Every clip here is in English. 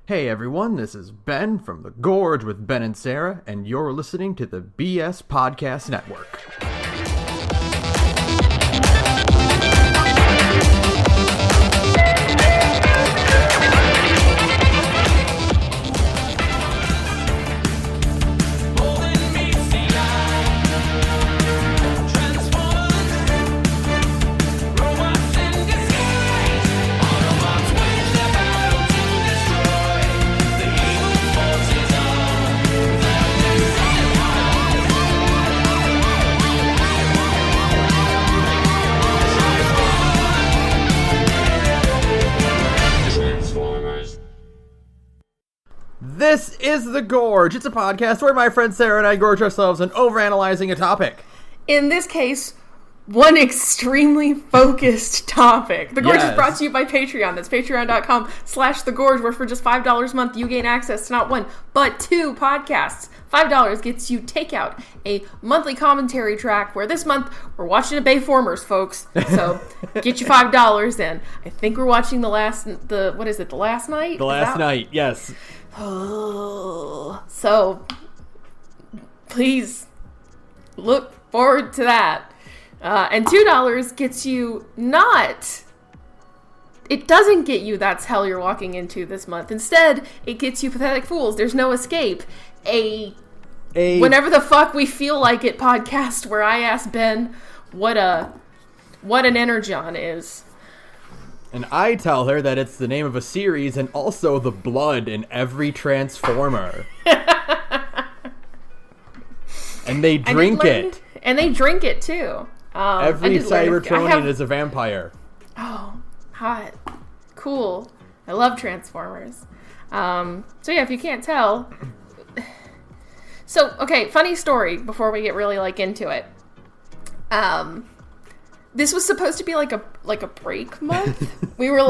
Hey everyone, this is Ben from the Gorge with Ben and Sara, and you're listening to the BS Podcast Network. This is The Gorge. It's a podcast where my friend Sara and I gorge ourselves on overanalyzing a topic. In this case, one extremely focused topic. The Gorge is brought to you by Patreon. That's patreon.com/thegorge, where for just $5 a month, you gain access to not one, but two podcasts. $5 gets you Takeout, a monthly commentary track where this month we're watching a Bayformers, folks. So get you $5 in. I think we're watching The Last Night? The Last Night, yes. Oh, so please look forward to that. And $2 gets you it doesn't get you That's Hell You're Walking Into this month. Instead, it gets you Pathetic Fools, There's No Escape, a whenever the fuck we feel like it podcast where I ask Ben what an energon is. And I tell her that it's the name of a series and also the blood in every Transformer. And they drink it. And they drink it, too. Every Cybertronian is a vampire. Oh, hot. Cool. I love Transformers. So yeah, if you can't tell. So, okay, funny story before we get really, into it. This was supposed to be like a break month. We were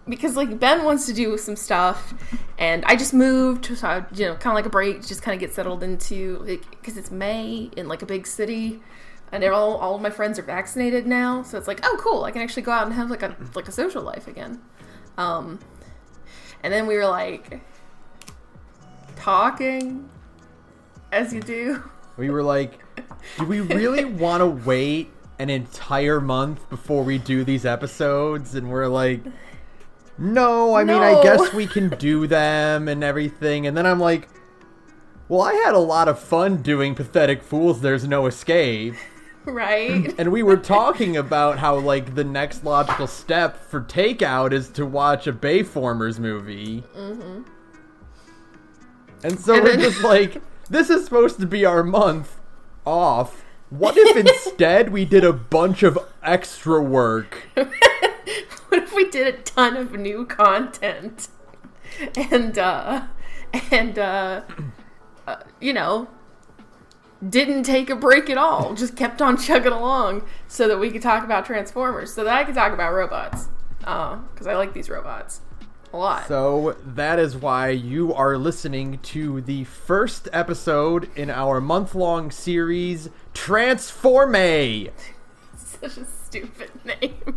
because Ben wants to do some stuff, and I just moved, so I, kind of like a break, just kind of get settled into, because it's May in a big city, and all of my friends are vaccinated now, so it's oh cool, I can actually go out and have a social life again. And then we were talking, as you do. We were do we really want to wait an entire month before we do these episodes? And we're no, I mean, I guess we can do them and everything. And then I'm well, I had a lot of fun doing Pathetic Fools, There's No Escape. Right. And we were talking about how, the next logical step for Takeout is to watch a Bayformers movie. Mm-hmm. And so we're just this is supposed to be our month off. What if instead we did a bunch of extra work? What if we did a ton of new content? And didn't take a break at all. Just kept on chugging along so that we could talk about Transformers. So that I could talk about robots. Because I like these robots a lot. So that is why you are listening to the first episode in our month-long series, TransforMAY. Such a stupid name.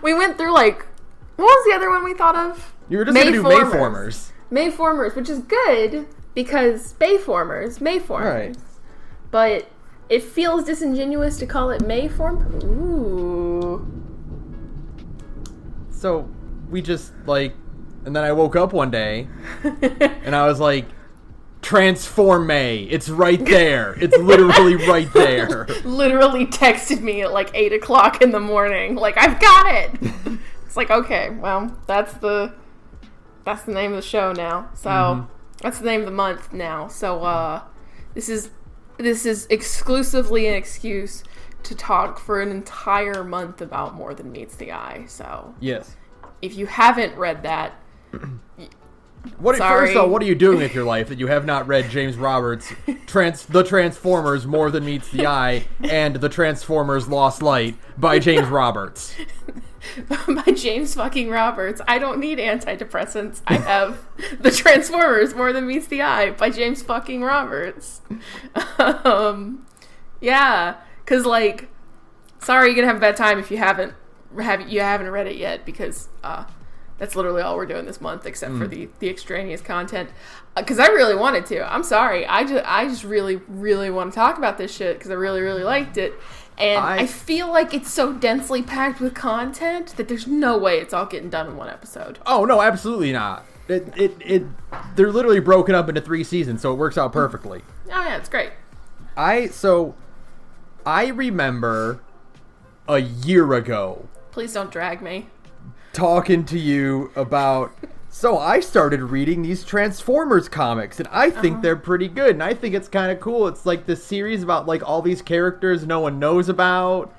We went through what was the other one we thought of? You were just going to do Mayformers. Mayformers, which is good because Bayformers, Mayformers. Right. But it feels disingenuous to call it Mayform. Ooh. So we just and then I woke up one day and I was TransforMAY. It's right there. It's literally right there. Literally texted me at 8 o'clock in the morning. I've got it. It's okay, well, that's the name of the show now. So that's the name of the month now. So this is exclusively an excuse to talk for an entire month about More Than Meets the Eye. So yes, if you haven't read that. First of all, what are you doing with your life that you have not read James Roberts' The Transformers More Than Meets the Eye and The Transformers Lost Light by James Roberts? By James fucking Roberts. I don't need antidepressants. I have The Transformers More Than Meets the Eye by James fucking Roberts. Yeah, because sorry, you're gonna have a bad time if you haven't read it yet, because That's literally all we're doing this month, except for the extraneous content. Because I really wanted to. I'm sorry. I just really, really want to talk about this shit because I really, really liked it. And I feel like it's so densely packed with content that there's no way it's all getting done in one episode. Oh, no, absolutely not. They're literally broken up into 3 seasons, so it works out perfectly. Oh, yeah, it's great. I remember a year ago. Please don't drag me. Talking to you about... So I started reading these Transformers comics, and I think they're pretty good, and I think it's kind of cool. It's like this series about like all these characters no one knows about,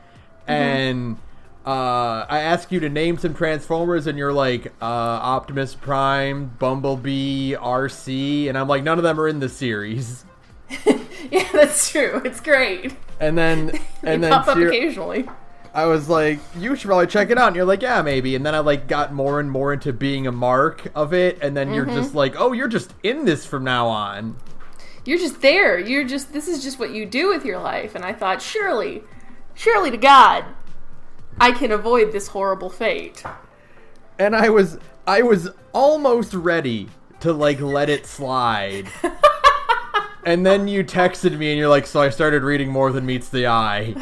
and I ask you to name some Transformers, and you're like, Optimus Prime, Bumblebee, RC, and I'm like, none of them are in the series. Yeah, that's true. It's great. And then pop up occasionally. I was like, you should probably check it out. And you're like, yeah, maybe. And then I like got more and more into being a mark of it. And then you're just like, oh, you're just in this from now on. You're just there. This is just what you do with your life. And I thought, surely to God, I can avoid this horrible fate. And I was almost ready to like let it slide. And then you texted me and you're like, so I started reading More Than Meets the Eye.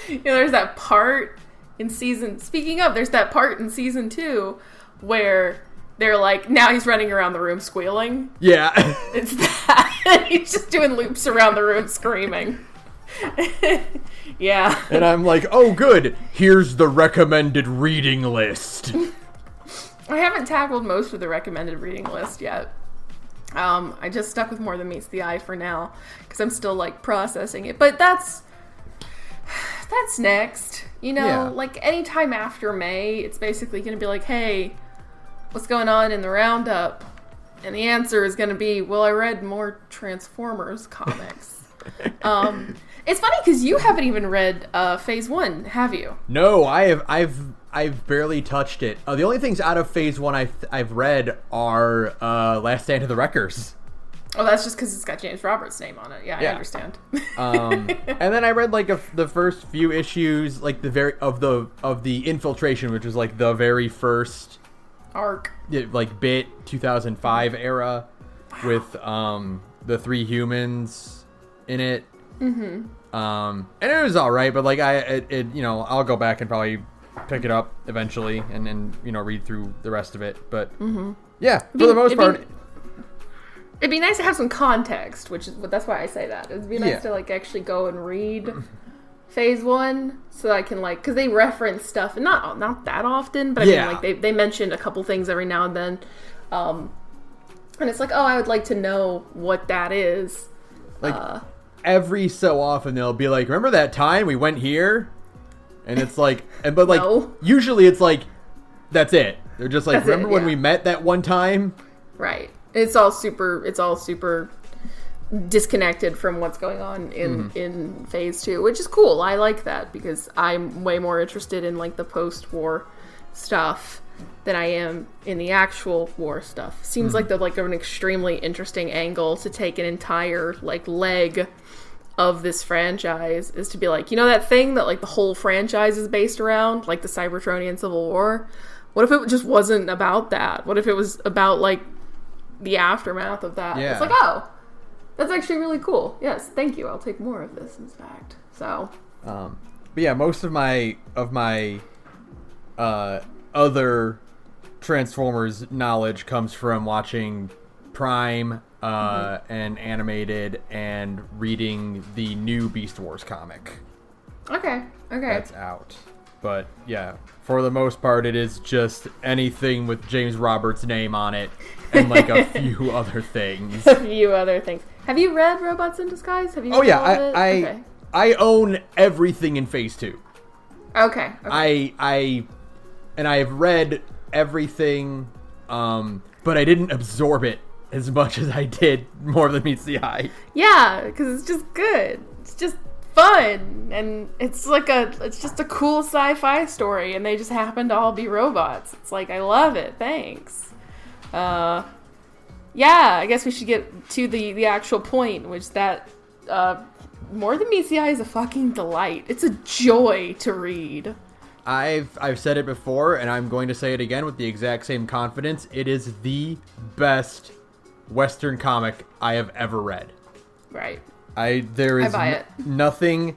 You know, there's that part in there's that part in season 2 where they're like, now he's running around the room squealing. Yeah. It's that. He's just doing loops around the room screaming. Yeah. And I'm like, oh, good. Here's the recommended reading list. I haven't tackled most of the recommended reading list yet. I just stuck with More Than Meets the Eye for now because I'm still like processing it. But that's next. You know, like anytime after May, it's basically going to be like, hey, what's going on in the roundup? And the answer is going to be, well, I read more Transformers comics. It's funny because you haven't even read Phase 1, have you? No, I've barely touched it. The only things out of Phase 1 I've read are Last Stand of the Wreckers. Oh, that's just because it's got James Roberts' name on it. Yeah, I understand. And then I read like the first few issues, like of the Infiltration, which was like the very first arc, like bit 2005 era, with the 3 humans in it. Mm-hmm. And it was all right, but like I'll go back and probably pick it up eventually and read through the rest of it. But yeah, for the most part. It'd be nice to have some context, that's why I say that. It'd be nice to like actually go and read Phase 1 so I can like, because they reference stuff, and not that often, but I mean like they mention a couple things every now and then, and it's like, oh, I would like to know what that is. Like every so often they'll be like, remember that time we went here? And it's like, but like no. Usually it's like, that's it. They're just like, remember when we met that one time? Right. It's all super disconnected from what's going on in Phase 2, which is cool. I like that because I'm way more interested in like the post-war stuff than I am in the actual war stuff. Seems like an extremely interesting angle to take an entire like leg of this franchise is to be like, that thing that like the whole franchise is based around, like the Cybertronian Civil War. What if it just wasn't about that? What if it was about like the aftermath of that? It's like, oh, that's actually really cool. Yes, thank you. I'll take more of this, in fact. So, but yeah, most of my other Transformers knowledge comes from watching Prime and Animated and reading the new Beast Wars comic. Okay. That's out. But yeah, for the most part, it is just anything with James Roberts' name on it and like a few other things. Have you read Robots in Disguise? Have you? Oh yeah, I own everything in Phase 2. Okay. I have read everything, but I didn't absorb it as much as I did More Than Meets the Eye. Yeah, because it's just good. It's just fun, and it's just a cool sci-fi story, and they just happen to all be robots. It's like, I love it. Thanks. Yeah, I guess we should get to the actual point, which that More Than Meets the Eye is a fucking delight. It's a joy to read. I've said it before, and I'm going to say it again with the exact same confidence. It is the best Western comic I have ever read. Right. There is nothing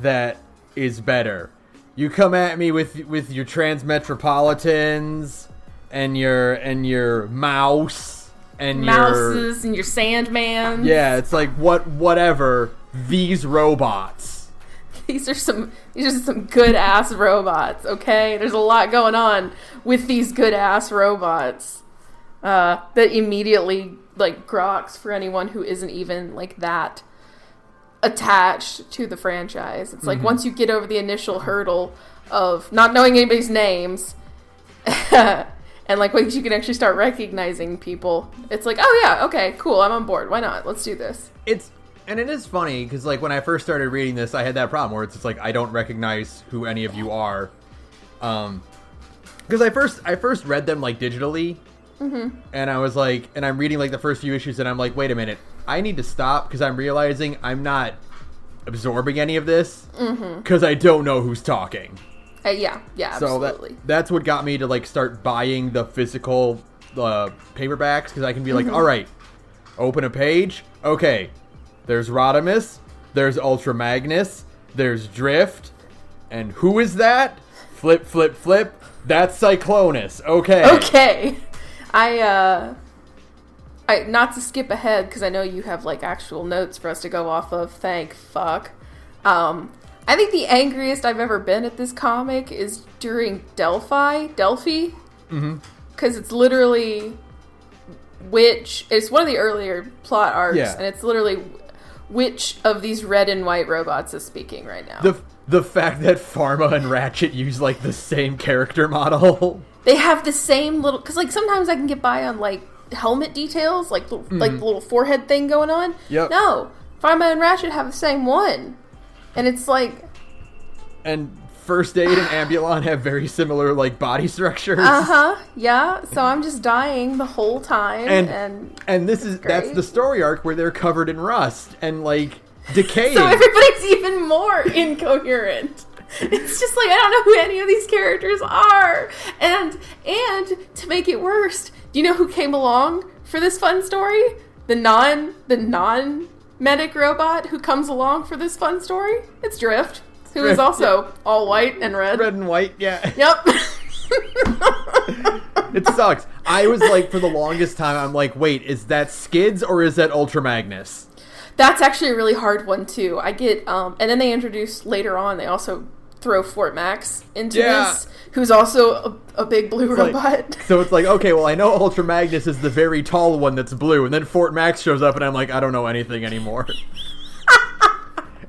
that is better. You come at me with your Transmetropolitans and your mouse and mouses and your Sandman. Yeah, it's like whatever. These robots. These are some good ass robots. Okay, there's a lot going on with these good ass robots. That immediately like groks for anyone who isn't even like that attached to the franchise. It's like once you get over the initial hurdle of not knowing anybody's names, and like once you can actually start recognizing people, it's like, oh yeah, okay, cool, I'm on board. Why not? Let's do this. And it is funny because like when I first started reading this, I had that problem where it's just like I don't recognize who any of you are, because I first read them like digitally. And I was like, and I'm reading like the first few issues and I'm like, wait a minute, I need to stop because I'm realizing I'm not absorbing any of this because I don't know who's talking. Yeah, absolutely. So that's what got me to like start buying the physical paperbacks because I can be like, all right, open a page. Okay, there's Rodimus, there's Ultra Magnus, there's Drift, and who is that? Flip, flip, flip. That's Cyclonus. Okay. I not to skip ahead because I know you have like actual notes for us to go off of. Thank fuck. I think the angriest I've ever been at this comic is during Delphi, because it's literally it's one of the earlier plot arcs, and it's literally which of these red and white robots is speaking right now. The fact that Pharma and Ratchet use like the same character model. They have the same little... Because, like, sometimes I can get by on, like, helmet details, like the little forehead thing going on. Yep. No. Pharma and Ratchet have the same one. And it's like... And First Aid and Ambulon have very similar, like, body structures. Yeah. So I'm just dying the whole time. And that's the story arc where they're covered in rust and, like, decaying. So everybody's even more incoherent. It's just like, I don't know who any of these characters are. And to make it worse, do you know who came along for this fun story? The non-medic robot who comes along for this fun story? It's Drift, who is also all white and red. Red and white, yeah. Yep. It sucks. I was like, for the longest time, I'm like, wait, is that Skids or is that Ultra Magnus? That's actually a really hard one, too. I get, and then they introduce later on, they also throw Fort Max into this, who's also a big blue robot. So it's like, okay, well, I know Ultra Magnus is the very tall one that's blue, and then Fort Max shows up, and I'm like, I don't know anything anymore.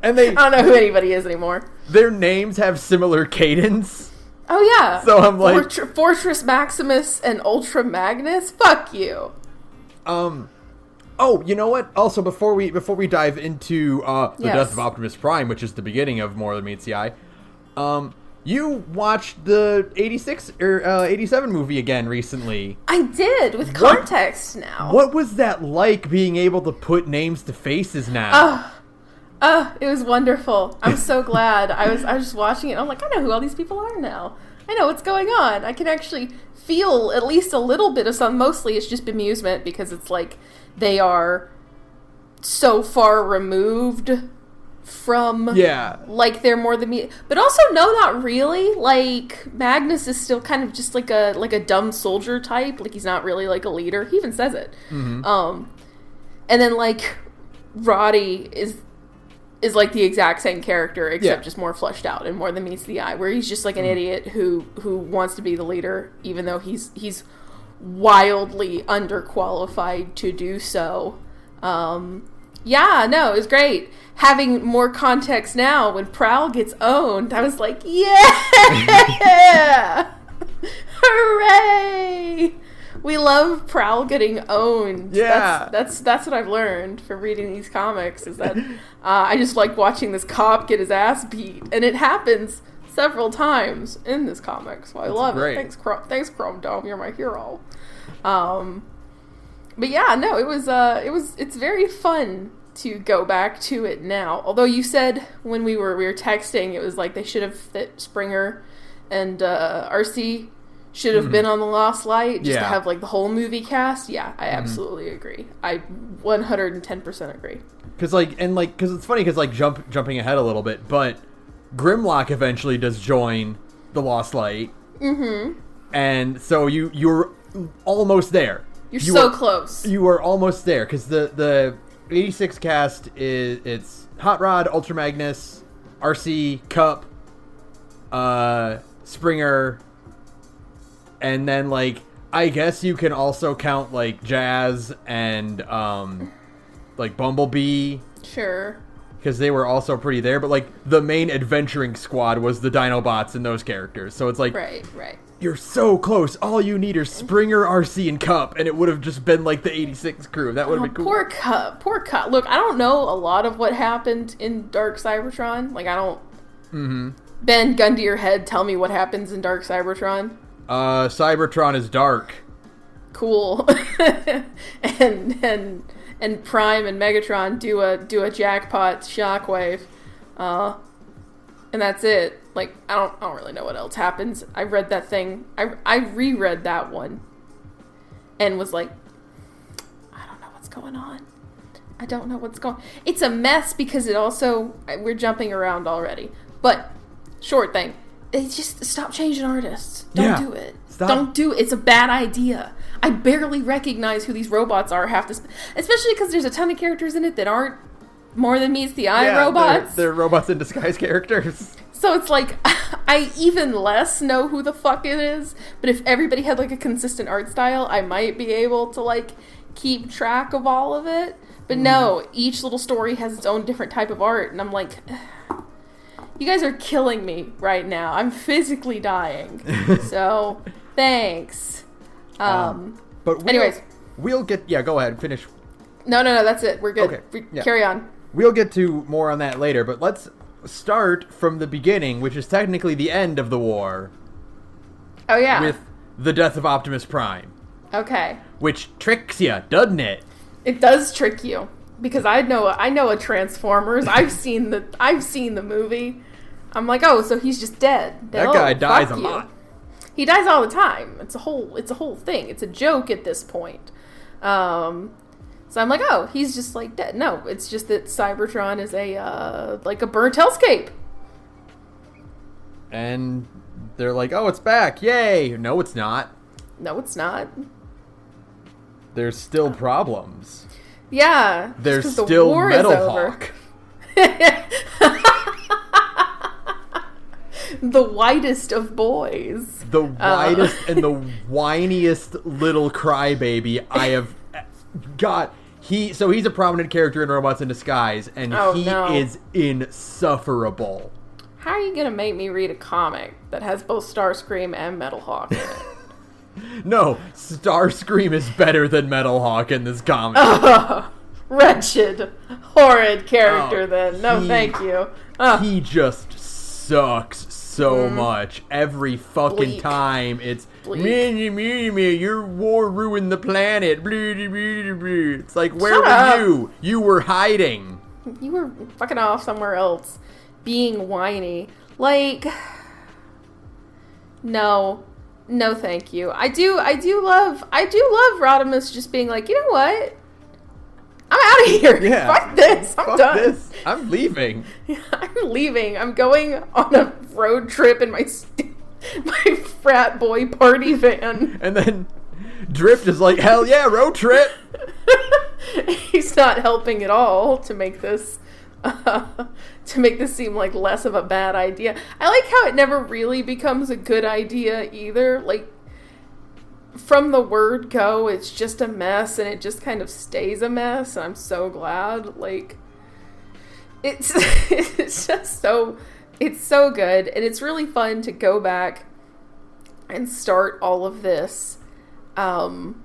And I don't know who anybody is anymore. Their names have similar cadence. Oh, yeah. So I'm like... Fortress Maximus and Ultra Magnus? Fuck you. Oh, you know what? Also, before we dive into the Death of Optimus Prime, which is the beginning of More Than Meets the Eye, you watched the 86 or 87 movie again recently. I did, with context now. What was that like, being able to put names to faces now? It was wonderful. I'm so glad. I was just watching it, and I'm like, I know who all these people are now. I know what's going on. I can actually feel at least a little bit of some. Mostly it's just bemusement because it's like they are so far removed from like they're more than me, but also no, not really. Like Magnus is still kind of just like a dumb soldier type. Like he's not really like a leader. He even says it. And then like Roddy is like the exact same character except just more fleshed out and More Than Meets the Eye, where he's just like an idiot who wants to be the leader even though he's wildly underqualified to do so. It was great. Having more context now, when Prowl gets owned, I was like, yeah! Hooray! We love Prowl getting owned. Yeah. That's what I've learned from reading these comics, is that I just like watching this cop get his ass beat. And it happens several times in this comic, so I love it. Thanks, Chrome Dome. You're my hero. But yeah, no, it's very fun to go back to it now. Although you said when we were texting, it was like they should have fit Springer and RC should have been on the Lost Light just to have like the whole movie cast. Yeah, I absolutely agree. I 110% agree. Because it's funny because like jumping ahead a little bit, but Grimlock eventually does join the Lost Light. Mm-hmm. And so you're almost there. You're so close. You are almost there because the 86 cast it's Hot Rod, Ultra Magnus, RC, Cup, Springer, and then like I guess you can also count like Jazz and like Bumblebee. Sure. Because they were also pretty there, but like the main adventuring squad was the Dinobots and those characters. So it's like, right. You're so close. All you need are Springer, RC, and Cup, and it would have just been like the 86 crew. That would have been cool. Poor Cup. Look, I don't know a lot of what happened in Dark Cybertron. Like I don't. Mm-hmm. Ben, gun to your head. Tell me what happens in Dark Cybertron. Cybertron is dark. Cool. and Prime and Megatron do a jackpot shockwave, and that's it. Like I don't really know what else happens. I read that thing. I reread that one, and was like, I don't know what's going on. I don't know what's going. It's a mess because it also we're jumping around already. But short thing, it's just stop changing artists. Don't do it. Stop. Don't do it. It's a bad idea. I barely recognize who these robots are especially because there's a ton of characters in it that aren't more than meets the eye robots. They're robots in disguise characters. So it's like, I even less know who the fuck it is, but if everybody had like a consistent art style, I might be able to like keep track of all of it. But no, each little story has its own different type of art, and I'm like, you guys are killing me right now. I'm physically dying. So, thanks. But anyways. We'll get... Yeah, go ahead. Finish. No, that's it. We're good. Okay. Carry on. We'll get to more on that later, but let's start from the beginning, which is technically the end of the war. Oh, yeah. With the death of Optimus Prime. Okay. Which tricks you, doesn't it? It does trick you. Because I know a Transformers. I've seen the movie. I'm like, oh, so he's just dead. That guy dies a lot. He dies all the time. It's a whole thing. It's a joke at this point. So I'm like, oh, he's just like dead. No, it's just that Cybertron is like a burnt hellscape. And they're like, oh, it's back. Yay. No, it's not. No, it's not. There's still problems. Yeah. There's still Metal Hawk. The whitest of boys. The whitest and the whiniest little crybaby I have got. He's a prominent character in Robots in Disguise, and is insufferable. How are you going to make me read a comic that has both Starscream and Metal Hawk in it? No, Starscream is better than Metal Hawk in this comic. Wretched, horrid character then. No, thank you. He just sucks so much. Every fucking time it's me, your war ruined the planet. It's like, where were you? You were hiding. You were fucking off somewhere else, being whiny. Like, no, thank you. I do love Rodimus just being like, you know what? I'm out of here. Yeah. Fuck this. I'm done. This. I'm leaving. I'm leaving. I'm going on a road trip in my frat boy party van. And then Drift is like, hell yeah, road trip. He's not helping at all to make this seem like less of a bad idea. I like how it never really becomes a good idea either. Like, from the word go, it's just a mess, and it just kind of stays a mess, and I'm so glad. Like, it's just so good, and it's really fun to go back and start all of this, and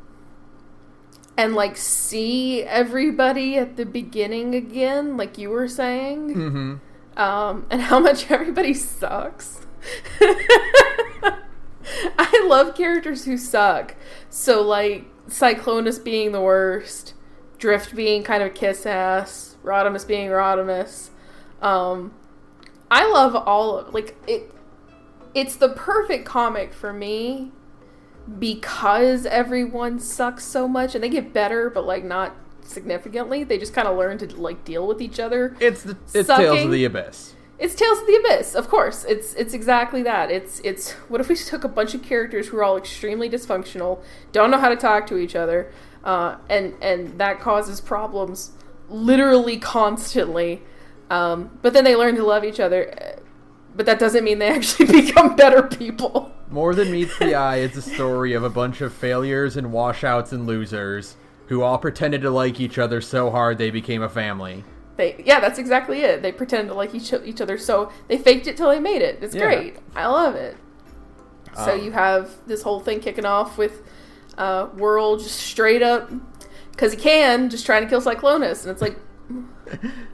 like see everybody at the beginning again, like you were saying, and how much everybody sucks. I love characters who suck. So, like, Cyclonus being the worst, Drift being kind of kiss-ass, Rodimus being Rodimus. I love all of, like, it. it's the perfect comic for me because everyone sucks so much, and they get better, but like not significantly. They just kind of learn to like deal with each other. It's Tales of the Abyss. It's Tales of the Abyss, of course. It's exactly that. It's what if we took a bunch of characters who are all extremely dysfunctional, don't know how to talk to each other, and that causes problems literally constantly. But then they learn to love each other. But that doesn't mean they actually become better people. More Than Meets the Eye is a story of a bunch of failures and washouts and losers who all pretended to like each other so hard they became a family. Yeah, that's exactly it. They pretended to like each other, so they faked it till they made it. It's great. I love it. So you have this whole thing kicking off with Whirl just straight up, because he can, just trying to kill Cyclonus. And it's like,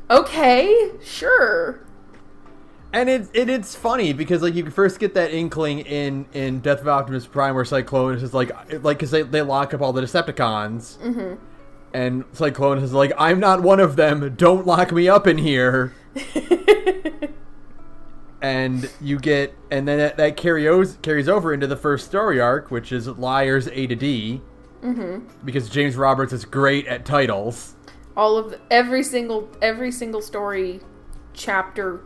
okay, sure. And it's funny because like you first get that inkling in Death of Optimus Prime where Cyclonus is like because they lock up all the Decepticons, and Cyclonus is like, I'm not one of them. Don't lock me up in here. And then that carries over into the first story arc, which is Liars A to D, because James Roberts is great at titles. Every single story chapter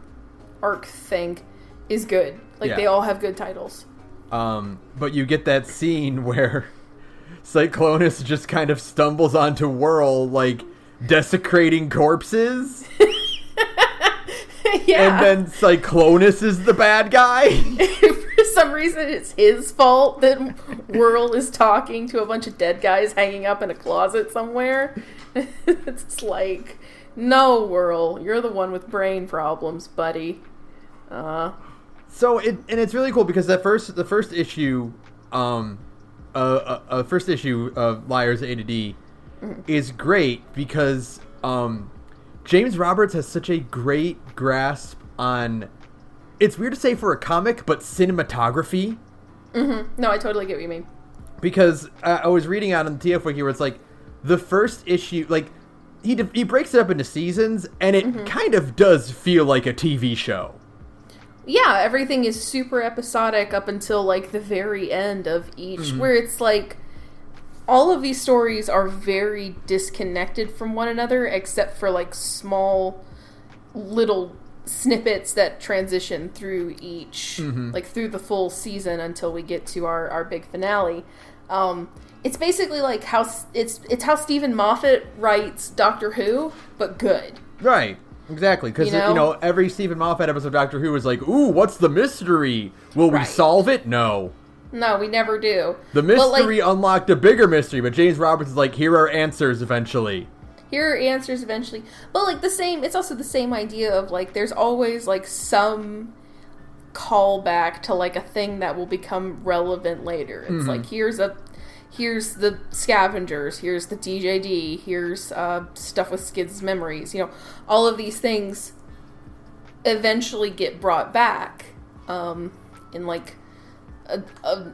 arc thing is good. They all have good titles. But you get that scene where Cyclonus just kind of stumbles onto Whirl, like, desecrating corpses. Yeah. And then Cyclonus is the bad guy. For some reason, it's his fault that Whirl is talking to a bunch of dead guys hanging up in a closet somewhere. It's like, no, Whirl, you're the one with brain problems, buddy. So it's really cool because the first issue of Liars A to D is great because James Roberts has such a great grasp on, it's weird to say for a comic, but cinematography. No, I totally get what you mean. Because I was reading out on the TF Wiki where it's like the first issue, like he breaks it up into seasons, and it kind of does feel like a TV show. Yeah, everything is super episodic up until, like, the very end of each, where it's, like, all of these stories are very disconnected from one another, except for, like, small little snippets that transition through each, like, through the full season until we get to our big finale. It's basically like how how Stephen Moffat writes Doctor Who, but good. Right. Exactly, because, every Stephen Moffat episode of Doctor Who is like, ooh, what's the mystery? Will we solve it? No. No, we never do. The mystery unlocked a bigger mystery, but James Roberts is like, here are answers eventually. But, like, it's also the same idea of, like, there's always, like, some callback to, like, a thing that will become relevant later. It's like, here's the scavengers, here's the DJD, here's stuff with Skid's memories. All of these things eventually get brought back in, like, a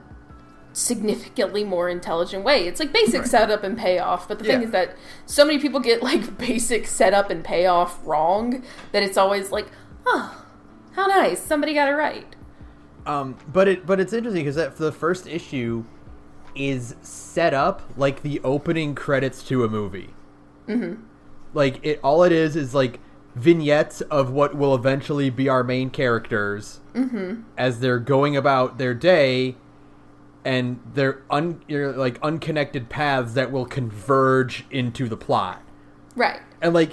significantly more intelligent way. It's like basic setup and payoff, but the thing is that so many people get, like, basic setup and payoff wrong that it's always like, oh, how nice, somebody got it right. But it's interesting because the first issue is set up like the opening credits to a movie. Like, all it is like vignettes of what will eventually be our main characters as they're going about their day, and they're unconnected paths that will converge into the plot. Right. And, like,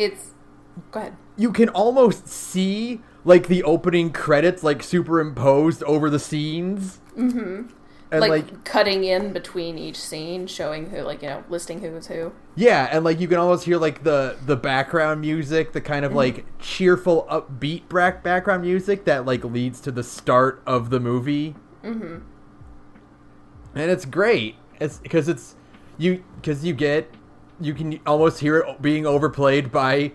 go ahead. You can almost see, like, the opening credits, like, superimposed over the scenes. And, like, cutting in between each scene, showing who, like, listing who is who. Yeah, and, like, you can almost hear, like, the background music, the kind of, like, cheerful, upbeat background music that, like, leads to the start of the movie. And it's great. It's because you can almost hear it being overplayed by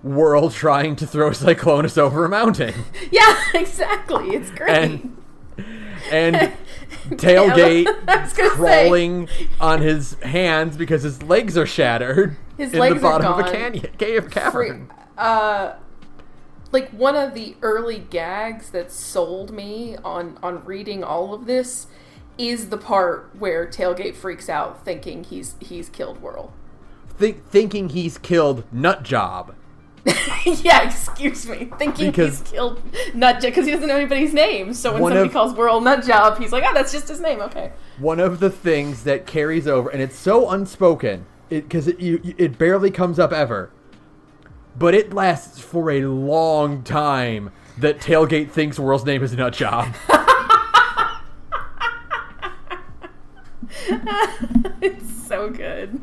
Whirl trying to throw Cyclonus over a mountain. Yeah, exactly. It's great. And Tailgate crawling on his hands because his legs are shattered in the bottom of a cave cavern. like, one of the early gags that sold me on reading all of this is the part where Tailgate freaks out thinking he's killed Whirl. Thinking he's killed Nutjob. Yeah, excuse me. Thinking he's killed Nutjob because he doesn't know anybody's name. So when somebody calls Whirl Nutjob, he's like, that's just his name. Okay. One of the things that carries over, and it's so unspoken, because it barely comes up ever, but it lasts for a long time that Tailgate thinks Whirl's name is Nutjob. It's so good.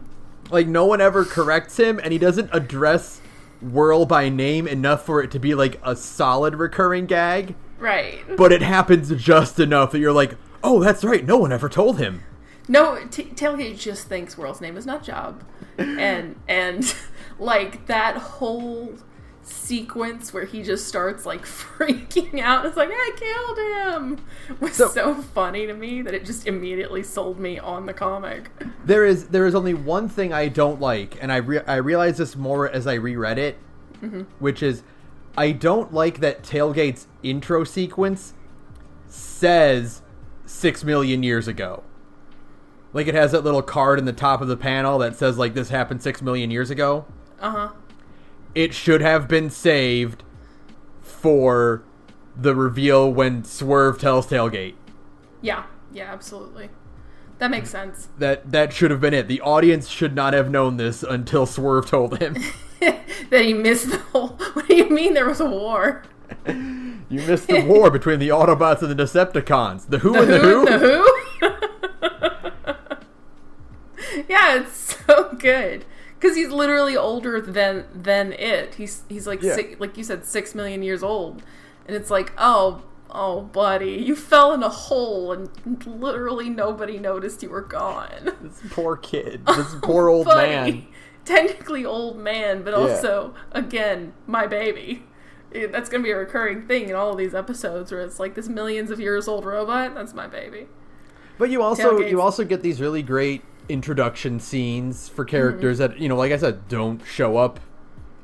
Like, no one ever corrects him, and he doesn't address Whirl by name enough for it to be, like, a solid recurring gag. Right. But it happens just enough that you're like, oh, that's right, no one ever told him. No, Tailgate just thinks Whirl's name is Nutjob. And like, that whole sequence where he just starts, like, freaking out. It's like, I killed him! Was so funny to me that it just immediately sold me on the comic. There is only one thing I don't like, and I realized this more as I reread it, which is, I don't like that Tailgate's intro sequence says 6 million years ago. Like, it has that little card in the top of the panel that says, like, this happened 6 million years ago. Uh-huh. It should have been saved for the reveal when Swerve tells Tailgate. Yeah, absolutely. That makes sense. That should have been it. The audience should not have known this until Swerve told him. That he missed the whole... What do you mean there was a war? You missed the war between the Autobots and the Decepticons. The Who and the Who? The Who? Yeah, it's so good. Because he's literally older than it. He's like, like you said, 6 million years old. And it's like, oh, buddy, you fell in a hole and literally nobody noticed you were gone. This poor kid. This poor old man. Technically old man, but also, again, my baby. That's going to be a recurring thing in all of these episodes where it's like this millions of years old robot. That's my baby. But you also get these really great introduction scenes for characters that, you know, like I said, don't show up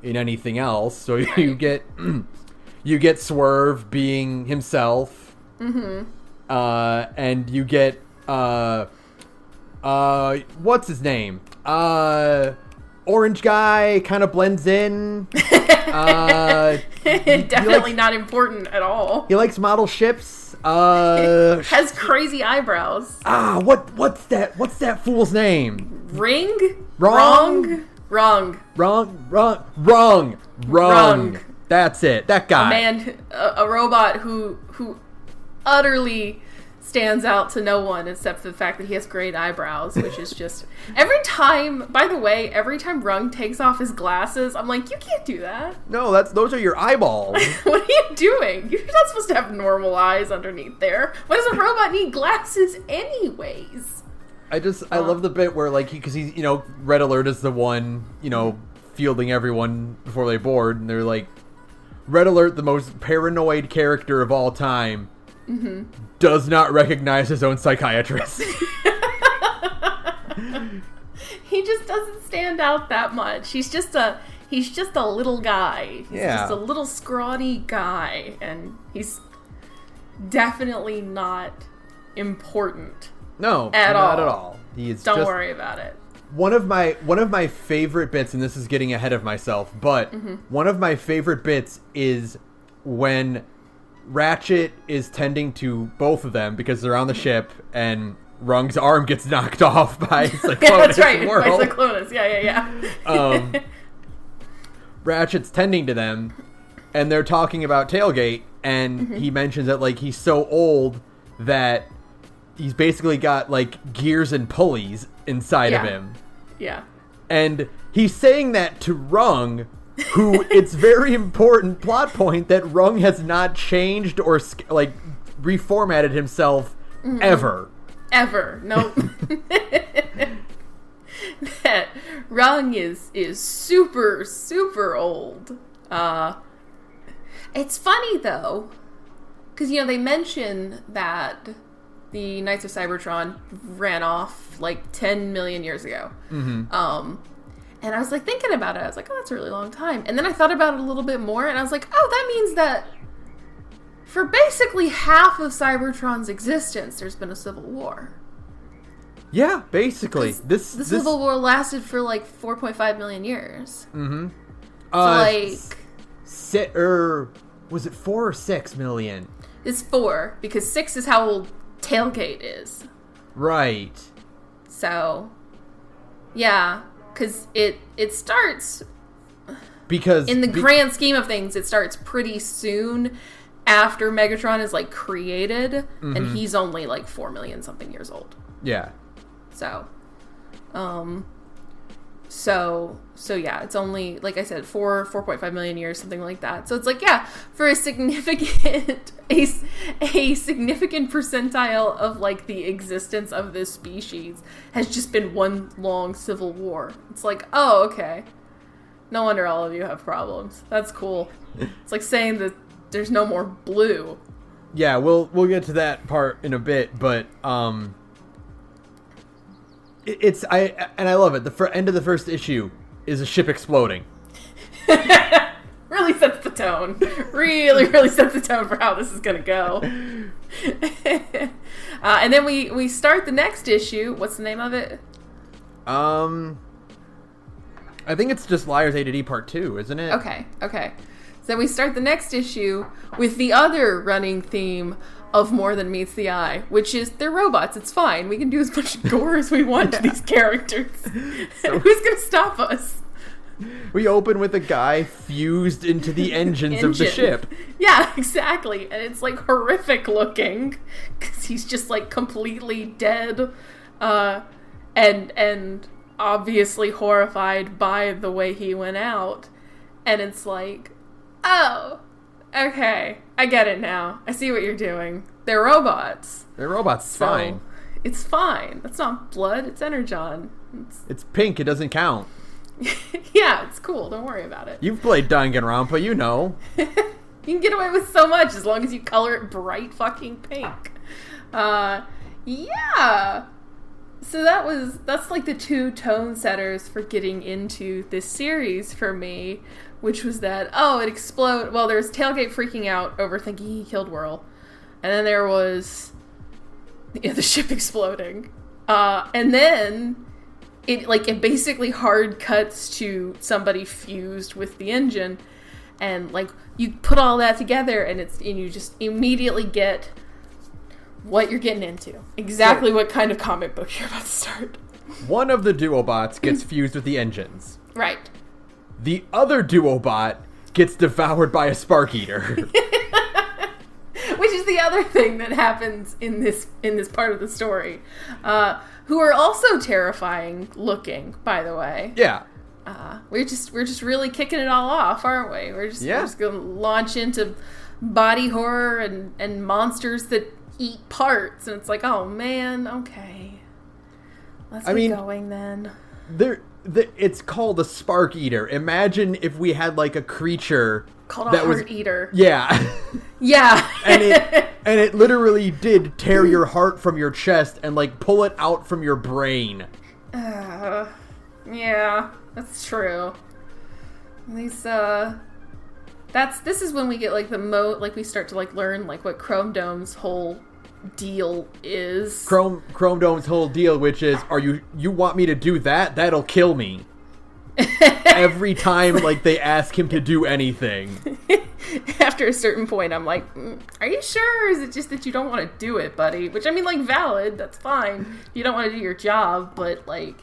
in anything else. So you get Swerve being himself, and you get what's his name? Orange guy kind of blends in. Definitely not important at all. He likes model ships. Has crazy eyebrows. What's that fool's name? Wrong. That's it. That guy. A robot who utterly stands out to no one except for the fact that he has great eyebrows, which is just every time Rung takes off his glasses, I'm like, you can't do that. No, those are your eyeballs. What are you doing? You're not supposed to have normal eyes underneath there. Why does a robot need glasses anyways? I love the bit where, like, because he's, you know, Red Alert is the one, you know, fielding everyone before they board, and they're like, Red Alert, the most paranoid character of all time, does not recognize his own psychiatrist. He just doesn't stand out that much. He's just a little guy. He's just a little scrawny guy, and he's definitely not important. No, not at all. Don't worry about it. One of my favorite bits, and this is getting ahead of myself, but one of my favorite bits is when Ratchet is tending to both of them because they're on the ship, and Rung's arm gets knocked off by Cyclonus. That's right, by Cyclonus. Yeah. Ratchet's tending to them, and they're talking about Tailgate, and he mentions that, like, he's so old that he's basically got, like, gears and pulleys inside of him. Yeah. And he's saying that to Rung, who, it's very important plot point that Rung has not changed or, like, reformatted himself ever. Nope. That Rung is super, super old. It's funny, though, because, you know, they mention that the Knights of Cybertron ran off, like, 10 million years ago. And I was like thinking about it. I was like, oh, that's a really long time. And then I thought about it a little bit more, and I was like, oh, that means that for basically half of Cybertron's existence, there's been a civil war. Yeah, basically. The Civil War lasted for like 4.5 million years. Mm-hmm. Was it 4 or 6 million? It's 4, because 6 is how old Tailgate is. Right. So, yeah, because it starts... Because... In the grand scheme of things, it starts pretty soon after Megatron is, like, created, and he's only, like, 4 million something years old. Yeah. So yeah, it's only, like I said, 4.5 million years, something like that. So it's like, yeah, for a significant a significant percentile of like the existence of this species has just been one long civil war. It's like, oh, okay. No wonder all of you have problems. That's cool. It's like saying that there's no more blue. Yeah, we'll get to that part in a bit, but I love it. The end of the first issue is a ship exploding. Really sets the tone. Really sets the tone for how this is gonna go. And then we start the next issue. What's the name of it? I think it's just Liars A to D Part 2, isn't it? Okay. So we start the next issue with the other running theme of More Than Meets the Eye, which is they're robots. It's fine. We can do as much gore as we want to these characters. So, who's going to stop us? We open with a guy fused into the engines of the ship. Yeah, exactly. And it's like horrific looking because he's just like completely dead and obviously horrified by the way he went out. And it's like, oh, okay, I get it now. I see what you're doing. They're robots. It's fine. It's fine. That's not blood. It's energon. It's pink. It doesn't count. Yeah, it's cool. Don't worry about it. You've played Danganronpa, you know. You can get away with so much as long as you color it bright fucking pink. Yeah. So that's like the two tone setters for getting into this series for me, which was that, it exploded. Well, there's Tailgate freaking out over thinking he killed Whirl. And then there was the ship exploding. And then it basically hard cuts to somebody fused with the engine. And like you put all that together and you just immediately get what you're getting into. Exactly what kind of comic book you're about to start. One of the Duobots gets fused with the engines. Right. The other Duobot gets devoured by a Spark Eater. Which is the other thing that happens in this part of the story. Who are also terrifying looking, by the way. Yeah. We're just really kicking it all off, aren't we? We're just going to launch into body horror and monsters that eat parts, and it's like, oh man, okay. Let's get going then. It's called a Spark Eater. Imagine if we had like a creature called a Heart Eater. Yeah. Yeah. and it literally did tear your heart from your chest and like pull it out from your brain. Yeah, that's true. These this is when we get like we start to like learn like what Chrome Dome's whole deal is. Chrome Dome's whole deal, which is, you want me to do that? That'll kill me. Every time like they ask him to do anything. After a certain point, I'm like, are you sure? Or is it just that you don't want to do it, buddy? Which I mean, like, valid. That's fine. You don't want to do your job, but like,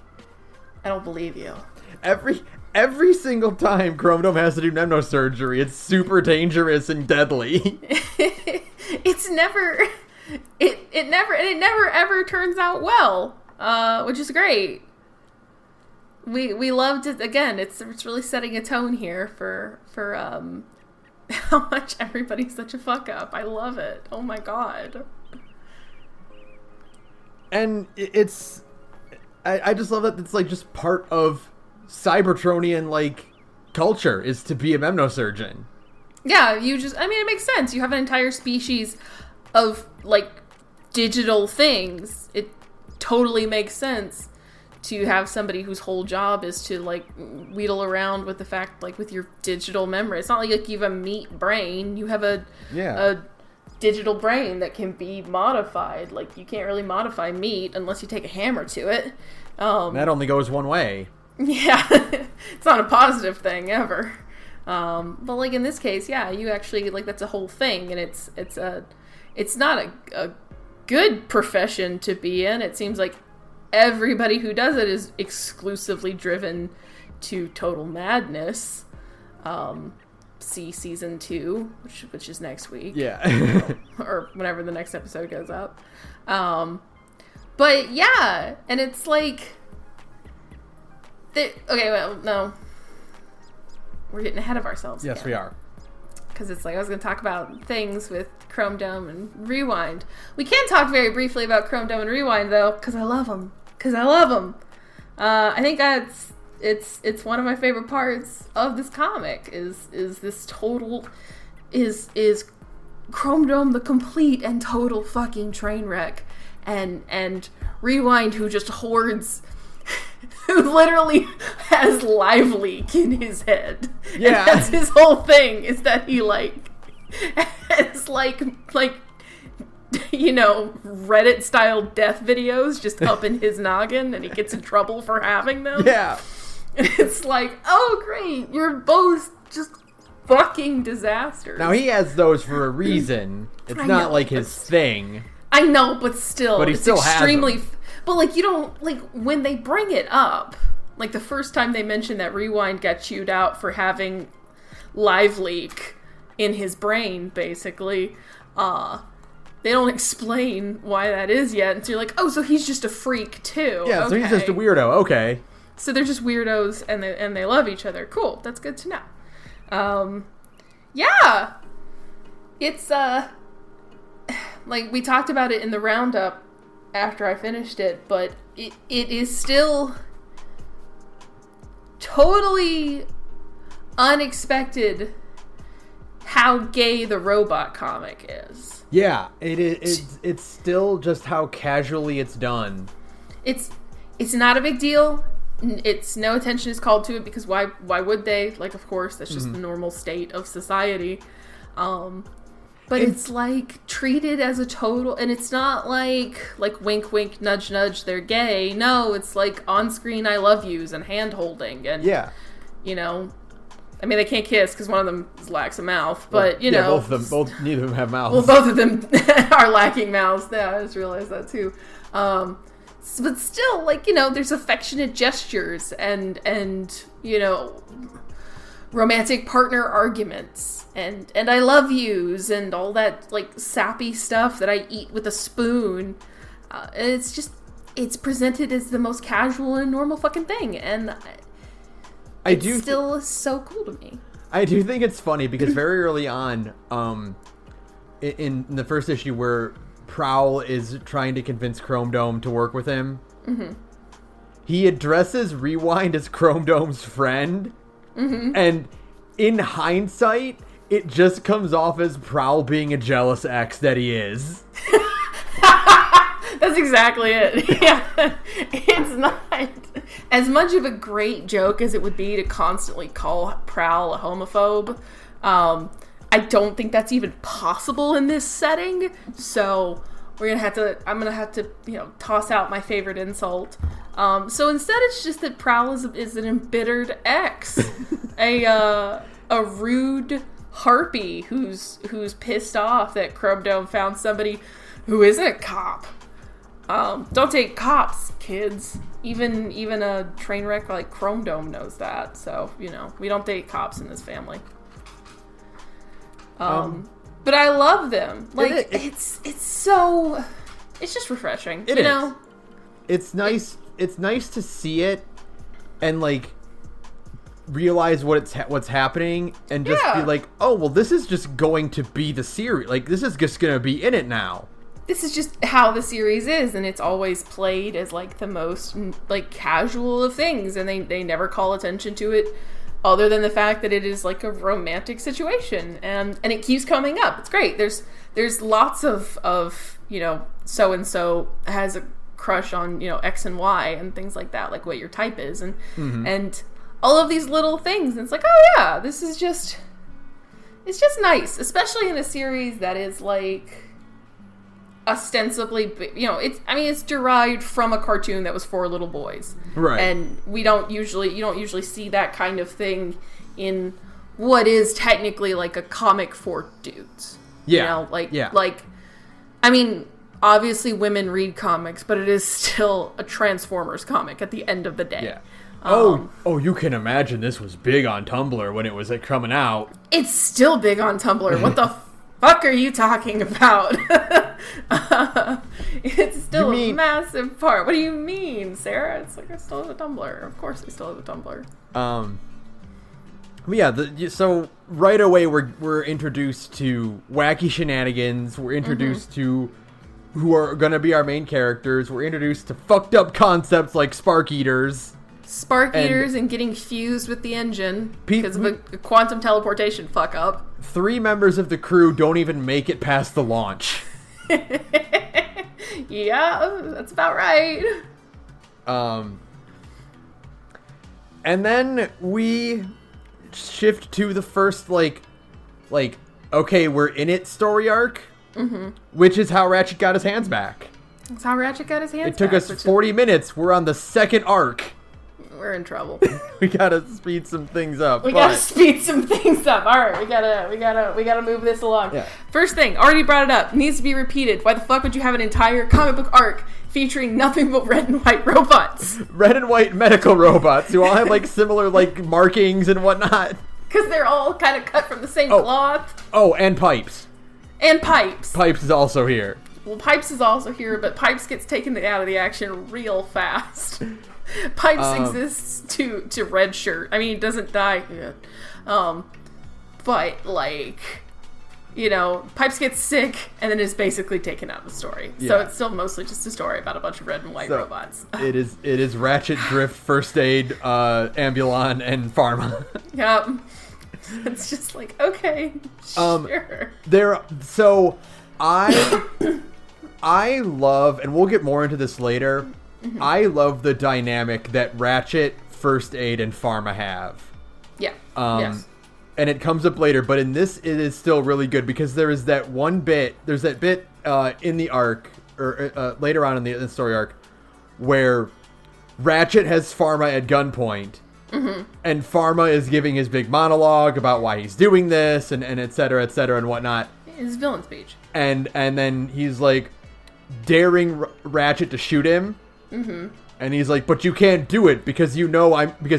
I don't believe you. Every single time Chrome Dome has to do nemnosurgery, it's super dangerous and deadly. It never ever turns out well, which is great. We loved it. Again, it's really setting a tone here for how much everybody's such a fuck up. I love it. Oh my god. And I just love that it's like just part of Cybertronian like culture is to be a memnosurgeon. Yeah, it makes sense. You have an entire species of like digital things. It totally makes sense to have somebody whose whole job is to, like, wheedle around with the fact, like, with your digital memory. It's not like you have a meat brain. You have a digital brain that can be modified. Like, you can't really modify meat unless you take a hammer to it. That only goes one way. Yeah. It's not a positive thing, ever. But, like, in this case, yeah, you actually, like, that's a whole thing, and it's not a good profession to be in. It seems like everybody who does it is exclusively driven to total madness. See season 2, which is next week. Yeah. Or whenever the next episode goes up. But yeah, and it's like... okay, well, no. We're getting ahead of ourselves. Yes, again. we are. Because it's like, I was going to talk about things with Chrome Dome and Rewind. We can talk very briefly about Chrome Dome and Rewind, though, because I love them. I think it's one of my favorite parts of this comic, is this total, is Chrome Dome the complete and total fucking train wreck, and Rewind, who just hoards... who literally has live leak in his head. Yeah. And that's his whole thing, is that he, like, has, like, you know, Reddit-style death videos just up in his noggin, and he gets in trouble for having them. Yeah. And it's like, oh, great, you're both just fucking disasters. Now, he has those for a reason. It's not, like, his thing. I know, but still. But he still extremely has them. But, like, you don't, like, when they bring it up, like, the first time they mention that Rewind got chewed out for having live leak in his brain, basically, they don't explain why that is yet, and so you're like, oh, so he's just a freak, too. Yeah, okay. so he's just a weirdo, okay. So they're just weirdos, and they love each other. Cool, that's good to know. Yeah! It's, like, we talked about it in the roundup, after I finished it, but it is still totally unexpected how gay the robot comic is. Yeah, it's still just how casually it's done. It's not a big deal. It's no attention is called to it, because why would they? Like, of course, that's just the normal state of society. But it's, like, treated as a total... And it's not like wink, wink, nudge, nudge, they're gay. No, it's, like, on-screen I love yous and hand-holding. And, you know... I mean, they can't kiss because one of them lacks a mouth. But, you know... neither of them have mouths. Well, both of them are lacking mouths. Yeah, I just realized that, too. But still, like, you know, there's affectionate gestures and you know... romantic partner arguments and I love yous and all that, like, sappy stuff that I eat with a spoon. And it's presented as the most casual and normal fucking thing, and it's still so cool to me. I do think it's funny because very early on, in the first issue where Prowl is trying to convince Chrome Dome to work with him, he addresses Rewind as Chrome Dome's friend. And in hindsight, it just comes off as Prowl being a jealous ex that he is. That's exactly it. Yeah. It's not as much of a great joke as it would be to constantly call Prowl a homophobe. I don't think that's even possible in this setting. So I'm gonna have to, you know, toss out my favorite insult. So instead, it's just that Prowl is an embittered ex, a rude harpy who's pissed off that Chrome Dome found somebody who isn't a cop. Don't take cops, kids. Even a train wreck like Chrome Dome knows that. So, you know, we don't date cops in this family. But I love them. Like, it's just refreshing. You know? It's nice. It's nice to see it and, like, realize what's happening and just be like, oh, well, this is just going to be the series. Like, this is just going to be in it now. This is just how the series is, and it's always played as, like, the most, like, casual of things, and they never call attention to it other than the fact that it is, like, a romantic situation, and it keeps coming up. It's great. There's lots of you know, so-and-so has a crush on, X and Y and things like that, like what your type is, and all of these little things. And it's like, oh yeah, this is just, it's just nice, especially in a series that is like ostensibly, it's derived from a cartoon that was for little boys, right? And you don't usually see that kind of thing in what is technically like a comic for dudes. Obviously women read comics, but it is still a Transformers comic at the end of the day. Yeah. You can imagine this was big on Tumblr when it was coming out. It's still big on Tumblr. What the fuck are you talking about? It's still a massive part. What do you mean, Sarah? It's like I still have a Tumblr. Of course I still have a Tumblr. So right away we're introduced to wacky shenanigans. We're introduced to who are going to be our main characters. We're introduced to fucked up concepts like spark eaters. And getting fused with the engine because of a quantum teleportation fuck up. 3 members of the crew don't even make it past the launch. Yeah, that's about right. And then we shift to the first, okay, we're in it story arc, which is how Ratchet got his hands back. That's how Ratchet got his hands back. It took us 40 minutes. We're on the second arc. We're in trouble. We gotta speed some things up. All right, we gotta move this along. Yeah. First thing, already brought it up, needs to be repeated. Why the fuck would you have an entire comic book arc featuring nothing but red and white robots? Red and white medical robots who all have similar markings and whatnot. Because they're all kind of cut from the same cloth. Oh, and Pipes. Pipes is also here. Well, Pipes is also here, but Pipes gets taken out of the action real fast. Pipes exists to Red Shirt. I mean, he doesn't die yet. But, Pipes gets sick and then is basically taken out of the story. Yeah. So it's still mostly just a story about a bunch of red and white robots. It is Ratchet, Drift, First Aid, Ambulon, and Pharma. Yep. It's just okay, sure. I love, and we'll get more into this later, I love the dynamic that Ratchet, First Aid, and Pharma have. Yeah. Yes. And it comes up later, but in this it is still really good because there's that bit in the arc, or later on in the story arc, where Ratchet has Pharma at gunpoint, and Pharma is giving his big monologue about why he's doing this, and et cetera, and whatnot. His villain speech. And then he's daring Ratchet to shoot him. And he's like, but you can't do it because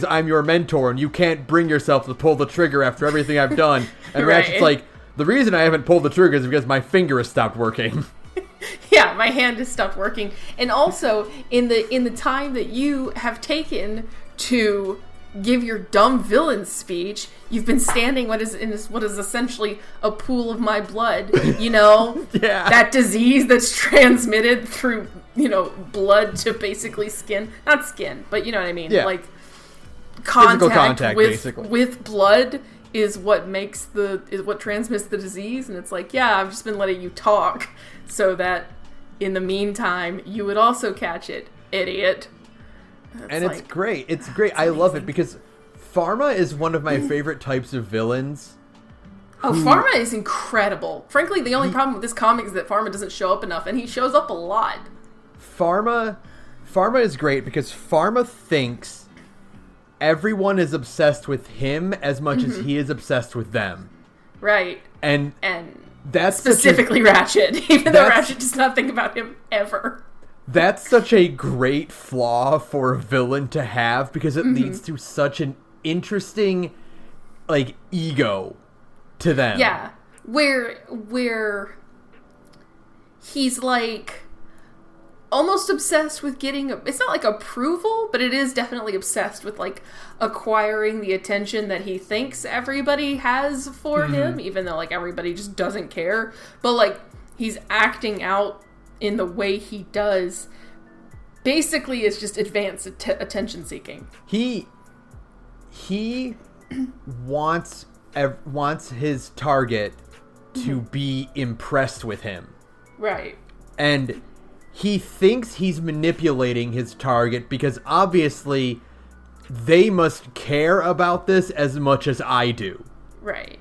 I'm your mentor and you can't bring yourself to pull the trigger after everything I've done. And Right. Ratchet's like, the reason I haven't pulled the trigger is because my finger has stopped working. Yeah, my hand has stopped working. And also, in the time that you have taken to give your dumb villain speech, you've been standing what is essentially a pool of my blood, Yeah. That disease that's transmitted through, blood to basically skin. Not skin, but you know what I mean? Yeah. Contact basically. with blood is what transmits the disease. And it's I've just been letting you talk so that in the meantime you would also catch it, idiot. It's great. It's great. I love it because Pharma is one of my favorite types of villains. Pharma is incredible. Frankly, the only problem with this comic is that Pharma doesn't show up enough, and he shows up a lot. Pharma is great because Pharma thinks everyone is obsessed with him as much as he is obsessed with them. Right. And that's specifically Ratchet, even though Ratchet does not think about him ever. That's such a great flaw for a villain to have because it leads to such an interesting ego to them. Yeah. Where he's almost obsessed with getting it's not approval, but it is definitely obsessed with acquiring the attention that he thinks everybody has for him, even though everybody just doesn't care. But he's acting out in the way he does basically is just advanced attention seeking. He wants his target to be impressed with him. Right. And he thinks he's manipulating his target because obviously they must care about this as much as I do. Right.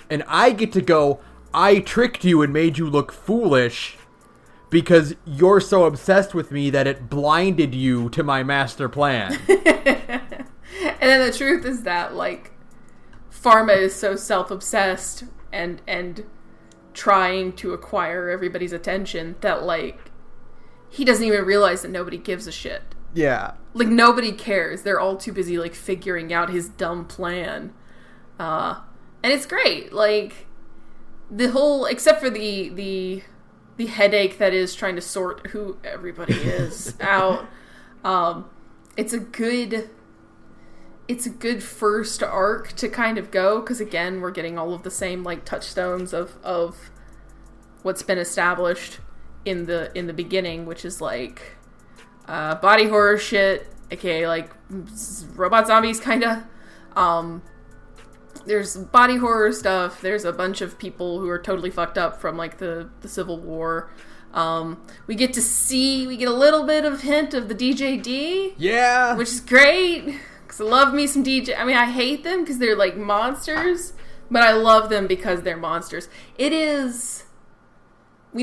And I get to go, I tricked you and made you look foolish because you're so obsessed with me that it blinded you to my master plan. And then the truth is that, like, Pharma is so self-obsessed and trying to acquire everybody's attention that, like, he doesn't even realize that nobody gives a shit. Yeah. Like, nobody cares. They're all too busy, like, figuring out his dumb plan. And it's great. Like, the whole, except for the headache that is trying to sort who everybody is out. It's a good first arc to kind of go, because again, we're getting all of the same, like, touchstones of what's been established in the beginning, which is like body horror shit, aka like robot zombies, kind of. There's body horror stuff. There's a bunch of people who are totally fucked up from, like, the Civil War. We get a little bit of hint of the DJD. Yeah. Which is great. Because I love me some DJ. I mean, I hate them because they're, like, monsters. But I love them because they're monsters. We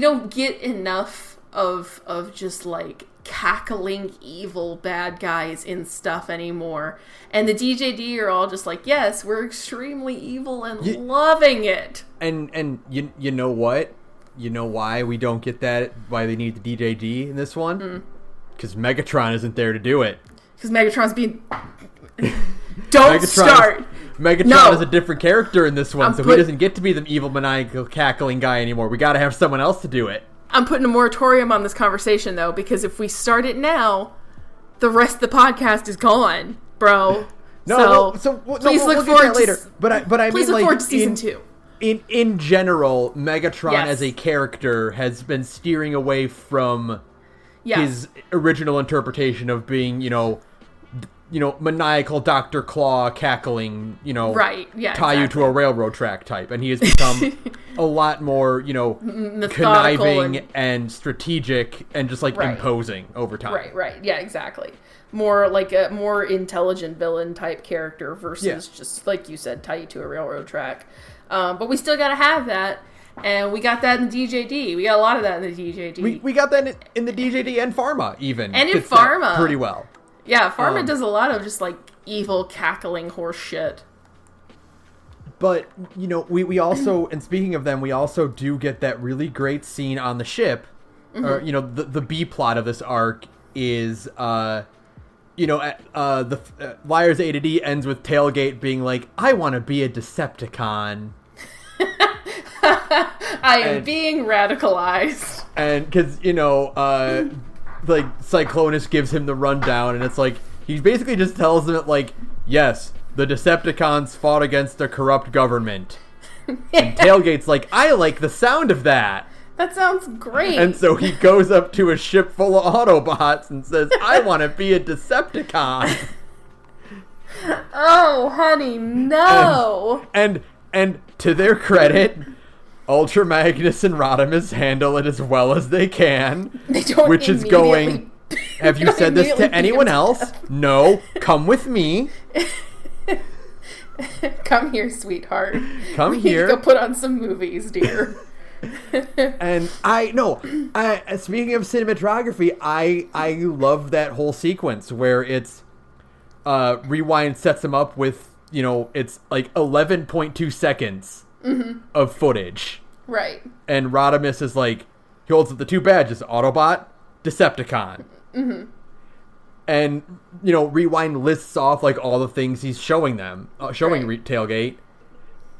don't get enough of just, like, cackling evil bad guys in stuff anymore. And the DJD are all just like, yes, we're extremely evil and loving it. And you know what? You know why we don't get that? Why they need the DJD in this one? Because Megatron isn't there to do it. Because Megatron's being... Start! Megatron is a different character in this one, so he doesn't get to be the evil, maniacal, cackling guy anymore. We gotta have someone else to do it. I'm putting a moratorium on this conversation, though, because if we start it now, the rest of the podcast is gone, bro. Please look forward to later. Please look forward to season 2. In general, Megatron as a character has been steering away from his original interpretation of being, maniacal Dr. Claw cackling, tie you to a railroad track type. And he has become a lot more, conniving and strategic and just, like, imposing over time. Right. Yeah, exactly. More like a more intelligent villain type character versus just, like you said, tie you to a railroad track. But we still gotta have that. And we got that in the DJD. We got a lot of that in the DJD. We got that in the DJD and Pharma, even. And in Pharma. Pretty well. Yeah, Pharma does a lot of just, like, evil, cackling horse shit. But, we also, and speaking of them, we also do get that really great scene on the ship. Mm-hmm. Or, the B plot of this arc is, the Liar's A to D ends with Tailgate being like, I want to be a Decepticon. I am being radicalized. And, because, like, Cyclonus gives him the rundown, and it's like, he basically just tells them that, like, yes, the Decepticons fought against a corrupt government. And Tailgate's like, I like the sound of that. That sounds great. And so he goes up to a ship full of Autobots and says, I want to be a Decepticon. Oh, honey, no. And to their credit, Ultra Magnus and Rodimus handle it as well as they can, which is going, have you said this to anyone else? No, come with me. Come here, sweetheart. Come here. Go put on some movies, dear. And speaking of cinematography, I love that whole sequence where it's Rewind sets him up with, it's like 11.2 seconds of footage. Right. And Rodimus is like, he holds up the two badges, Autobot, Decepticon. Mm-hmm. And, Rewind lists off, like, all the things he's showing them, Tailgate.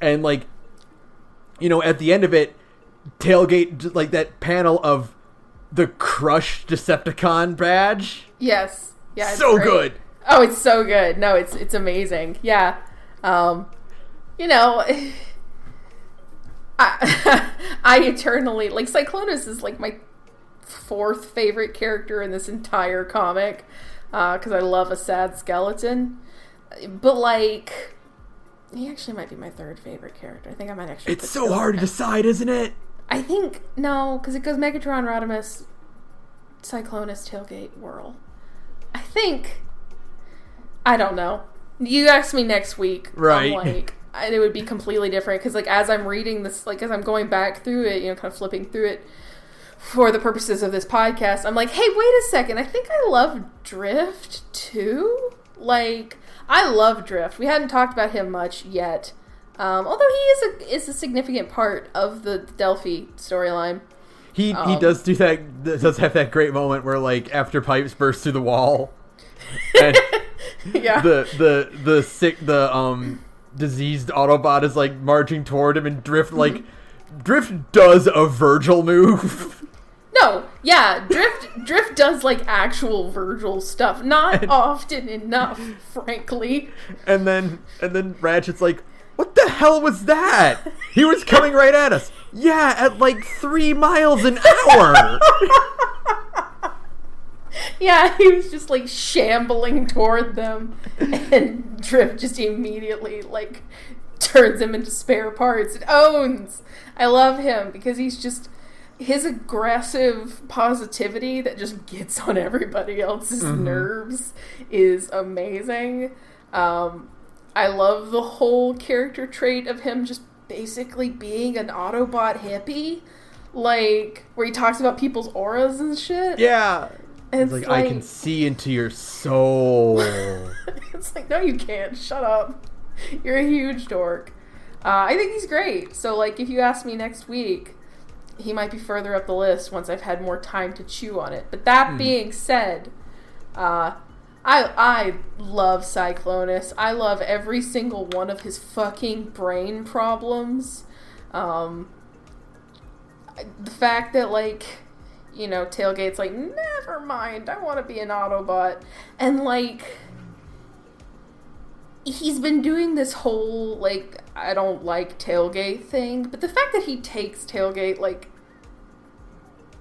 And, like, at the end of it, Tailgate, like, that panel of the crushed Decepticon badge. Yes. Yeah. It's so good. Oh, it's so good. No, it's amazing. Yeah. I eternally, like, Cyclonus is, like, my 4th favorite character in this entire comic, because I love a sad skeleton. But, like, he actually might be my 3rd favorite character. I think I might actually... It's so hard to decide, isn't it? I think, no, because it goes Megatron, Rodimus, Cyclonus tailgate whirl. I don't know. You ask me next week. Right. I'm like, it would be completely different. Because, like, as I'm reading this, like, as I'm going back through it, you know, kind of flipping through it for the purposes of this podcast, I'm like, hey, wait a second. I think I love Drift, too. Like, I love Drift. We hadn't talked about him much yet. Although he is a significant part of the Delphi storyline. He does do that. Does have that great moment where, like, after Pipes bursts through the wall, and yeah, the sick diseased Autobot is like marching toward him, and Drift does a Virgil move. No, yeah, Drift does like actual Virgil stuff, not often enough, frankly. And then Ratchet's like, what the hell was that? He was coming right at us. Yeah, at like 3 miles an hour. Yeah, he was just like shambling toward them, and Drift just immediately like turns him into spare parts and owns. I love him because he's just, his aggressive positivity that just gets on everybody else's nerves is amazing. I love the whole character trait of him just basically being an Autobot hippie, like where he talks about people's auras and shit. Yeah. It's like, I can see into your soul. It's like, no, you can't. Shut up. You're a huge dork. I think he's great. So, like, if you ask me next week, he might be further up the list once I've had more time to chew on it. But that being said, I love Cyclonus. I love every single one of his fucking brain problems. The fact that, like, you know, Tailgate's like, never mind, I want to be an Autobot. And, like, he's been doing this whole, like, I don't like Tailgate thing. But the fact that he takes Tailgate, like,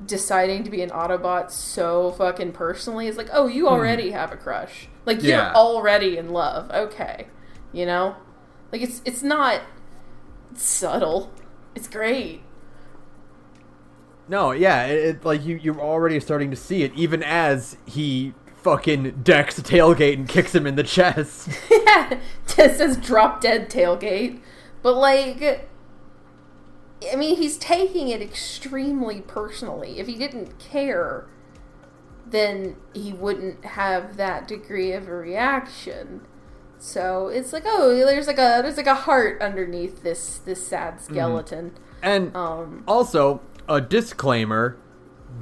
deciding to be an Autobot so fucking personally is like, oh, you already have a crush. Like, you're already in love. Okay. You know? Like, it's not subtle. It's great. No, yeah, it like you're already starting to see it, even as he fucking decks Tailgate and kicks him in the chest. Yeah, just says drop dead Tailgate. But, like, I mean, he's taking it extremely personally. If he didn't care, then he wouldn't have that degree of a reaction. So it's like, oh, there's like a heart underneath this sad skeleton. And also, a disclaimer,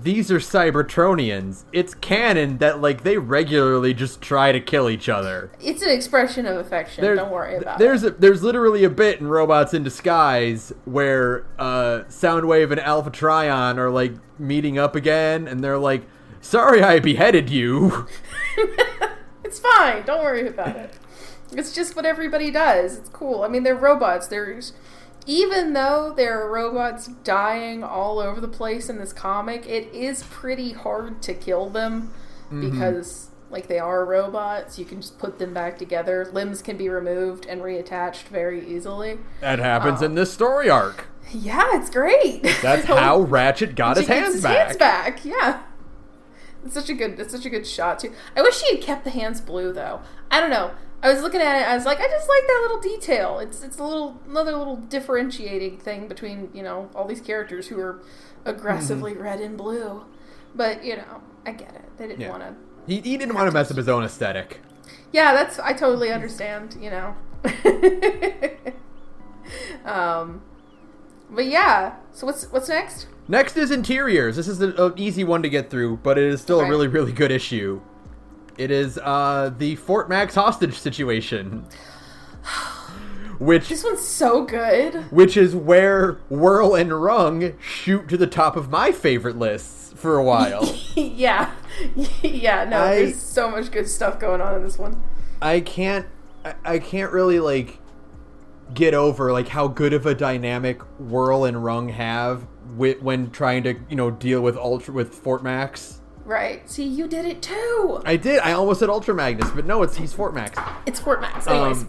these are Cybertronians. It's canon that, like, they regularly just try to kill each other. It's an expression of affection. Don't worry about it. There's literally a bit in Robots in Disguise where Soundwave and Alpha Trion are, like, meeting up again, and they're like, sorry I beheaded you. It's fine. Don't worry about it. It's just what everybody does. It's cool. I mean, they're robots. Even though there are robots dying all over the place in this comic, it is pretty hard to kill them because, like, they are robots. You can just put them back together. Limbs can be removed and reattached very easily. That happens in this story arc. Yeah, it's great. That's how Ratchet got his hands back. Yeah. It's such a good shot, too. I wish he had kept the hands blue, though. I don't know. I was looking at it, I was like, I just like that little detail. It's another little differentiating thing between, you know, all these characters who are aggressively red and blue. But, you know, I get it. They didn't want to... He didn't want to mess up his own aesthetic. Yeah, I totally understand, you know. But yeah, so what's next? Next is Interiors. This is an easy one to get through, but it is still a really, really good issue. It is the Fort Max hostage situation. This one's so good. Which is where Whirl and Rung shoot to the top of my favorite lists for a while. Yeah. Yeah, no, there's so much good stuff going on in this one. I can't really, like, get over, like, how good of a dynamic Whirl and Rung have when trying to, you know, deal with Fort Max. Right. See, you did it too. I did. I almost said Ultra Magnus, but no, he's Fort Max. It's Fort Max. Anyways.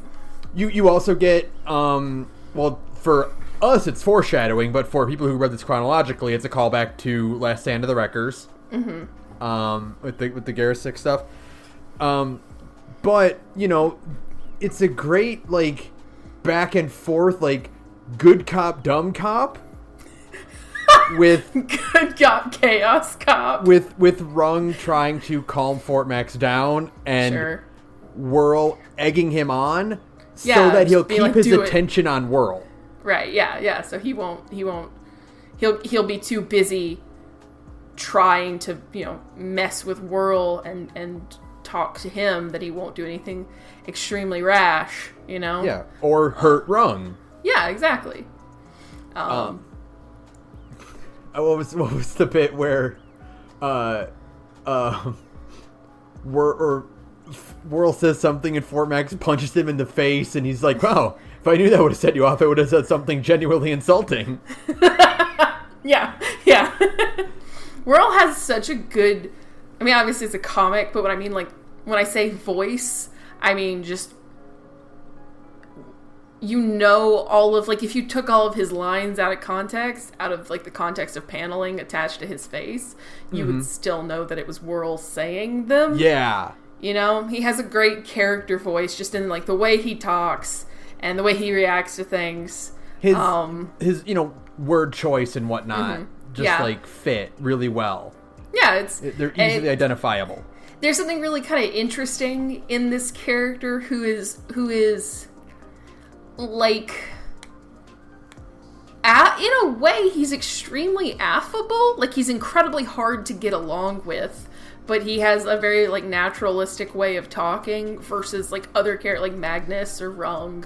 You also get, well, for us it's foreshadowing, but for people who read this chronologically, it's a callback to Last Stand of the Wreckers. with the Garrisic stuff. But you know, it's a great like back and forth, like good cop, dumb cop. With good cop, chaos cop. With Rung trying to calm Fort Max down and Whirl egging him on so that he'll keep his attention on Whirl. Right, yeah. So he'll be too busy trying to, you know, mess with Whirl and talk to him that he won't do anything extremely rash, you know? Yeah, or hurt Rung. Yeah, exactly. What was the bit where Whirl says something and Fort Max punches him in the face and he's like, wow, if I knew that would have set you off, I would have said something genuinely insulting. Yeah. Whirl has such a good, I mean, obviously it's a comic, but what I mean, like, when I say voice, I mean just, you know, all of, like, if you took all of his lines out of context, out of, like, the context of paneling attached to his face, you would still know that it was Whirl saying them. Yeah. You know, he has a great character voice just in, like, the way he talks and the way he reacts to things. His you know, word choice and whatnot just, like, fit really well. Yeah, they're easily identifiable. There's something really kind of interesting in this character who is like, in a way, he's extremely affable. Like, he's incredibly hard to get along with, but he has a very, like, naturalistic way of talking versus, like, other characters, like Magnus or Rung.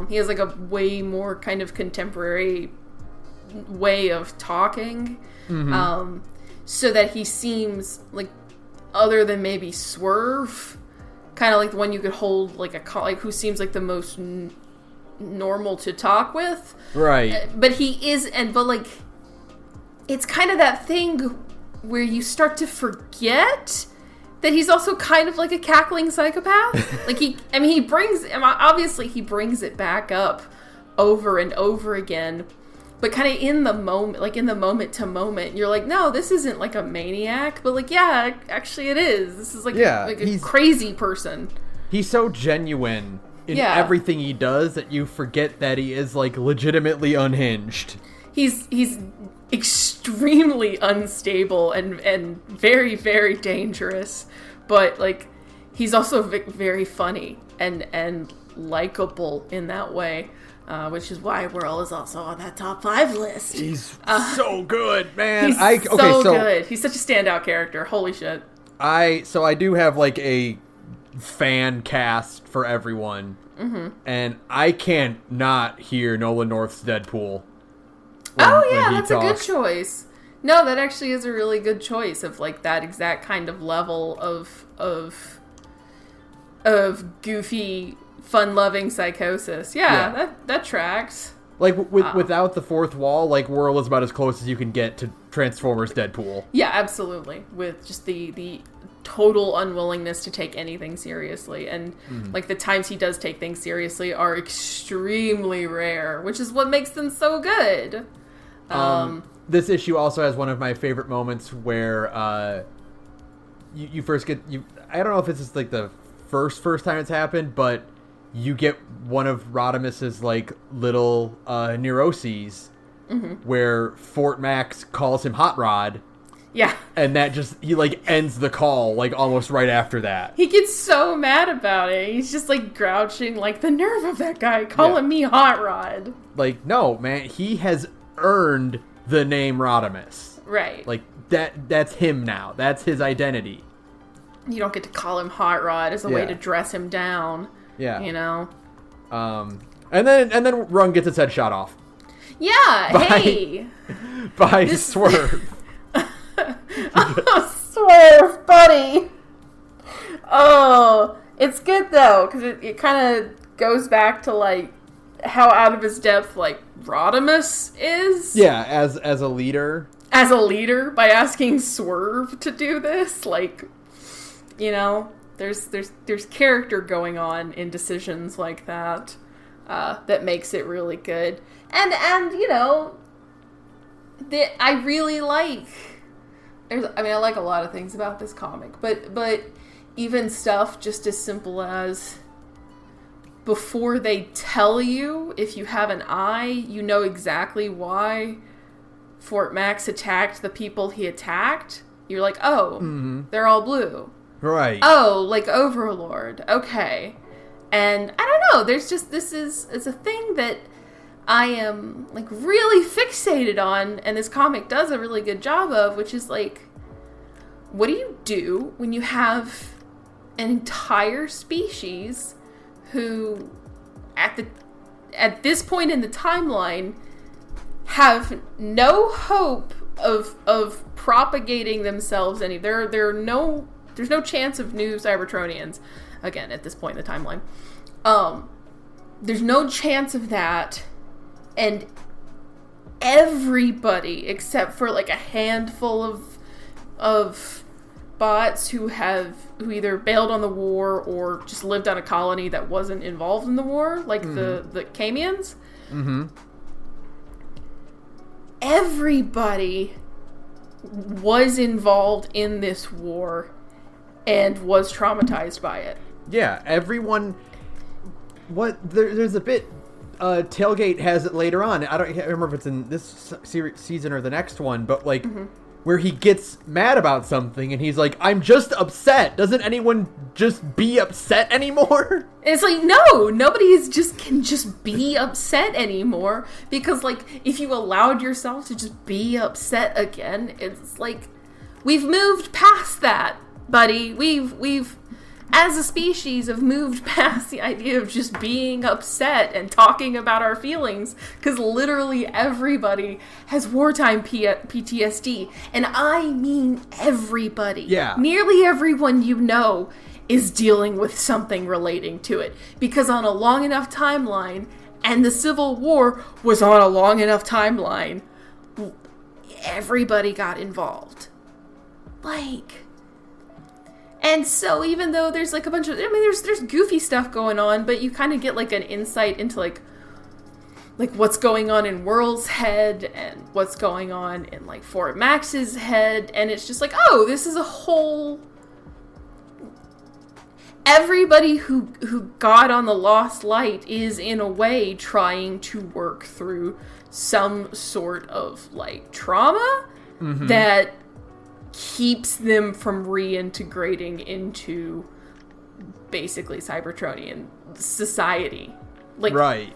He has, like, a way more kind of contemporary way of talking. So that he seems, like, other than maybe Swerve, kind of like the one you could hold, like, who seems like the most normal to talk with, right? But he is, but like, it's kind of that thing where you start to forget that he's also kind of like a cackling psychopath. Like, he brings it back up over and over again, but kind of in the moment, like in the moment to moment, you're like, no, this isn't like a maniac, but like, yeah, actually it is. This is like, a crazy person. He's so genuine in everything he does that you forget that he is, like, legitimately unhinged. He's extremely unstable and very, very dangerous, but, like, he's also very funny and likable in that way, which is why Whirl is also on that top 5 list. He's so good, man. He's so good. He's such a standout character. Holy shit. I do have, like, a fan cast for everyone, and I can't not hear Nolan North's Deadpool. That's a good choice. No, that actually is a really good choice of, like, that exact kind of level of goofy, fun-loving psychosis. Yeah. That tracks. Like, without the fourth wall, like, Whirl is about as close as you can get to Transformers Deadpool. Yeah, absolutely. With just the total unwillingness to take anything seriously. And, like, the times he does take things seriously are extremely rare, which is what makes them so good. This issue also has one of my favorite moments where you first get... I don't know if it's just, like, the first time it's happened, but you get one of Rodimus's, like, little neuroses where Fort Max calls him Hot Rod. Yeah. And that just, he, like, ends the call, like, almost right after that. He gets so mad about it. He's just, like, grouching, like, the nerve of that guy calling me Hot Rod. Like, no, man, he has earned the name Rodimus. Right. Like, that's him now. That's his identity. You don't get to call him Hot Rod as a way to dress him down. Yeah. You know? And then Rung gets his head shot off. Yeah, By Swerve. Oh, Swerve, buddy. Oh, it's good though, because it kind of goes back to, like, how out of his depth, like, Rodimus is. Yeah, as a leader. As a leader, by asking Swerve to do this, like, you know, there's character going on in decisions like that, that makes it really good. And you know, I I like a lot of things about this comic, but even stuff just as simple as before they tell you if you have an eye, you know exactly why Fort Max attacked the people he attacked. You're like, oh, they're all blue. Right. Oh, like Overlord. Okay. And I don't know, there's just, it's a thing that I am, like, really fixated on, and this comic does a really good job of, which is, like, what do you do when you have an entire species who, at this point in the timeline, have no hope of propagating themselves any. There's no chance of new Cybertronians, again, at this point in the timeline. There's no chance of that, and everybody, except for like a handful of bots who either bailed on the war or just lived on a colony that wasn't involved in the war, like the Camians. Mm-hmm. Everybody was involved in this war and was traumatized by it. Yeah, everyone. There's a bit. Tailgate has it later on. I can't remember if it's in this season or the next one, but like where he gets mad about something and he's like, "I'm just upset." Doesn't anyone just be upset anymore? And it's like, no, nobody can just be upset anymore, because like if you allowed yourself to just be upset again, it's like we've moved past that, buddy. We've as a species have moved past the idea of just being upset and talking about our feelings, because literally everybody has wartime PTSD, and I mean everybody. Yeah. Nearly everyone you know is dealing with something relating to it, because on a long enough timeline, and the Civil War was on a long enough timeline, everybody got involved. Like... And so even though there's like a bunch of, there's goofy stuff going on, but you kind of get like an insight into like what's going on in Whirl's head and what's going on in like Fort Max's head. And it's just like, oh, this is a whole, everybody who got on the Lost Light is in a way trying to work through some sort of like trauma that keeps them from reintegrating into basically Cybertronian society. Like, right.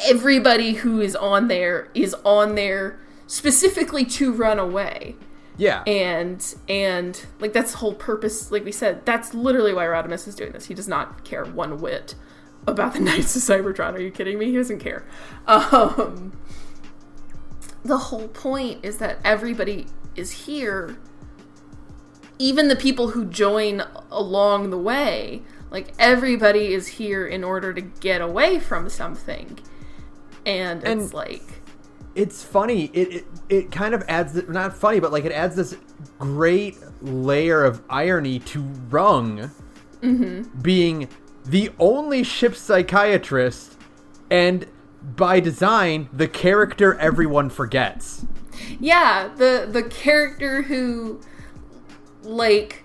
Everybody who is on there specifically to run away. Yeah. And like that's the whole purpose, like we said, that's literally why Rodimus is doing this. He does not care one whit about the Knights of Cybertron. Are you kidding me? He doesn't care. The whole point is that everybody is here. Even the people who join along the way, like everybody is here in order to get away from something. And it's like, it's funny. It kind of adds, not funny, but like it adds this great layer of irony to Rung being the only ship psychiatrist, and by design, the character everyone forgets. Yeah, the character who like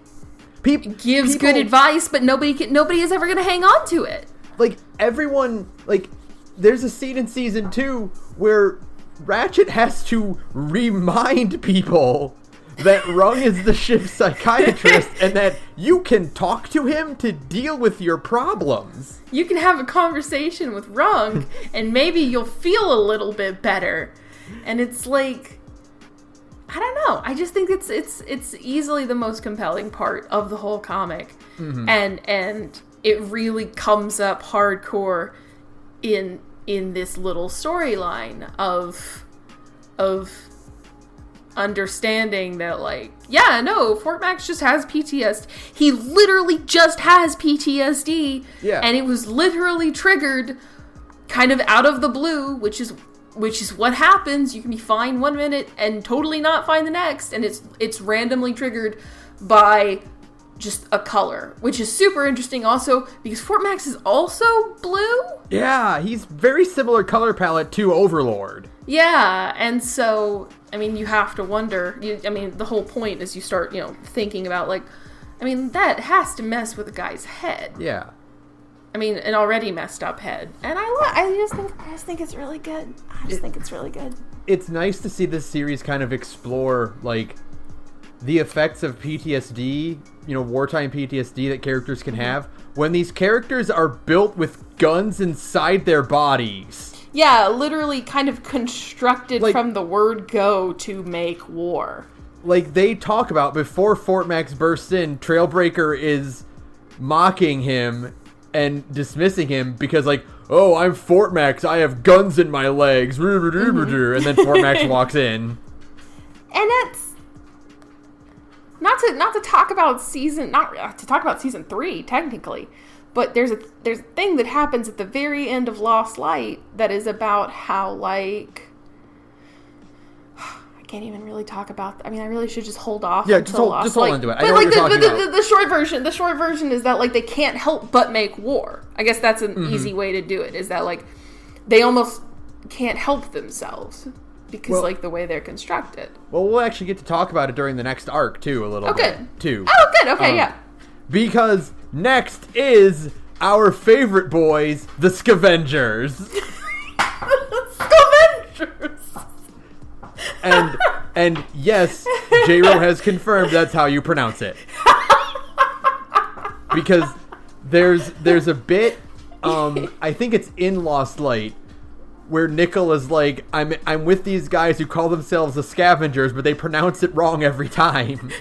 gives good advice, but nobody is ever gonna hang on to it. Like everyone, like there's a scene in season 2 where Ratchet has to remind people that Rung is the ship's psychiatrist and that you can talk to him to deal with your problems. You can have a conversation with Rung and maybe you'll feel a little bit better. And it's like, I don't know. I just think it's easily the most compelling part of the whole comic, and it really comes up hardcore in this little storyline of understanding that, like, yeah, no, Fort Max just has PTSD. He literally just has PTSD, and it was literally triggered kind of out of the blue, which is what happens. You can be fine 1 minute and totally not fine the next, and it's randomly triggered by just a color, which is super interesting also because Fort Max is also blue. Yeah, he's very similar color palette to Overlord. Yeah, and so, I mean, you have to wonder, the whole point is you start, thinking about, like, I mean, that has to mess with a guy's head. Yeah. I mean, an already messed up head. And I just think it's really good. I just think it's really good. It's nice to see this series kind of explore, like, the effects of PTSD, wartime PTSD that characters can have when these characters are built with guns inside their bodies. Yeah, literally kind of constructed from the word go to make war. Like, they talk about, before Fort Max bursts in, Trailbreaker is mocking him and dismissing him because, like, oh, I'm Fort Max, I have guns in my legs, and then Fort Max walks in. And it's not to talk about season 3 technically, but there's a thing that happens at the very end of Lost Light that is about how, like, I can't even really talk about. I mean, I really should just hold off. Yeah, just hold on to it. I know what you're talking about. The short version is that, like, they can't help but make war. I guess that's an easy way to do it. Is that, like, they almost can't help themselves because, like, the way they're constructed. Well, we'll actually get to talk about it during the next arc too, a little bit. Too. Oh, good. Okay, yeah. Because next is our favorite boys, the Scavengers. Scavengers. And yes, J-Ro has confirmed that's how you pronounce it. Because there's a bit, I think it's in Lost Light, where Nickel is like, I'm with these guys who call themselves the Scavengers, but they pronounce it wrong every time.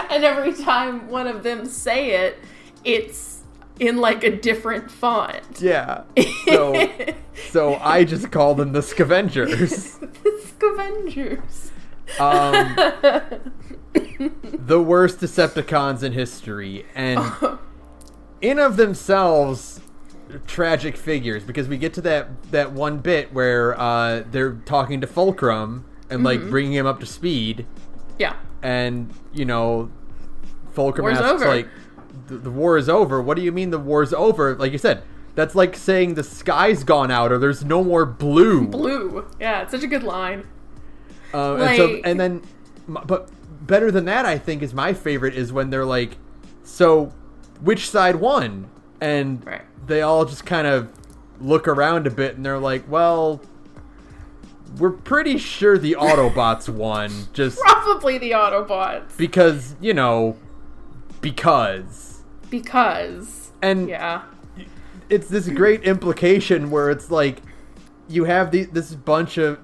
And every time one of them say it, it's in, like, a different font. Yeah. So I just call them the Scavengers. The Scavengers. The worst Decepticons in history. And in of themselves, tragic figures. Because we get to that one bit where they're talking to Fulcrum and, like, bringing him up to speed. Yeah. And, Fulcrum War's asks, over. like, the war is over. What do you mean the war's over? Like you said, that's like saying the sky's gone out or there's no more blue. Blue. Yeah, it's such a good line. But better than that, I think, is my favorite is when they're like, so which side won? And they all just kind of look around a bit and they're like, well, we're pretty sure the Autobots won. Just probably the Autobots. Because, And yeah, it's this great implication where it's like you have this bunch of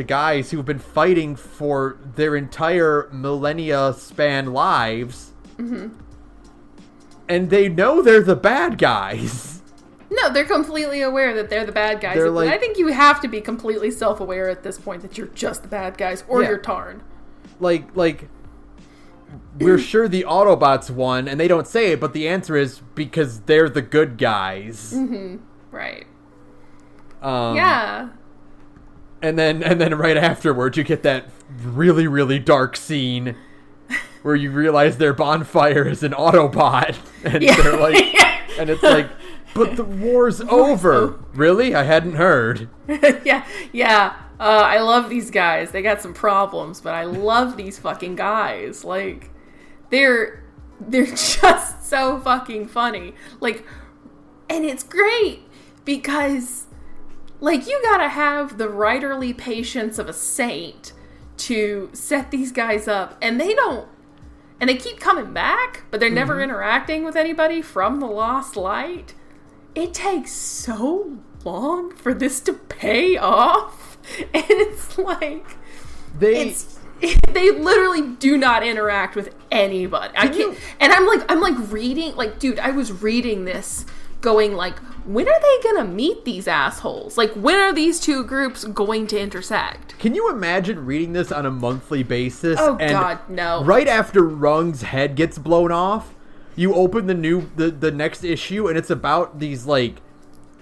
guys who've been fighting for their entire millennia span lives, and they know they're the bad guys. No, they're completely aware that they're the bad guys. Like, I think you have to be completely self-aware at this point that you're just the bad guys, or you're Tarn. Like. We're sure the Autobots won, and they don't say it, but the answer is because they're the good guys. Mm-hmm. Right. Yeah. And then right afterwards, you get that really, really dark scene where you realize their bonfire is an Autobot, and they're like, and it's like, but the war's over. Really? I hadn't heard. Yeah. I love these guys. They got some problems, but I love these fucking guys. Like, they're just so fucking funny. Like, and it's great because, like, you gotta have the writerly patience of a saint to set these guys up, and they keep coming back, but they're never interacting with anybody from the Lost Light. It takes so long for this to pay off. And it's like they literally do not interact with anybody. I can't. And I'm like reading, like, dude, I was reading this going like, when are they gonna meet these assholes? Like, when are these two groups going to intersect? Can you imagine reading this on a monthly basis? Oh, God, no. Right after Rung's head gets blown off, you open the next issue and it's about these, like,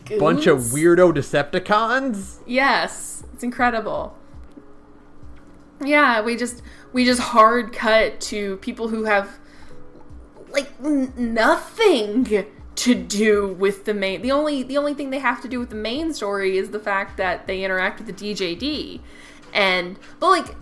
Goons? Bunch of weirdo Decepticons? Yes. It's incredible. Yeah, we just hard cut to people who have like nothing to do with the main. The only thing they have to do with the main story is the fact that they interact with the DJD, but like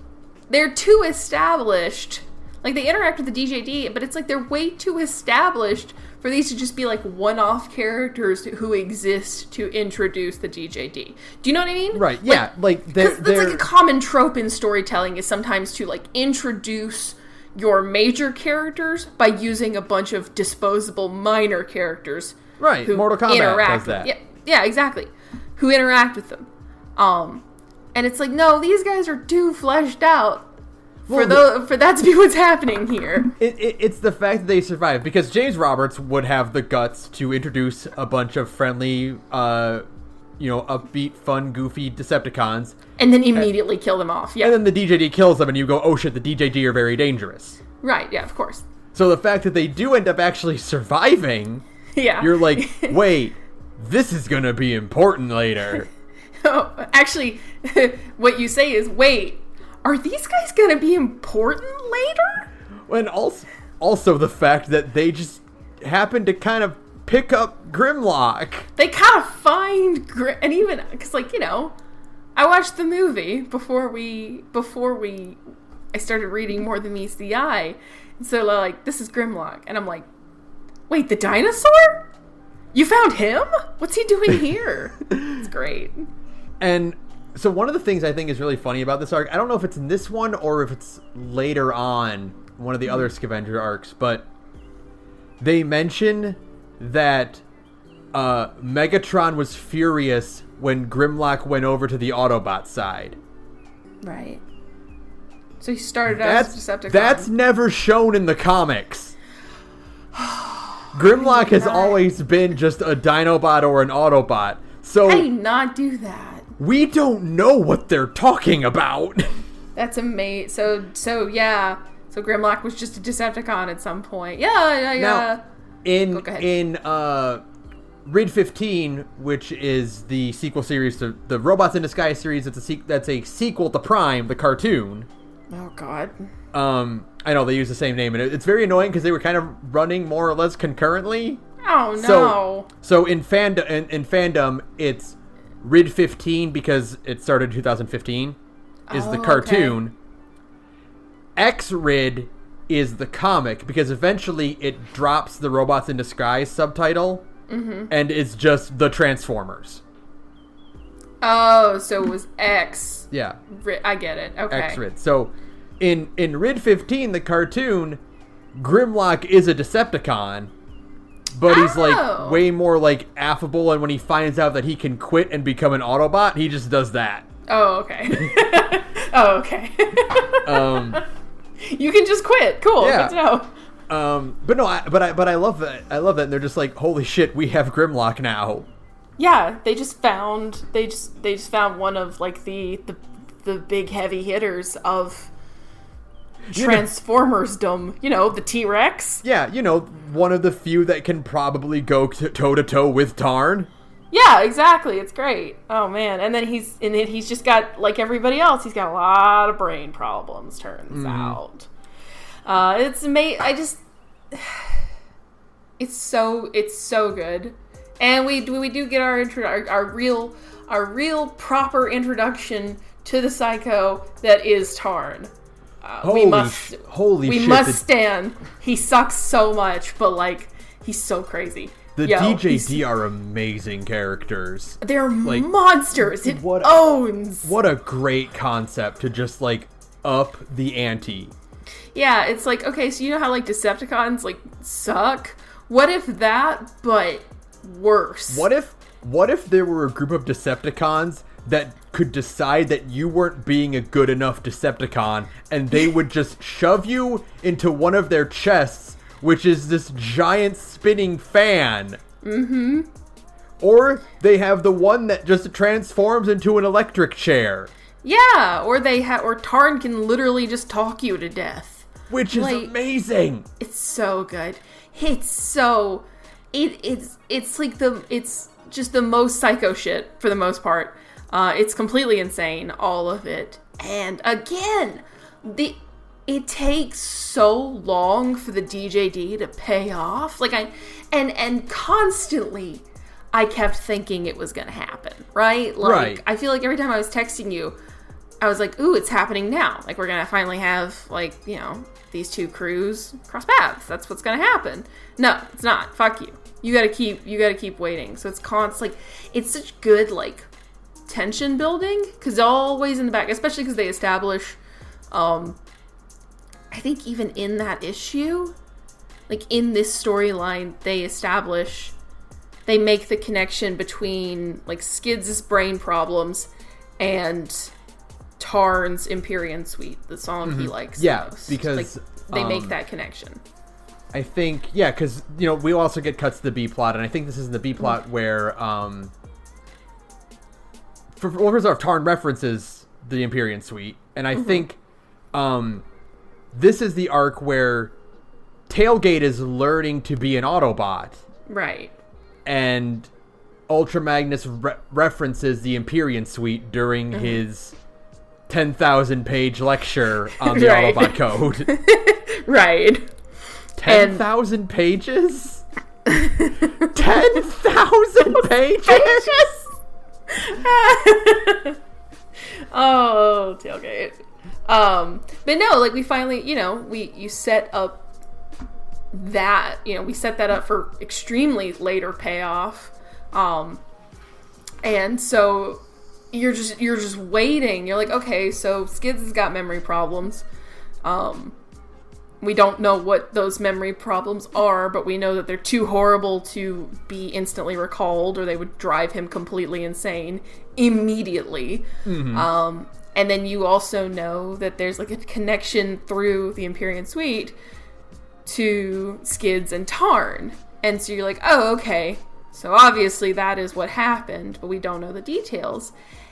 they're too established. Like they interact with the DJD, but it's like they're way too established for these to just be like one-off characters who exist to introduce the DJD. Do you know what I mean? Right. Yeah. Like that's like a common trope in storytelling is sometimes to like introduce your major characters by using a bunch of disposable minor characters. Right. Mortal Kombat does that. Yeah, exactly. Who interact with them. And it's like, no, these guys are too fleshed out for that to be what's happening here. It's the fact that they survive, because James Roberts would have the guts to introduce a bunch of friendly, upbeat, fun, goofy Decepticons. And then immediately kill them off, yeah. And then the DJD kills them, and you go, oh shit, the DJD are very dangerous. Right, yeah, of course. So the fact that they do end up actually surviving, yeah, you're like, wait, this is gonna be important later. Oh, actually, what you say is, wait, are these guys gonna be important later? And also the fact that they just happen to kind of pick up Grimlock. They kind of find and even because, like, I watched the movie before I started reading More Than Meets the Eye, and so like, this is Grimlock, and I'm like, wait, the dinosaur? You found him? What's he doing here? It's great. And so one of the things I think is really funny about this arc, I don't know if it's in this one or if it's later on, one of the other Scavenger arcs, but they mention that Megatron was furious when Grimlock went over to the Autobot side. Right. So he started out as a Decepticon. That's never shown in the comics. Grimlock has always been just a Dinobot or an Autobot. So how do you not do that? We don't know what they're talking about. That's amazing. So yeah. So Grimlock was just a Decepticon at some point. Yeah. Now, in Rid 15, which is the sequel series to the Robots in Disguise series, that's a sequel to Prime, the cartoon. Oh God. I know they use the same name, and it's very annoying because they were kind of running more or less concurrently. Oh no. So in fandom, it's Rid 15 because it started in 2015 is the cartoon. Okay. X-Rid is the comic because eventually it drops the Robots in Disguise subtitle and it's just the Transformers. Oh, so it was X. Yeah. I get it. Okay. X-Rid. So in Rid 15, the cartoon, Grimlock is a Decepticon. But he's like way more like affable, and when he finds out that he can quit and become an Autobot, he just does that. Oh, okay. Okay. You can just quit. Cool. Yeah. Good to know. But I love that. I love that. And they're just like, holy shit, we have Grimlock now. Yeah, they just found one of like the big heavy hitters of Transformers-dom, the T-Rex. Yeah, one of the few that can probably go toe-to-toe with Tarn. Yeah, exactly. It's great. Oh man, and then he's just got, like everybody else, he's got a lot of brain problems. Turns out, it's amazing. It's so good, and we do get our real proper introduction to the Psycho that is Tarn. We must stand. He sucks so much, but like he's so crazy. The DJD are amazing characters. They're like monsters. It owns. What a great concept to just like up the ante. Yeah, it's like, okay, so you know how like Decepticons like suck? What if that, but worse? What if there were a group of Decepticons that could decide that you weren't being a good enough Decepticon, and they would just shove you into one of their chests, which is this giant spinning fan. Mm-hmm. Or they have the one that just transforms into an electric chair. Yeah, or or Tarn can literally just talk you to death. Which is amazing. It's so good. It's like it's just the most psycho shit for the most part. It's completely insane, all of it. And again, it takes so long for the DJD to pay off. Like and constantly I kept thinking it was gonna happen, right? Like right. I feel like every time I was texting you, I was like, ooh, it's happening now. Like we're gonna finally have like, you know, these two crews cross paths. That's what's gonna happen. No, it's not. Fuck you. You gotta keep waiting. So it's it's such good like tension building, because always in the back, especially because they establish I think even in that issue, like in this storyline, they make the connection between like Skids' brain problems and Tarn's Empyrean Suite, the song he likes the most. Because like, they make that connection. I think, because, you know, we also get cuts to the B plot, and I think this is in the B plot where, for what reserve, Tarn references the Empyrean Suite, and I think, this is the arc where Tailgate is learning to be an Autobot. Right. And Ultra Magnus references the Empyrean Suite during his 10,000 page lecture on the Autobot code. Right. 10,000 pages? 10,000 pages? Oh, Tailgate. But no, like we finally, you know, you set up that, you know, we set that up for extremely later payoff. And so you're just waiting. You're like, okay, so Skids has got memory problems. We don't know what those memory problems are, but we know that they're too horrible to be instantly recalled, or they would drive him completely insane immediately. And then you also know that there's like a connection through the Empyrean Suite to Skids and Tarn. And so you're like, oh, okay. So obviously that is what happened, but we don't know the details.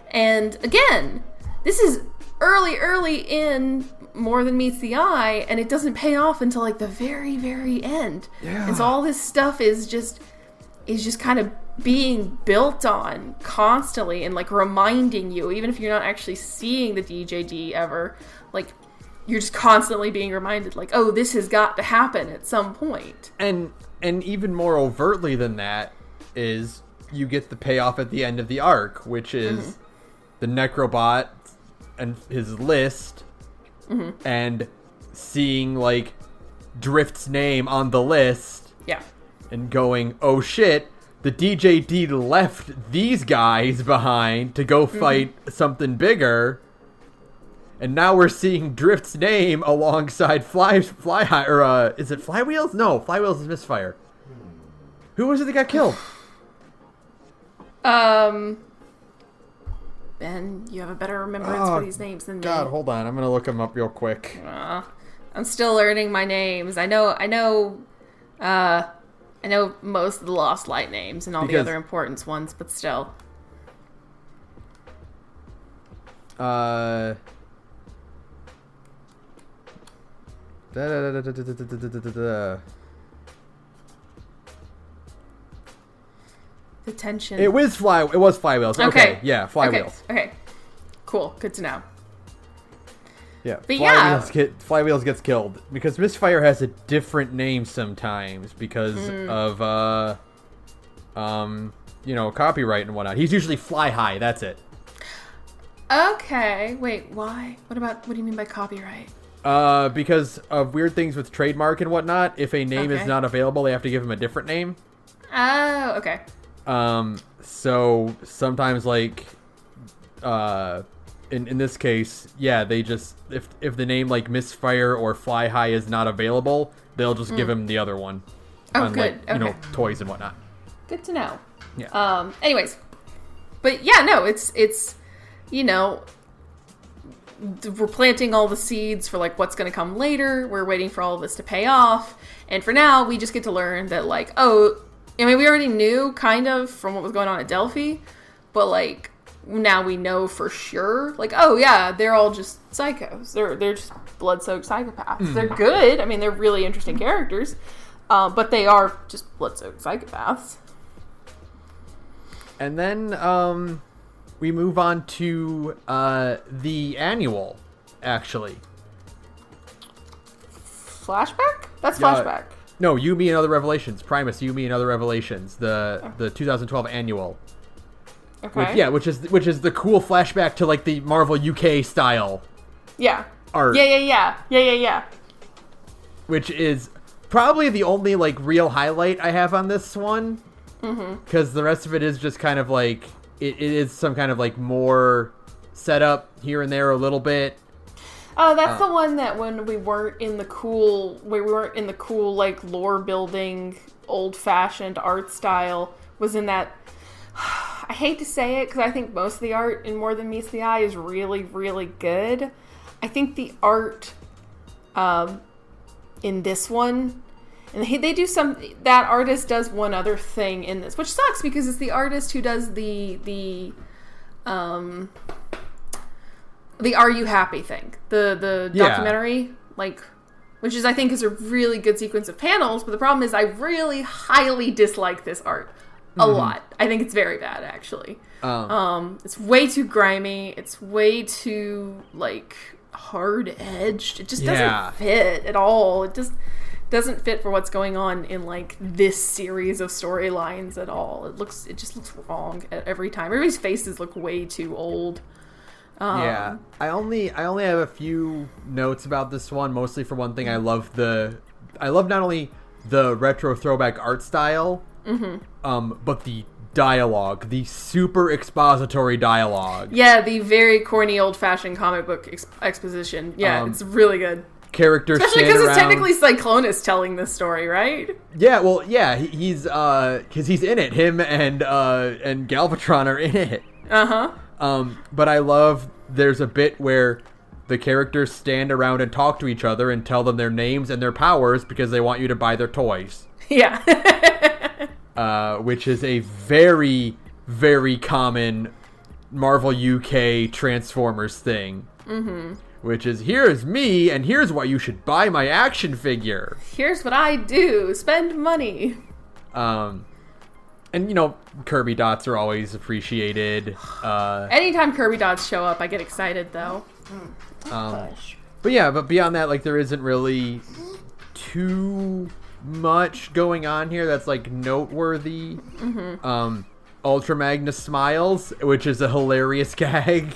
And again, this is early in More Than Meets the Eye, and it doesn't pay off until like the very, very end. Yeah. And so all this stuff is just kind of being built on constantly and like reminding you, even if you're not actually seeing the DJD ever, like you're just constantly being reminded like, oh, this has got to happen at some point. And even more overtly than that is you get the payoff at the end of the arc, which is the Necrobot and his list, and seeing like Drift's name on the list, and going, oh shit, the DJD left these guys behind to go fight something bigger, and now we're seeing Drift's name alongside Fly High, or is it Flywheels? No, Flywheels is Misfire. Who was it that got killed? Ben, you have a better remembrance for these names than me. God, hold on, I'm gonna look them up real quick. I'm still learning my names. I know most of the Lost Light names and all the other important ones, but still. The tension. It was Flywheels. Okay. Yeah, Flywheels. Okay. Cool. Good to know. Yeah. But Flywheels gets killed because Misfire has a different name sometimes because of copyright and whatnot. He's usually Fly High. That's it. Okay. Wait. Why? What do you mean by copyright? Because of weird things with trademark and whatnot. If a name is not available, they have to give him a different name. Oh. Okay. So sometimes like, in this case, they just, if the name like Misfire or Fly High is not available, they'll just give him the other one. Oh, on, good. Like, toys and whatnot. Good to know. Yeah. Anyways, but yeah, no, it's we're planting all the seeds for like what's going to come later. We're waiting for all of this to pay off, and for now, we just get to learn that like, we already knew kind of from what was going on at Delphi, but like now we know for sure. Like, oh yeah, they're all just psychos. They're just blood-soaked psychopaths. They're good. I mean, they're really interesting characters, but they are just blood-soaked psychopaths. And then we move on to the annual, actually. Flashback? That's flashback. No, You, Me, and Other Revelations. Primus, You, Me, and Other Revelations. The 2012 annual. Okay. Which is the cool flashback to like the Marvel UK style. Yeah. Art. Yeah. Which is probably the only like real highlight I have on this one. Because the rest of it is just kind of like it is some kind of like more setup here and there a little bit. Oh, that's the one that when we weren't in the cool like lore building old fashioned art style was in that. I hate to say it because I think most of the art in More Than Meets the Eye is really, really good. I think the art in this one, and they do that artist does one other thing in this, which sucks because it's the artist who does the Are You Happy thing, the documentary, like, which is I think is a really good sequence of panels, but the problem is I really highly dislike this art. A lot. I think it's very bad, actually. It's way too grimy. It's way too, like, hard-edged. It just doesn't fit at all. It just doesn't fit for what's going on in, like, this series of storylines at all. It just looks wrong every time. Everybody's faces look way too old. I only have a few notes about this one, mostly for one thing. I love not only the retro throwback art style, but the dialogue, the super expository dialogue. Yeah, the very corny old-fashioned comic book exposition. Yeah, it's really good. Characters, especially because it's technically Cyclonus telling this story, right? Yeah, well, yeah, he's because he's in it. Him and Galvatron are in it. But I love there's a bit where the characters stand around and talk to each other and tell them their names and their powers because they want you to buy their toys. Yeah. Which is a very, very common Marvel UK Transformers thing. Which is, here's me, and here's why you should buy my action figure. Here's what I do. Spend money. And, you know, Kirby dots are always appreciated. Anytime Kirby dots show up, I get excited, though. But beyond that, like, there isn't really too much going on here that's like noteworthy. Ultra Magnus smiles, which is a hilarious gag.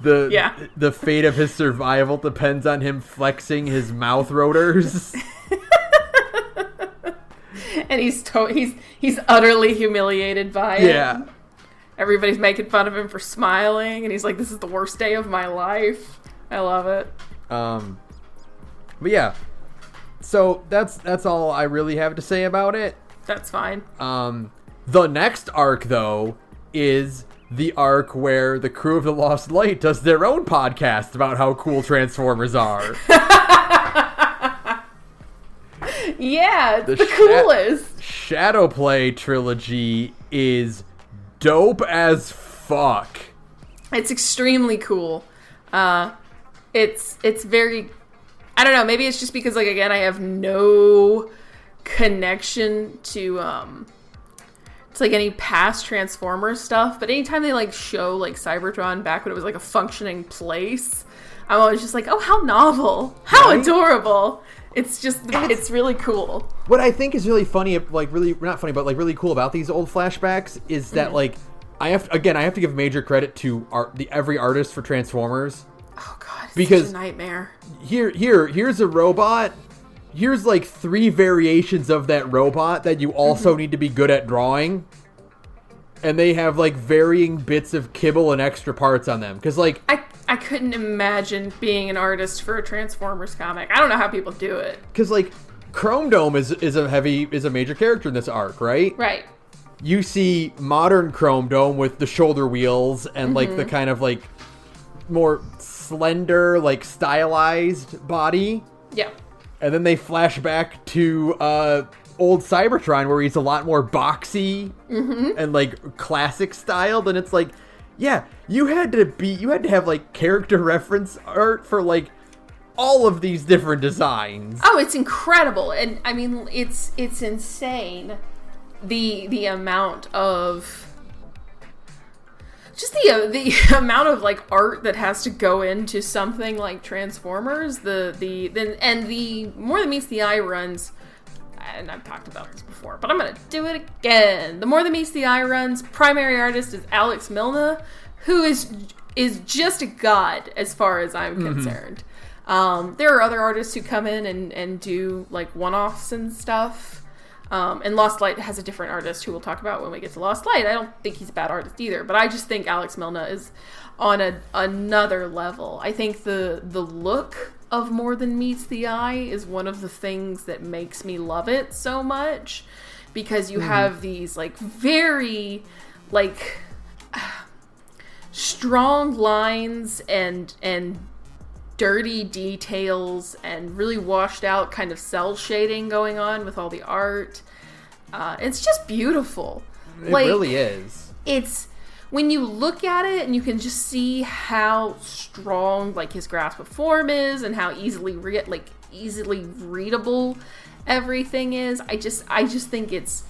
The fate of his survival depends on him flexing his mouth rotors. And he's utterly humiliated by it. Yeah. Everybody's making fun of him for smiling, and he's like, "This is the worst day of my life." I love it. But yeah. So that's all I really have to say about it. That's fine. The next arc, though, is the arc where the crew of the Lost Light does their own podcast about how cool Transformers are. Yeah, it's the coolest. Shadowplay trilogy is dope as fuck. It's extremely cool. It's very... I don't know, maybe it's just because, like, again, I have no connection to like any past Transformers stuff, but anytime they like show like Cybertron back when it was like a functioning place, I'm always just like, oh, how novel, how adorable. It's just, it's really cool. What I think is really funny, like really, not funny, but like really cool about these old flashbacks is that like, I have to give major credit to every artist for Transformers. Oh god, it's because such a nightmare. Here's a robot. Here's like 3 variations of that robot that you also need to be good at drawing. And they have like varying bits of kibble and extra parts on them. Because like... I couldn't imagine being an artist for a Transformers comic. I don't know how people do it. Because like Chrome Dome is a major character in this arc, right? Right. You see modern Chrome Dome with the shoulder wheels and like the kind of like more slender, like stylized body. Yeah. And then they flash back to old Cybertron where he's a lot more boxy and like classic styled, and it's like, yeah, you had to have like character reference art for like all of these different designs. Oh, it's incredible. And I mean, it's insane the amount of just the amount of like art that has to go into something like Transformers, the More Than Meets the Eye runs, and I've talked about this before, but I'm gonna do it again. The More Than Meets the Eye runs, primary artist is Alex Milne, who is just a god as far as I'm concerned. There are other artists who come in and do like one-offs and stuff. And Lost Light has a different artist who we'll talk about when we get to Lost Light. I don't think he's a bad artist either, but I just think Alex Milne is on another level. I think the look of More Than Meets the Eye is one of the things that makes me love it so much, because you have these like very like strong lines and dirty details and really washed out kind of cell shading going on with all the art. It's just beautiful. It really is. It's when you look at it and you can just see how strong like his grasp of form is and how easily readable everything is. I just think it's,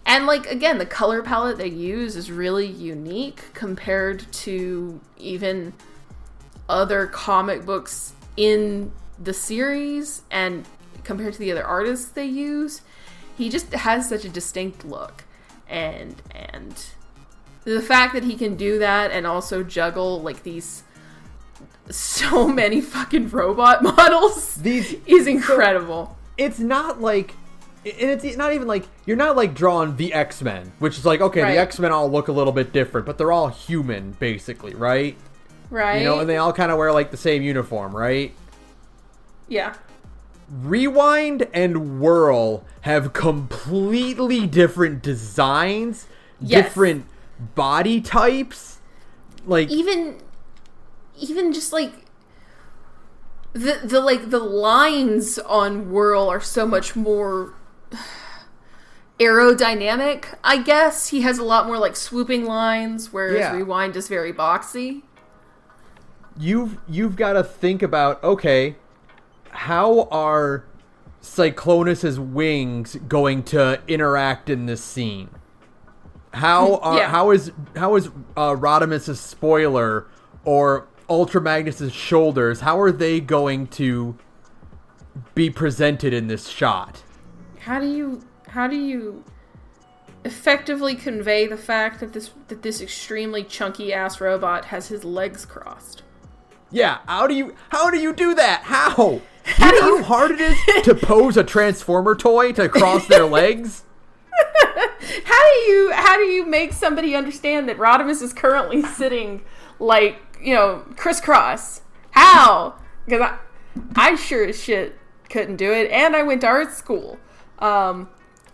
and like again, the color palette they use is really unique compared to even other comic books in the series, and compared to the other artists they use. He just has such a distinct look, and the fact that he can do that and also juggle like these so many fucking robot models is incredible. It's not like, and it's not even like, you're not like drawing the X-Men, which is like, okay, right. The X-Men all look a little bit different, but they're all human basically, right? Right. You know, and they all kind of wear like the same uniform, right? Yeah. Rewind and Whirl have completely different designs, different body types. Like even just like the lines on Whirl are so much more aerodynamic, I guess. He has a lot more like swooping lines, whereas Rewind is very boxy. You've got to think about, okay, how are Cyclonus's wings going to interact in this scene? How is Rodimus's spoiler or Ultra Magnus's shoulders, how are they going to be presented in this shot? How do you effectively convey the fact that this extremely chunky ass robot has his legs crossed? Yeah, how do you do that? How? Do you know how hard it is to pose a Transformer toy to cross their legs? How do you make somebody understand that Rodimus is currently sitting like, you know, crisscross? How? Because I sure as shit couldn't do it, and I went to art school. I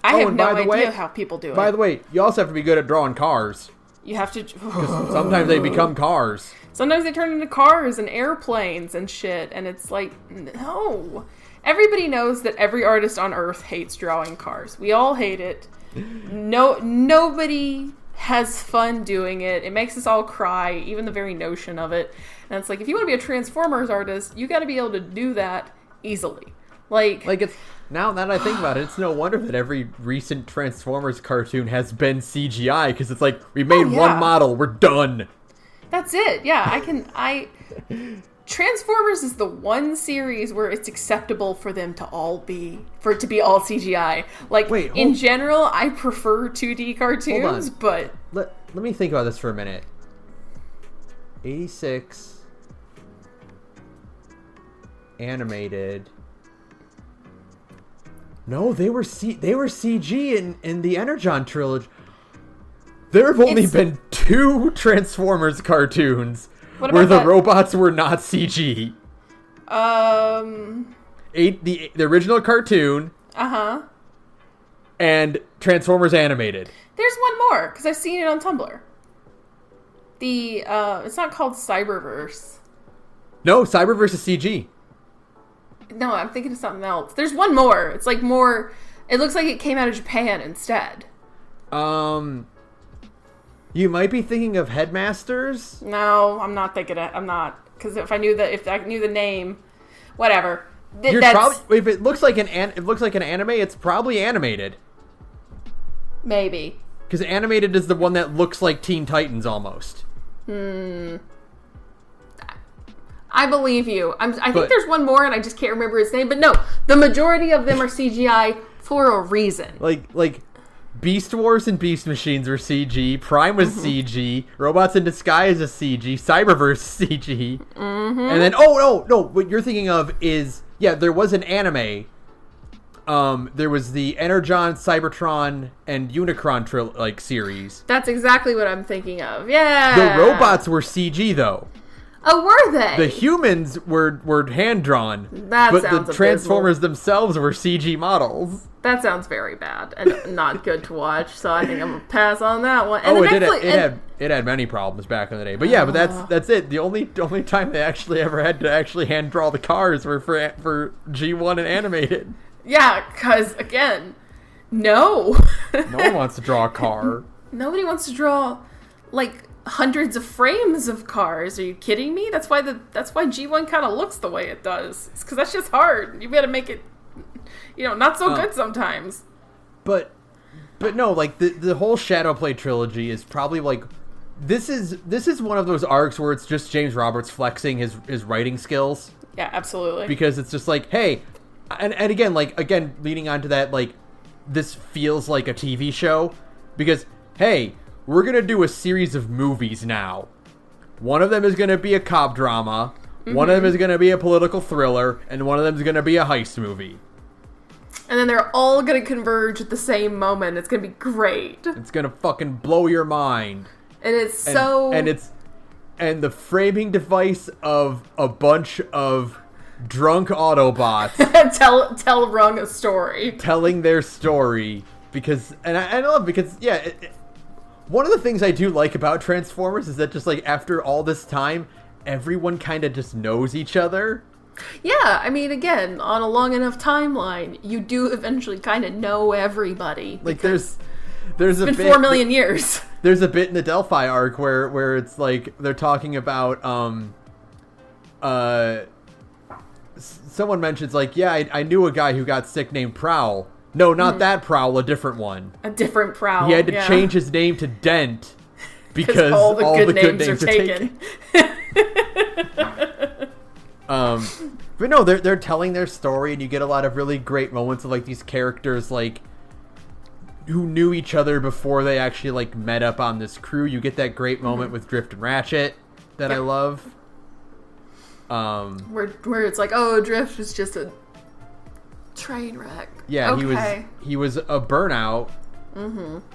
have no idea how people do it. By the way, you also have to be good at drawing cars. You have to. Sometimes they become cars. Sometimes they turn into cars and airplanes and shit, and it's like, no. Everybody knows that every artist on Earth hates drawing cars. We all hate it. Nobody has fun doing it. It makes us all cry, even the very notion of it. And it's like, if you want to be a Transformers artist, you got to be able to do that easily. Like it's, now that I think about it, it's no wonder that every recent Transformers cartoon has been CGI, because it's like, we made one model, we're done. That's it. Yeah, Transformers is the one series where it's acceptable for them to it to be all CGI. Like, in general, I prefer 2D cartoons, but... Let me think about this for a minute. 86 animated. No, they were CG in the Energon trilogy. There have only been 2 Transformers cartoons where the robots were not CG. The original cartoon. Uh-huh. And Transformers animated. There's one more, because I've seen it on Tumblr. It's not called Cyberverse. No, Cyberverse is CG. No, I'm thinking of something else. There's one more. It's like more... It looks like it came out of Japan instead. You might be thinking of Headmasters? No, I'm not thinking it. I'm not. Because if I knew the name... Whatever. If it looks like an anime, it's probably animated. Maybe. Because animated is the one that looks like Teen Titans almost. I believe you. I think there's one more, and I just can't remember his name. But no, the majority of them are CGI for a reason. Like Beast Wars and Beast Machines were CG. Prime was CG. Robots in Disguise is CG. Cyberverse CG. And then no, what you're thinking of is there was an anime. There was the Energon, Cybertron, and Unicron series. That's exactly what I'm thinking of. Yeah. The robots were CG though. Oh, were they? The humans were hand drawn. But the Transformers themselves were CG models. That sounds very bad and not good to watch. So I think I'm gonna pass on that one. And it had many problems back in the day. But but that's it. The only time they actually ever had to hand draw the cars were for G1 and animated. Yeah, because again, no one wants to draw a car. Nobody wants to draw hundreds of frames of cars. Are you kidding me? That's why G1 kind of looks the way it does. It's because that's just hard. You gotta make it, not so good sometimes. But no, the whole Shadowplay trilogy is probably this is one of those arcs where it's just James Roberts flexing his writing skills. Yeah, absolutely. Because it's just hey, and again leading on to that, this feels like a TV show because hey, we're going to do a series of movies now. One of them is going to be a cop drama, one of them is going to be a political thriller, and one of them is going to be a heist movie. And then they're all going to converge at the same moment. It's going to be great. It's going to fucking blow your mind. And it's And the framing device of a bunch of drunk Autobots telling a story. Telling their story. Because, and I love because, one of the things I do like about Transformers is that just after all this time, everyone kind of just knows each other. Yeah, I mean, again, on a long enough timeline, you do eventually kind of know everybody. There's it's been 4 million years. There's a bit in the Delphi arc where it's they're talking about someone mentions I knew a guy who got sick named Prowl. No, not that Prowl, a different one. A different Prowl. He had to change his name to Dent because all the good names are taken. But no, they're telling their story, and you get a lot of really great moments of these characters who knew each other before they actually met up on this crew. You get that great moment with Drift and Ratchet that I love. Where it's Drift is just a train wreck. Yeah, okay. he was a burnout,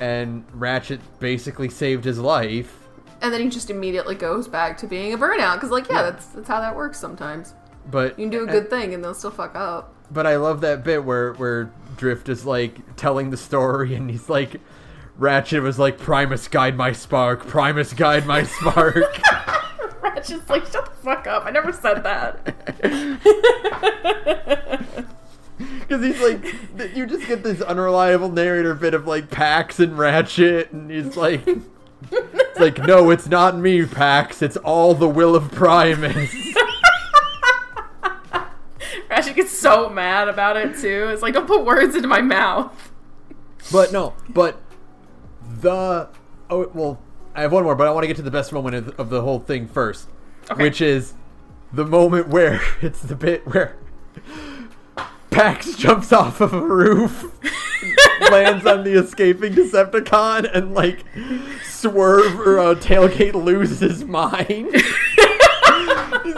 and Ratchet basically saved his life. And then he just immediately goes back to being a burnout because, that's how that works sometimes. But you can do a good thing and they'll still fuck up. But I love that bit where Drift is telling the story, and he's Ratchet was Primus guide my spark, Primus guide my spark. Ratchet's shut the fuck up. I never said that. Because he's you just get this unreliable narrator bit of Pax and Ratchet, and he's it's no, it's not me, Pax, it's all the will of Primus. Ratchet gets so mad about it too. It's don't put words into my mouth. But I have one more, but I want to get to the best moment of the whole thing first. Okay. Which is the moment where it's the bit where Pax jumps off of a roof, lands on the escaping Decepticon, and Swerve or Tailgate loses his mind. He's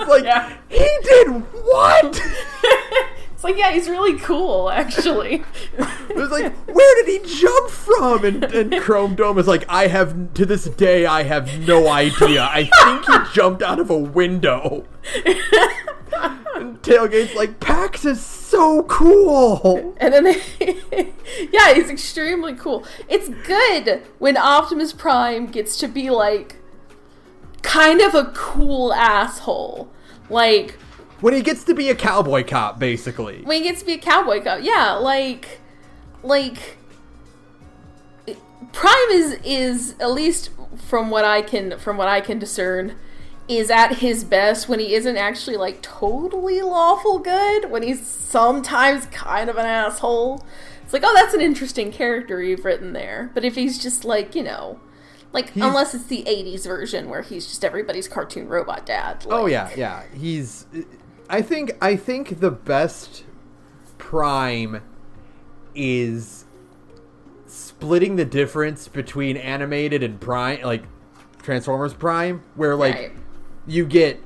he did what? It's he's really cool, actually. It was where did he jump from? And Chrome Dome is to this day, I have no idea. I think he jumped out of a window. And Tailgate's Pax is so cool. And then he's extremely cool. It's good when Optimus Prime gets to be kind of a cool asshole. When he gets to be a cowboy cop, basically. When he gets to be a cowboy cop, yeah, Prime is at least from what I can discern, is at his best when he isn't actually totally lawful good, when he's sometimes kind of an asshole. It's that's an interesting character you've written there. But if he's just Like, unless it's the 80s version where he's just everybody's cartoon robot dad. Like. Oh, yeah. He's... I think the best Prime is splitting the difference between animated and Prime, like, Transformers Prime, where, like, you get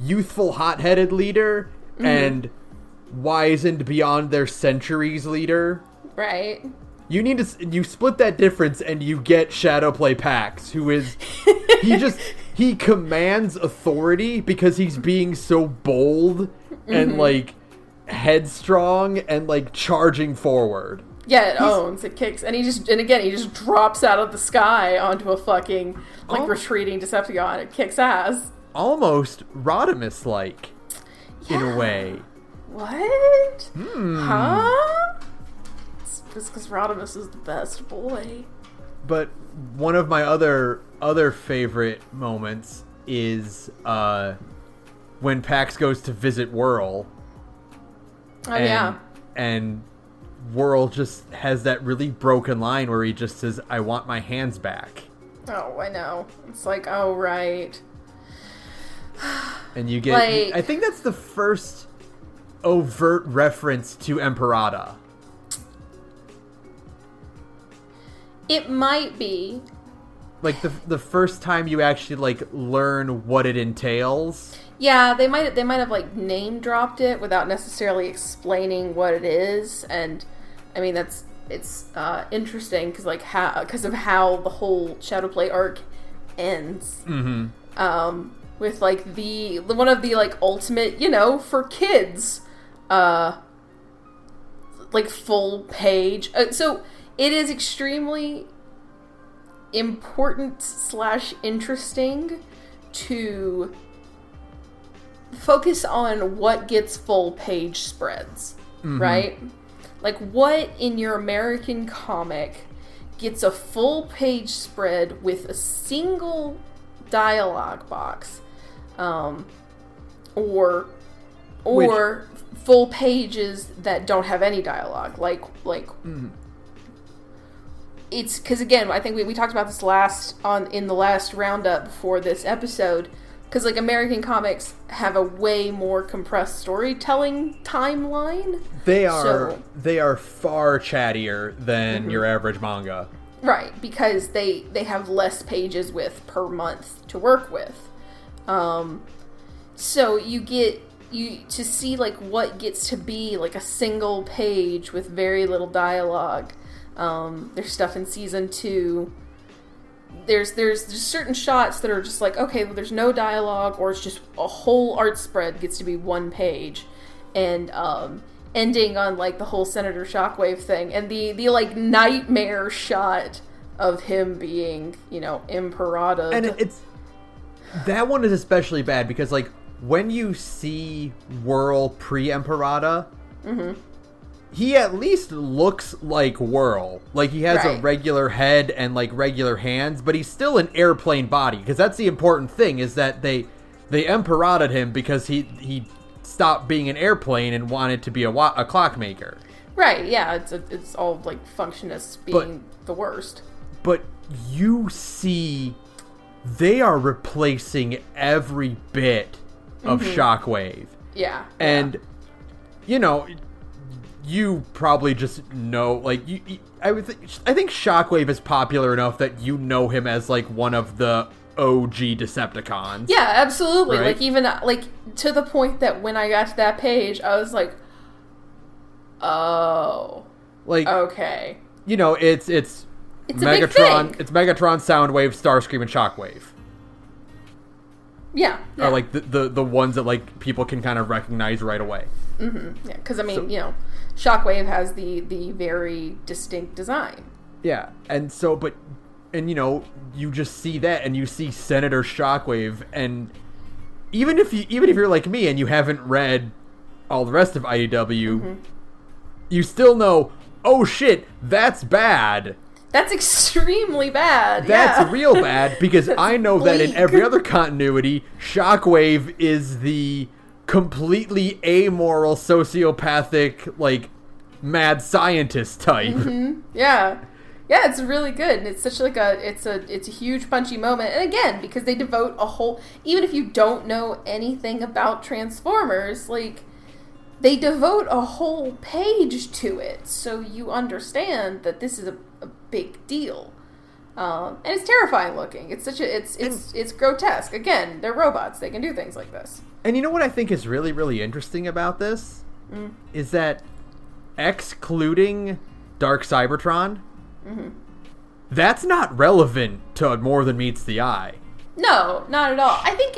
youthful, hot-headed leader and wizened beyond their centuries leader. Right. You split that difference and you get Shadowplay Pax, who is he commands authority because he's being so bold and like headstrong and like charging forward. Yeah, it kicks, and he just drops out of the sky onto a fucking retreating Decepticon. It kicks ass. Almost Rodimus-like, in a way. What? Huh? Just because Rodimus is the best boy. But one of my other favorite moments is when Pax goes to visit Whirl. And Whirl just has that really broken line where he just says, "I want my hands back." Oh, I know. It's like, oh, right. And you get... Like, I think that's the first overt reference to Emperata. It might be. Like, the first time you actually, like, learn what it entails. Yeah, they might have, like, name-dropped it without necessarily explaining what it is. And, I mean, it's interesting because of how the whole Shadowplay arc ends. With, like, one of the, like, ultimate, for kids, like, full page. So, it is extremely important / interesting to focus on what gets full page spreads, right? Like, what in your American comic gets a full page spread with a single dialogue box, or full pages that don't have any dialogue, like it's because, again, I think we talked about this in the last roundup before this episode, because, like, American comics have a way more compressed storytelling timeline. They are far chattier than your average manga. Right, because they have less pages per month to work with. So you to see, like, what gets to be, like, a single page with very little dialogue. There's stuff in season 2. There's certain shots that are just like, okay, well, there's no dialogue, or it's just a whole art spread gets to be one page, and ending on, like, the whole Senator Shockwave thing, and the like nightmare shot of him being, Imperator. And that one is especially bad because, like, when you see Whirl pre-Imperator, he at least looks like Whirl. Like, he has a regular head and, like, regular hands, but he's still an airplane body, because that's the important thing, is that they Imperatored him because he stopped being an airplane and wanted to be a clockmaker. Right, yeah, it's all, like, functionists being the worst. But you see, they are replacing every bit of Shockwave. Yeah. And, you probably just know, like, I think Shockwave is popular enough that you know him as, like, one of the OG Decepticons. Yeah, absolutely. Right? Like, even, like, to the point that when I got to that page, I was like, oh. Like, okay. It's Megatron. It's Megatron, Soundwave, Starscream, and Shockwave. Yeah. Are, like, the ones that, like, people can kind of recognize right away. Yeah, because, I mean, Shockwave has the very distinct design. Yeah, and you just see that, and you see Senator Shockwave, and even if you're like me and you haven't read all the rest of IDW, you still know, oh shit, that's bad. That's extremely bad. That's real bad, because I know that in every other continuity, Shockwave is the completely amoral, sociopathic, like, mad scientist type. Yeah. Yeah, it's really good, and it's such like it's a huge punchy moment. And again, because they devote a whole, even if you don't know anything about Transformers, like they devote a whole page to it, so you understand that this is a big deal. And it's terrifying looking. It's such a it's grotesque. Again, they're robots; they can do things like this. And you know what I think is really, really interesting about this is that, excluding Dark Cybertron. Mm-hmm. That's not relevant to More Than Meets the Eye. No, not at all. I think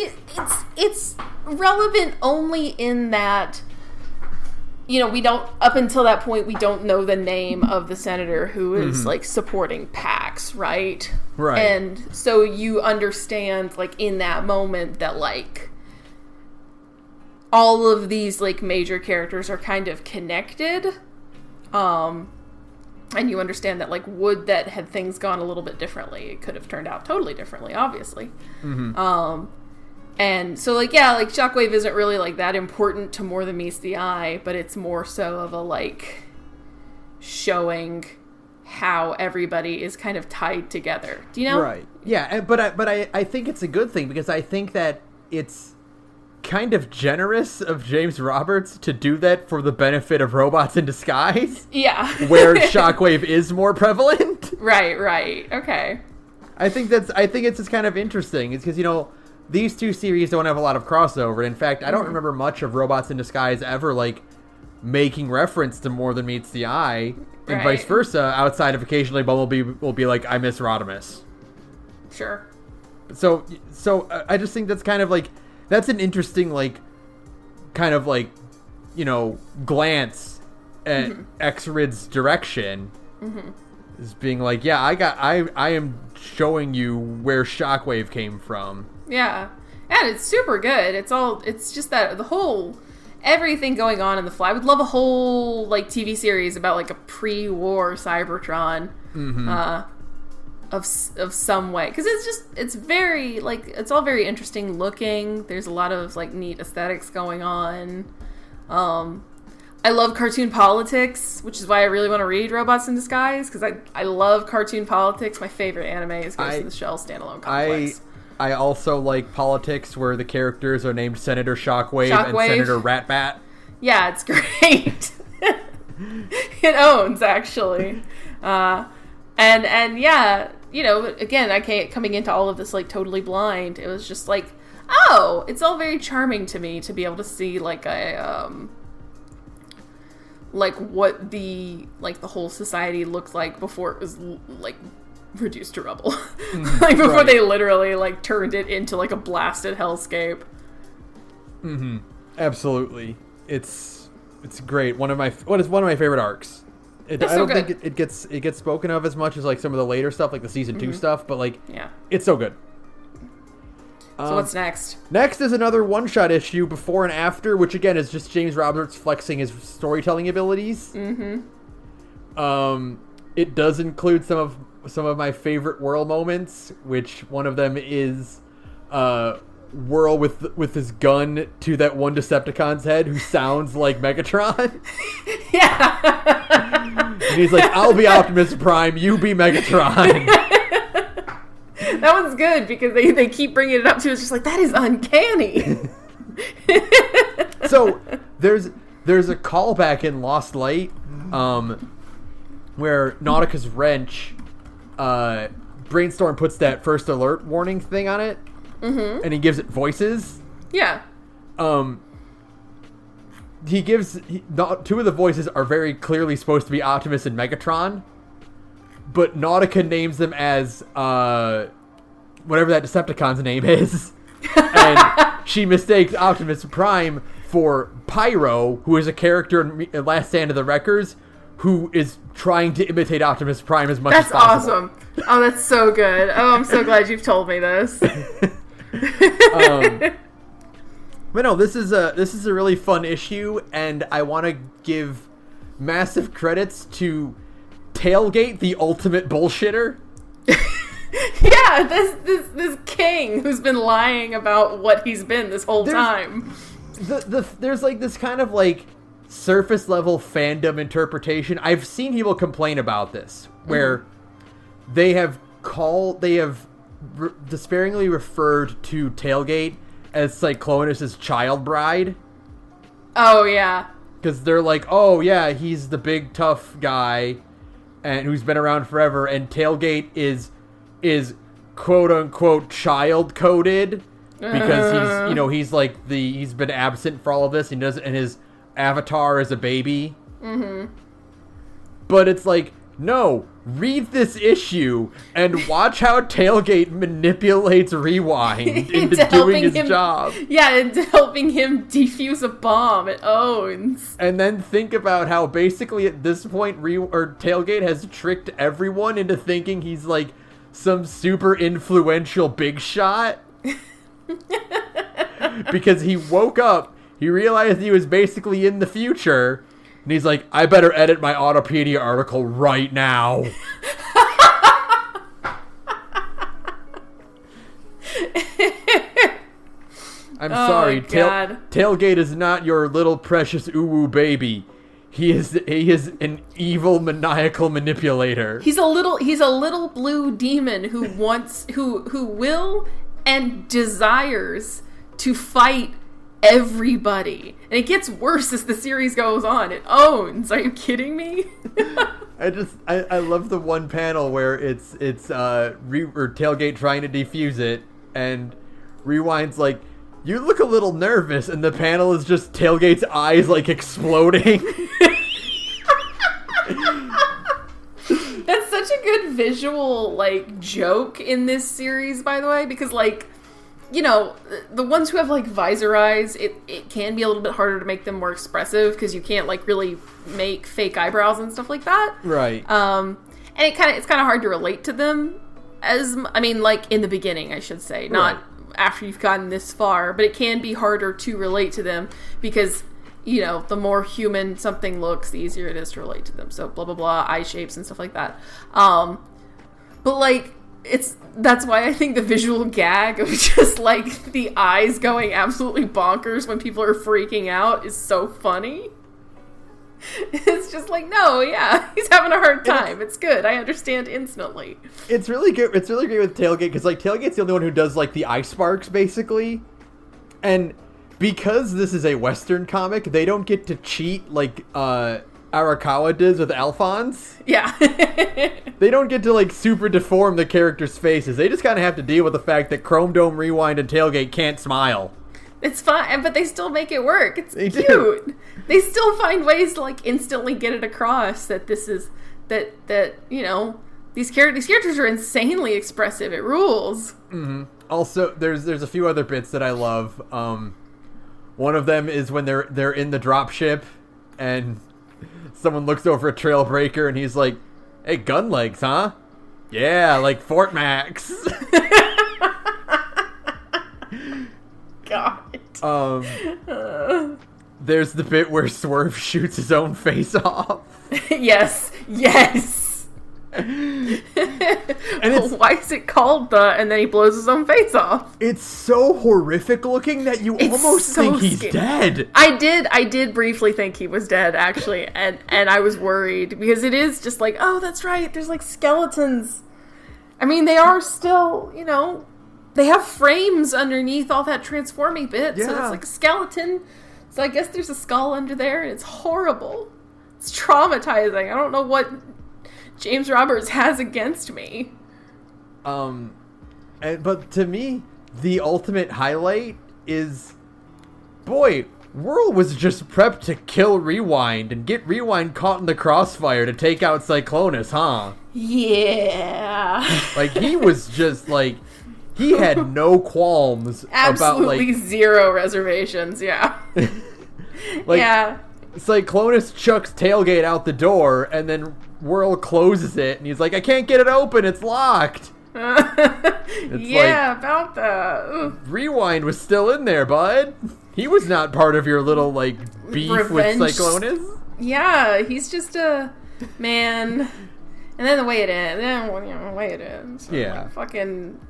it's relevant only in that, you know, we don't, up until that point, we don't know the name of the senator who is like supporting PAX, right? Right. And so you understand, like, in that moment that, like, all of these, like, major characters are kind of connected. And you understand that, like, would that had things gone a little bit differently, it could have turned out totally differently, obviously. Mm-hmm. And so, like, yeah, like, Shockwave isn't really, like, that important to More Than Meets the Eye, but it's more so of a, like, showing how everybody is kind of tied together. Do you know? Right. Yeah, but I think it's a good thing, because I think that it's kind of generous of James Roberts to do that for the benefit of Robots in Disguise. Yeah. Where Shockwave is more prevalent. Right. Okay. I think it's just kind of interesting. It's because, you know, these two series don't have a lot of crossover. In fact, I don't remember much of Robots in Disguise ever, like, making reference to More Than Meets the Eye, and vice versa, outside of occasionally Bumblebee will be like, I miss Rodimus. Sure. So I just think that's kind of like, that's an interesting, like, kind of, like, you know, glance at X-Rid's direction. Is being like, yeah, I am showing you where Shockwave came from. Yeah. And it's super good. It's just that the whole, everything going on in the Fly. I would love a whole, like, TV series about, like, a pre-war Cybertron. Of some way, because it's very, like, it's all very interesting looking. There's a lot of, like, neat aesthetics going on. I love cartoon politics, which is why I really want to read Robots in Disguise, because I love cartoon politics. My favorite anime is Ghost in the Shell standalone complex. I also like politics where the characters are named Senator Shockwave and Senator Ratbat. Yeah, it's great. It owns, actually. And yeah, you know, again, coming into all of this, like, totally blind, it was just like, oh, it's all very charming to me to be able to see, like, a, like, what the whole society looked like before it was, like, reduced to rubble. Like, before they literally, like, turned it into, like, a blasted hellscape. Absolutely. It's great. One of my favorite arcs. I don't think it gets spoken of as much as, like, some of the later stuff, like the season 2 stuff, but, like, it's so good. So what's next? Next is another one-shot issue, Before and After, which again is just James Roberts flexing his storytelling abilities. It does include some of my favorite Whirl moments, which one of them is Whirl with his gun to that one Decepticon's head who sounds like Megatron. Yeah. And he's like, I'll be Optimus Prime, you be Megatron. That one's good because they keep bringing it up to us, just like, that is uncanny. So there's a callback in Lost Light where Nautica's wrench, Brainstorm puts that first alert warning thing on it, and he gives it voices. Yeah. Two of the voices are very clearly supposed to be Optimus and Megatron, but Nautica names them as whatever that Decepticon's name is, and she mistakes Optimus Prime for Pyro, who is a character in Last Stand of the Wreckers, who is trying to imitate Optimus Prime as much as possible. That's awesome. Oh, that's so good. Oh, I'm so glad you've told me this. But no, this is a really fun issue, and I want to give massive credits to Tailgate, the ultimate bullshitter. Yeah, this king who's been lying about what he's been this whole time. There's like this kind of like surface level fandom interpretation. I've seen people complain about this, where they have despairingly referred to Tailgate as Cyclonus' child bride. Oh, yeah. Because they're like, oh, yeah, he's the big, tough guy and who's been around forever, and Tailgate is quote-unquote child-coded because he's been absent for all of this, and his avatar is a baby. Mm-hmm. But it's like, no, read this issue and watch how Tailgate manipulates Rewind into doing his job. Yeah, into helping him defuse a bomb it owns. And then think about how basically at this point Tailgate has tricked everyone into thinking he's like some super influential big shot. Because he woke up, he realized he was basically in the future, and he's like, I better edit my Autopedia article right now. I'm sorry, Tailgate is not your little precious uwu baby. He is an evil maniacal manipulator. He's a little blue demon who will and desires to fight everybody. And it gets worse as the series goes on. It owns. Are you kidding me? I love the one panel where it's Tailgate trying to defuse it, and Rewind's like, you look a little nervous, and the panel is just Tailgate's eyes like exploding. That's such a good visual like joke in this series, by the way, because like, you know, the ones who have like visor eyes, it can be a little bit harder to make them more expressive because you can't like really make fake eyebrows and stuff like that. Right. And it's kind of hard to relate to them like in the beginning, I should say, not after you've gotten this far, but it can be harder to relate to them because, you know, the more human something looks, the easier it is to relate to them. So blah, blah, blah, eye shapes and stuff like that. But like, that's why I think the visual gag of just like the eyes going absolutely bonkers when people are freaking out is so funny. It's just like, no, yeah, he's having a hard time. It's good. I understand instantly. It's really good. It's really great with Tailgate because like Tailgate's the only one who does like the eye sparks basically, and because this is a Western comic, they don't get to cheat like Arakawa does with Alphonse. Yeah. They don't get to like super deform the characters' faces. They just kind of have to deal with the fact that Chrome Dome, Rewind, and Tailgate can't smile. It's fine, but they still make it work. It's they cute. Do. They still find ways to like instantly get it across that this is that you know, these characters are insanely expressive. It rules. Mm-hmm. Also, there's a few other bits that I love. One of them is when they're in the dropship and someone looks over a Trailbreaker and he's like, "Hey, gun legs, huh? Yeah, like Fort Max." God. There's the bit where Swerve shoots his own face off. Yes. And why is it called and then he blows his own face off? It's so horrific looking that you almost think he's dead. I did briefly think he was dead, actually, and I was worried because it is just like, oh, that's right, there's like skeletons. I mean, they are still, you know, they have frames underneath all that transforming bit, so it's like a skeleton. So I guess there's a skull under there, and it's horrible. It's traumatizing. I don't know what James Roberts has against me. But to me, the ultimate highlight is, boy, Whirl was just prepped to kill Rewind and get Rewind caught in the crossfire to take out Cyclonus, huh? Yeah. Like, he was just like, he had no qualms Absolutely about, like, zero reservations, yeah. Like, yeah. Cyclonus chucks Tailgate out the door, and then Whirl closes it, and he's like, I can't get it open, it's locked. Yeah, about that. Ooh. Rewind was still in there, bud. He was not part of your little, like, beef Revenge. with Cyclonus. Yeah, he's just a man. And then the way it ends. So yeah. Like, fucking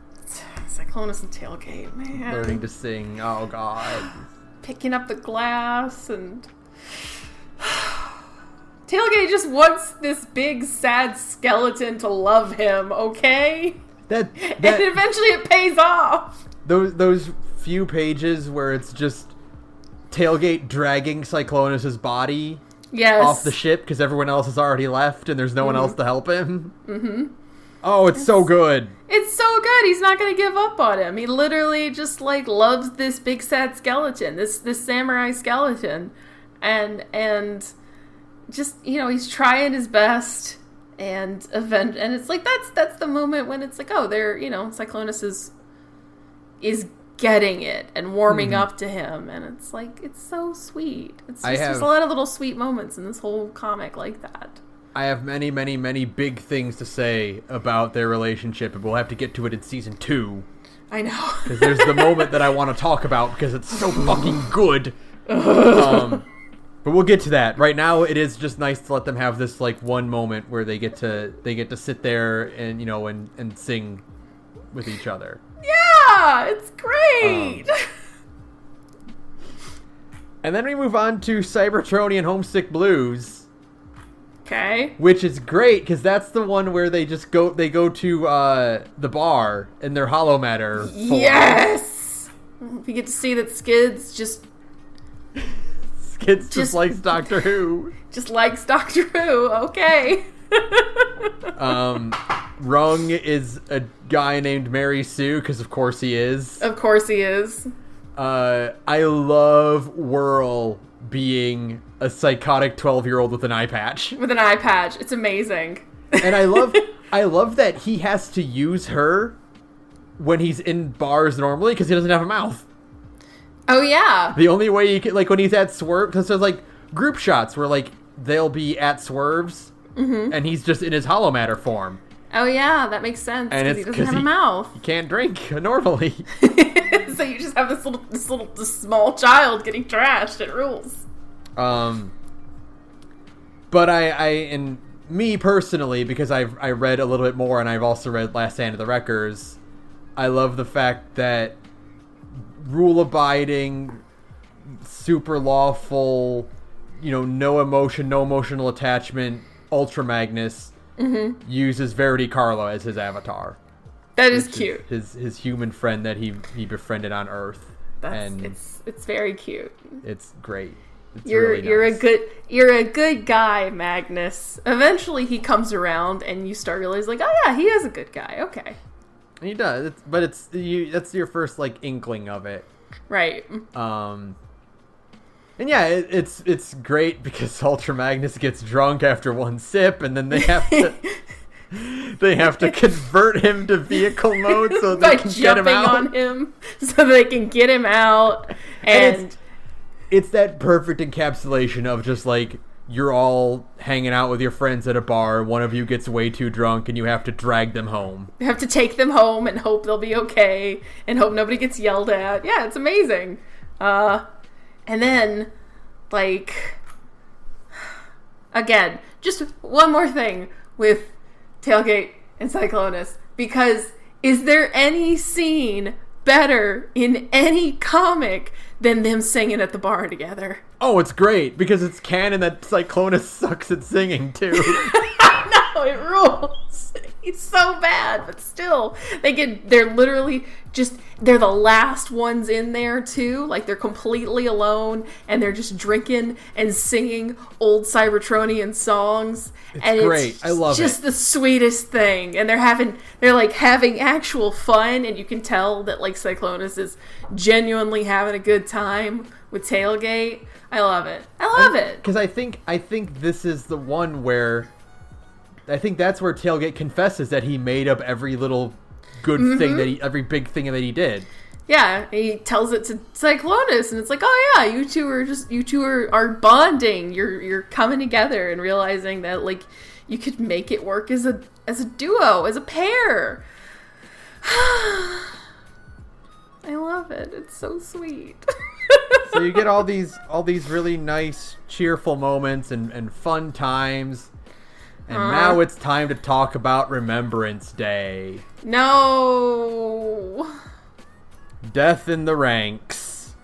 Cyclonus and Tailgate, man. Learning to sing, oh god. Picking up the glass and Tailgate just wants this big, sad skeleton to love him, okay? And eventually it pays off. Those few pages where it's just Tailgate dragging Cyclonus' body off the ship because everyone else has already left and there's no one else to help him. Mm-hmm. Oh, it's so good. It's so good. He's not going to give up on him. He literally just, like, loves this big, sad skeleton, this samurai skeleton. And just, you know, he's trying his best. And it's like, that's the moment when it's like, oh, they're, you know, Cyclonus is getting it and warming up to him. And it's like, it's so sweet. It's just there's a lot of little sweet moments in this whole comic like that. I have many, many, many big things to say about their relationship, and we'll have to get to it in season 2. I know. Because there's the moment that I want to talk about because it's so fucking good. But we'll get to that. Right now, it is just nice to let them have this like one moment where they get to sit there and, you know, and sing with each other. Yeah, it's great. And then we move on to Cybertronian Homesick Blues. Okay. Which is great because that's the one where they go to the bar in their hollow matter form. Yes. We get to see that Skids just likes Doctor Who. Just likes Doctor Who. Okay. Rung is a guy named Mary Sue because of course he is. Of course he is. I love Whirl being a psychotic 12-year-old with an eye patch. With an eye patch. It's amazing. And I love that he has to use her when he's in bars normally because he doesn't have a mouth. Oh, yeah. The only way you can, like, when he's at Swerve, because there's, like, group shots where, like, they'll be at Swerves, and he's just in his hollow matter form. Oh, yeah, that makes sense, because he doesn't have a mouth. He can't drink normally. So you just have this small child getting trashed. It rules. But and me personally, because I read a little bit more, and I've also read Last Stand of the Wreckers, I love the fact that rule-abiding, super lawful, you know, no emotion, no emotional attachment, Ultra Magnus uses Verity Carlo as his avatar. That is cute. His human friend that he befriended on Earth. It's very cute. It's great. It's you're really nice. You're a good guy, Magnus. Eventually he comes around and you start realizing, like, oh yeah, he is a good guy. Okay. He does, that's your first like inkling of it, right? And yeah, it's great because Ultra Magnus gets drunk after one sip, and then they have to convert him to vehicle mode so they can get him out. On him so they can get him out, and it's that perfect encapsulation of just like, you're all hanging out with your friends at a bar, one of you gets way too drunk, and you have to drag them home. You have to take them home and hope they'll be okay, and hope nobody gets yelled at. Yeah, it's amazing. And then, like, again, just one more thing with Tailgate and Cyclonus, because is there any scene better in any comic than them singing at the bar together? Oh, it's great, because it's canon that Cyclonus sucks at singing, too. No, it rules. He's so bad, but still, they're literally just, they're the last ones in there, too. Like, they're completely alone, and they're just drinking and singing old Cybertronian songs. It's great. I love it. It's just the sweetest thing. And they're having actual fun, and you can tell that, like, Cyclonus is genuinely having a good time with Tailgate. I love it. Because I think this is the one where, I think that's where Tailgate confesses that he made up every little good thing every big thing that he did. Yeah, he tells it to Cyclonus, and it's like, oh yeah, you two are bonding. You're coming together and realizing that, like, you could make it work as a duo, as a pair. I love it. It's so sweet. So you get all these really nice, cheerful moments and fun times. And now it's time to talk about Remembrance Day. No. Death in the ranks.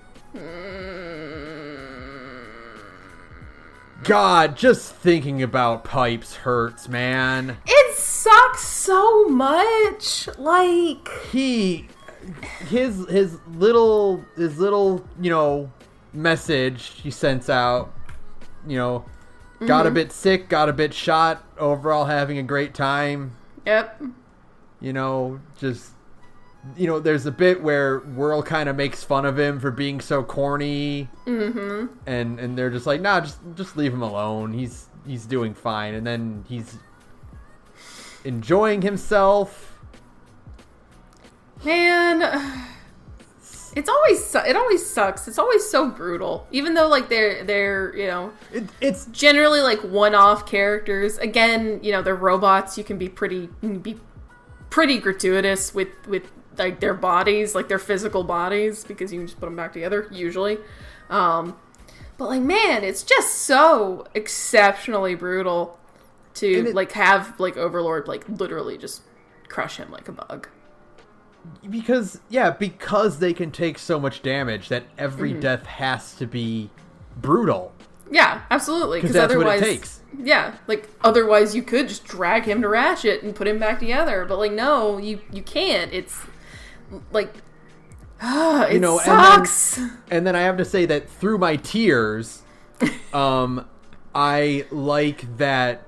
God, just thinking about Pipes hurts, man. It sucks so much. Like his little message he sends out, got a bit sick, got a bit shot, overall having a great time. Yep. There's a bit where Whirl kind of makes fun of him for being so corny. Mm-hmm. And they're just like, nah, just leave him alone. He's doing fine. And then he's enjoying himself. Man, it always sucks. It's always so brutal. Even though like they're it's generally like one-off characters. Again, they're robots. You can be pretty gratuitous with like their bodies, like their physical bodies, because you can just put them back together usually. But like, man, it's just so exceptionally brutal to like have like Overlord like literally just crush him like a bug. Because they can take so much damage that every death has to be brutal. Yeah, absolutely. Because that's what it takes. Yeah, like otherwise you could just drag him to Ratchet and put him back together, but like no, you can't. It's like it sucks. And then I have to say that through my tears, I like that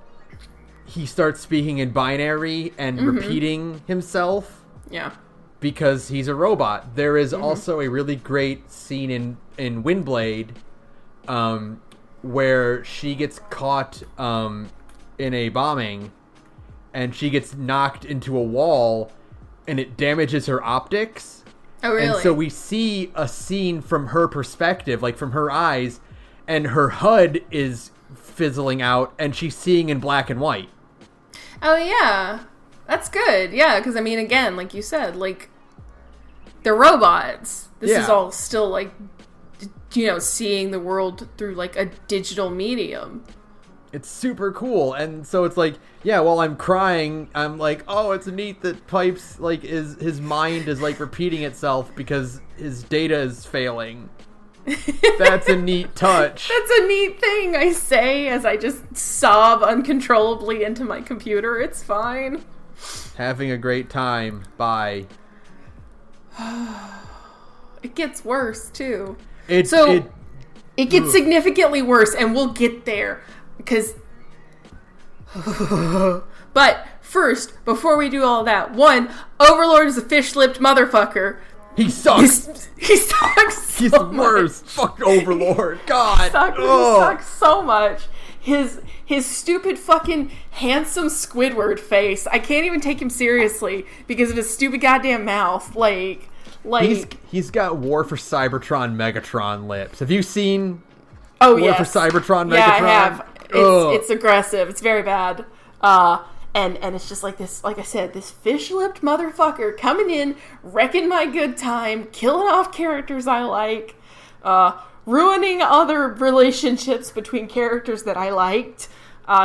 he starts speaking in binary and repeating himself. Yeah. Because he's a robot. There is also a really great scene in Windblade, where she gets caught in a bombing, and she gets knocked into a wall, and it damages her optics. Oh, really? And so we see a scene from her perspective, like from her eyes, and her HUD is fizzling out, and she's seeing in black and white. Oh, yeah. That's good. Yeah, because, I mean, again, like you said, like, they're robots. This is all still, like, seeing the world through, like, a digital medium. It's super cool. And so it's like, while I'm crying, I'm like, oh, it's neat that Pipes, like, his mind is, like, repeating itself because his data is failing. That's a neat touch. That's a neat thing, I say, as I just sob uncontrollably into my computer. It's fine. Having a great time. Bye. It gets worse, too. It gets significantly worse, and we'll get there. Because... But first, before we do all that, one, Overlord is a fish-lipped motherfucker. He sucks. He sucks He's the worst. Fuck Overlord. God. He sucks so much. His stupid fucking handsome Squidward face. I can't even take him seriously because of his stupid goddamn mouth. Like he's got War for Cybertron Megatron lips. Have you seen War for Cybertron Megatron? Yeah, I have. It's aggressive. It's very bad. And it's just like this, like I said, this fish-lipped motherfucker coming in, wrecking my good time, killing off characters I like, ruining other relationships between characters that I liked,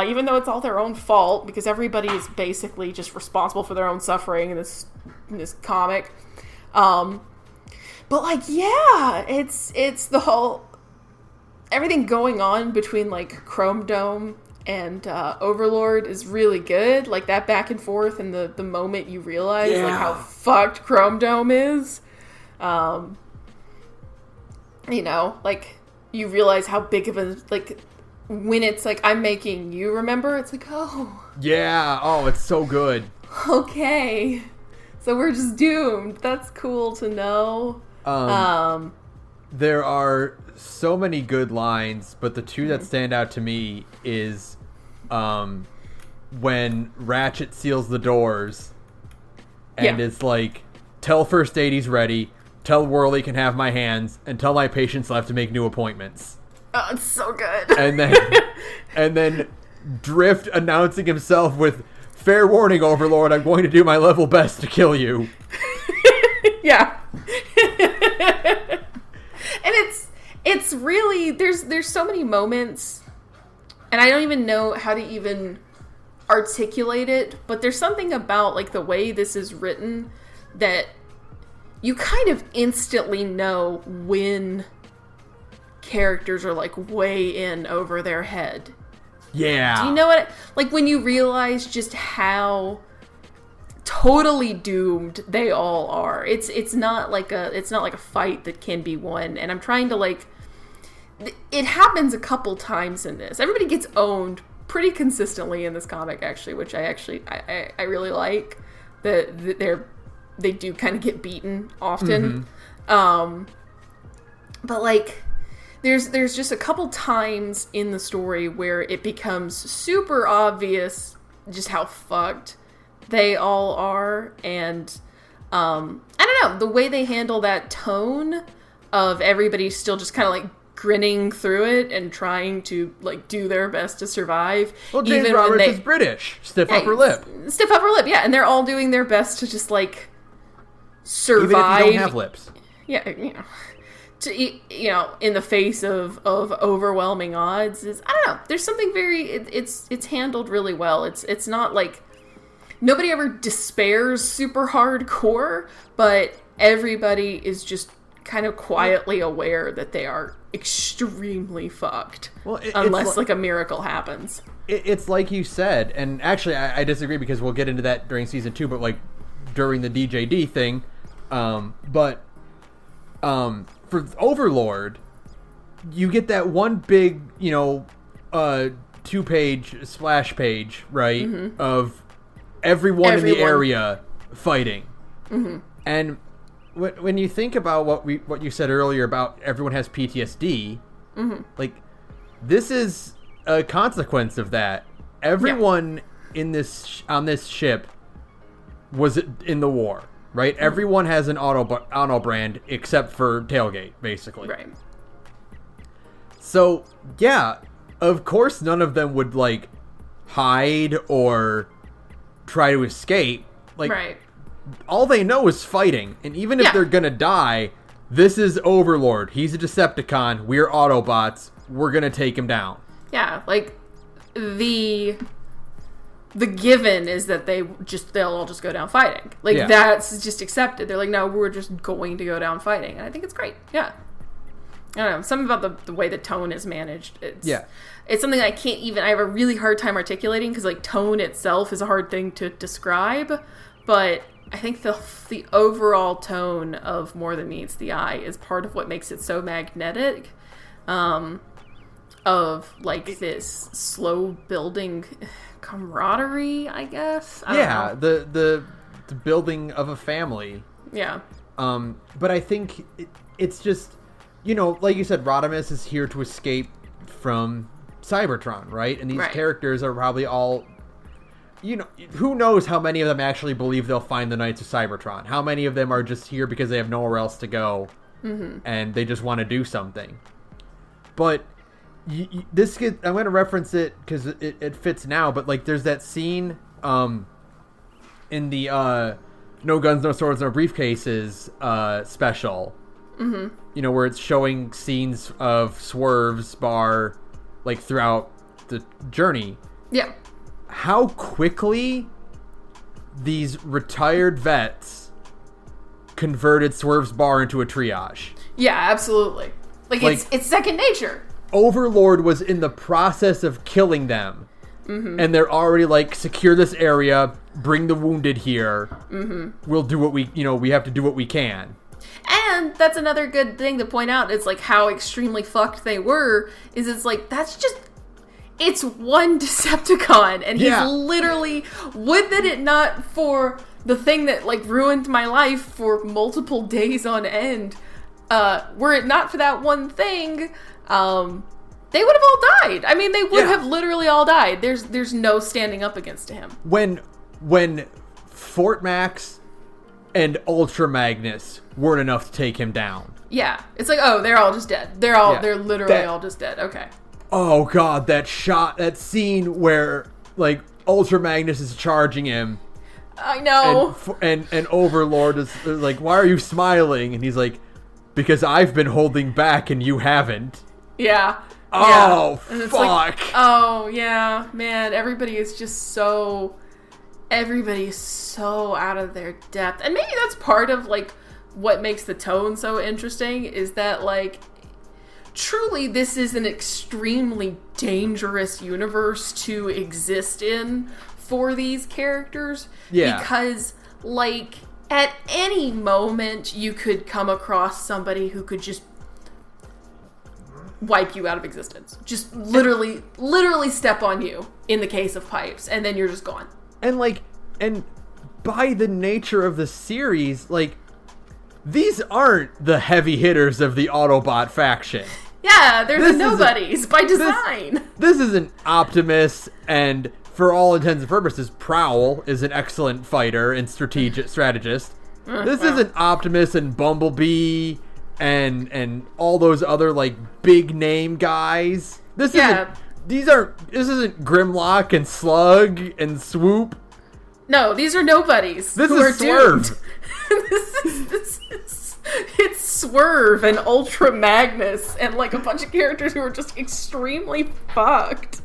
even though it's all their own fault, because everybody is basically just responsible for their own suffering in this comic. But like, yeah, it's the whole, everything going on between like Chrome Dome and Overlord is really good. Like that back and forth, and the moment you realize like how fucked Chrome Dome is. Like you realize how big of a, like, when it's like, I'm making you remember, it's like, oh. Yeah, oh, it's so good. Okay. So we're just doomed. That's cool to know. There are so many good lines, but the two that stand out to me is when Ratchet seals the doors and it's like, tell First Aid he's ready, tell Whirly can have my hands, and tell my patients I'll have to make new appointments. Oh, it's so good. And then Drift announcing himself with, fair warning, Overlord, I'm going to do my level best to kill you. Yeah. And it's really, there's so many moments, and I don't even know how to even articulate it, but there's something about like the way this is written that you kind of instantly know when characters are like way in over their head. Yeah. Do you know what? Like when you realize just how totally doomed they all are. It's not like a fight that can be won. And I'm trying to like. It happens a couple times in this. Everybody gets owned pretty consistently in this comic, actually, which I really like. They do kind of get beaten often. But like there's just a couple times in the story where it becomes super obvious just how fucked they all are. And I don't know, the way they handle that tone of everybody still just kind of like grinning through it and trying to like do their best to survive. Well, James Roberts is British. Stiff upper lip, yeah, and they're all doing their best to just like survive. Even if you don't have lips. Yeah, in the face of overwhelming odds. I don't know. There's something very it's handled really well. It's not like nobody ever despairs super hardcore, but everybody is just kind of quietly aware that they are extremely fucked. Well, unless like a miracle happens. It's like you said, and actually I disagree because we'll get into that during season 2, but like during the DJD thing, for Overlord, you get that one big, 2-page splash page, right, of everyone in the area fighting. And when you think about what you said earlier about everyone has PTSD, like this is a consequence of that. Everyone in this on this ship was in the war, right? Everyone has an auto brand except for Tailgate, basically. Right. So yeah, of course none of them would like hide or try to escape. Like, right. All they know is fighting, and even if they're gonna die, this is Overlord. He's a Decepticon. We're Autobots. We're gonna take him down. Yeah, like the given is that they'll all just go down fighting. Like that's just accepted. They're like, no, we're just going to go down fighting, and I think it's great. Yeah, I don't know, something about the way the tone is managed. It's something I can't even. I have a really hard time articulating because like tone itself is a hard thing to describe, but I think the overall tone of More Than Meets the Eye is part of what makes it so magnetic, of like this slow building camaraderie, I guess. I don't know. The building of a family. Yeah. But I think it's just, like you said, Rodimus is here to escape from Cybertron, right? And these characters are probably all, who knows how many of them actually believe they'll find the Knights of Cybertron? How many of them are just here because they have nowhere else to go, and they just want to do something? But I'm going to reference it because it fits now. But like, there's that scene in the No Guns, No Swords, No Briefcases special, where it's showing scenes of Swerve's bar, like throughout the journey. Yeah. How quickly these retired vets converted Swerve's bar into a triage. Yeah, absolutely. Like it's second nature. Overlord was in the process of killing them. And they're already like, secure this area, bring the wounded here. We'll do what we have to do what we can. And that's another good thing to point out. It's like how extremely fucked they were. It's like, it's one Decepticon, and he's literally, would that it not for the thing that like ruined my life for multiple days on end, were it not for that one thing, they would have all died. I mean, they would have literally all died. There's no standing up against him. When Fort Max and Ultra Magnus weren't enough to take him down. Yeah, it's like, oh, they're all just dead. They're literally all just dead. Okay. Oh god, that scene where like Ultra Magnus is charging him. I know. And Overlord is like, why are you smiling? And he's like, because I've been holding back and you haven't. Yeah. Oh, and it's fuck. Like, oh, yeah, man, everybody's so out of their depth. And maybe that's part of like what makes the tone so interesting is that like truly this is an extremely dangerous universe to exist in for these characters. Yeah. Because, like, at any moment you could come across somebody who could just wipe you out of existence. Just literally step on you in the case of Pipes, and then you're just gone. And, like, and by the nature of the series, like, these aren't the heavy hitters of the Autobot faction. Yeah, they're the nobodies by design. This isn't Optimus, and for all intents and purposes, Prowl is an excellent fighter and strategist. This isn't Optimus and Bumblebee and all those other, like, big name guys. This isn't Grimlock and Slug and Swoop. No, these are nobodies. This who is are Swerve. It's Swerve and Ultra Magnus and, like, a bunch of characters who are just extremely fucked.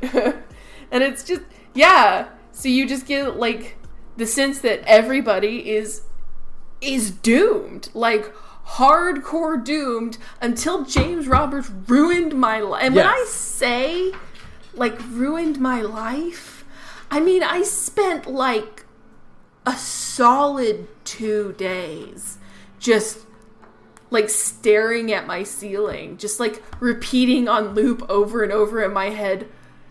And it's just, yeah. So you just get, like, the sense that everybody is doomed. Like, hardcore doomed until James Roberts ruined my life. And when I say, like, ruined my life, I mean, I spent, like, a solid 2 days just, like, staring at my ceiling, just, like, repeating on loop over and over in my head,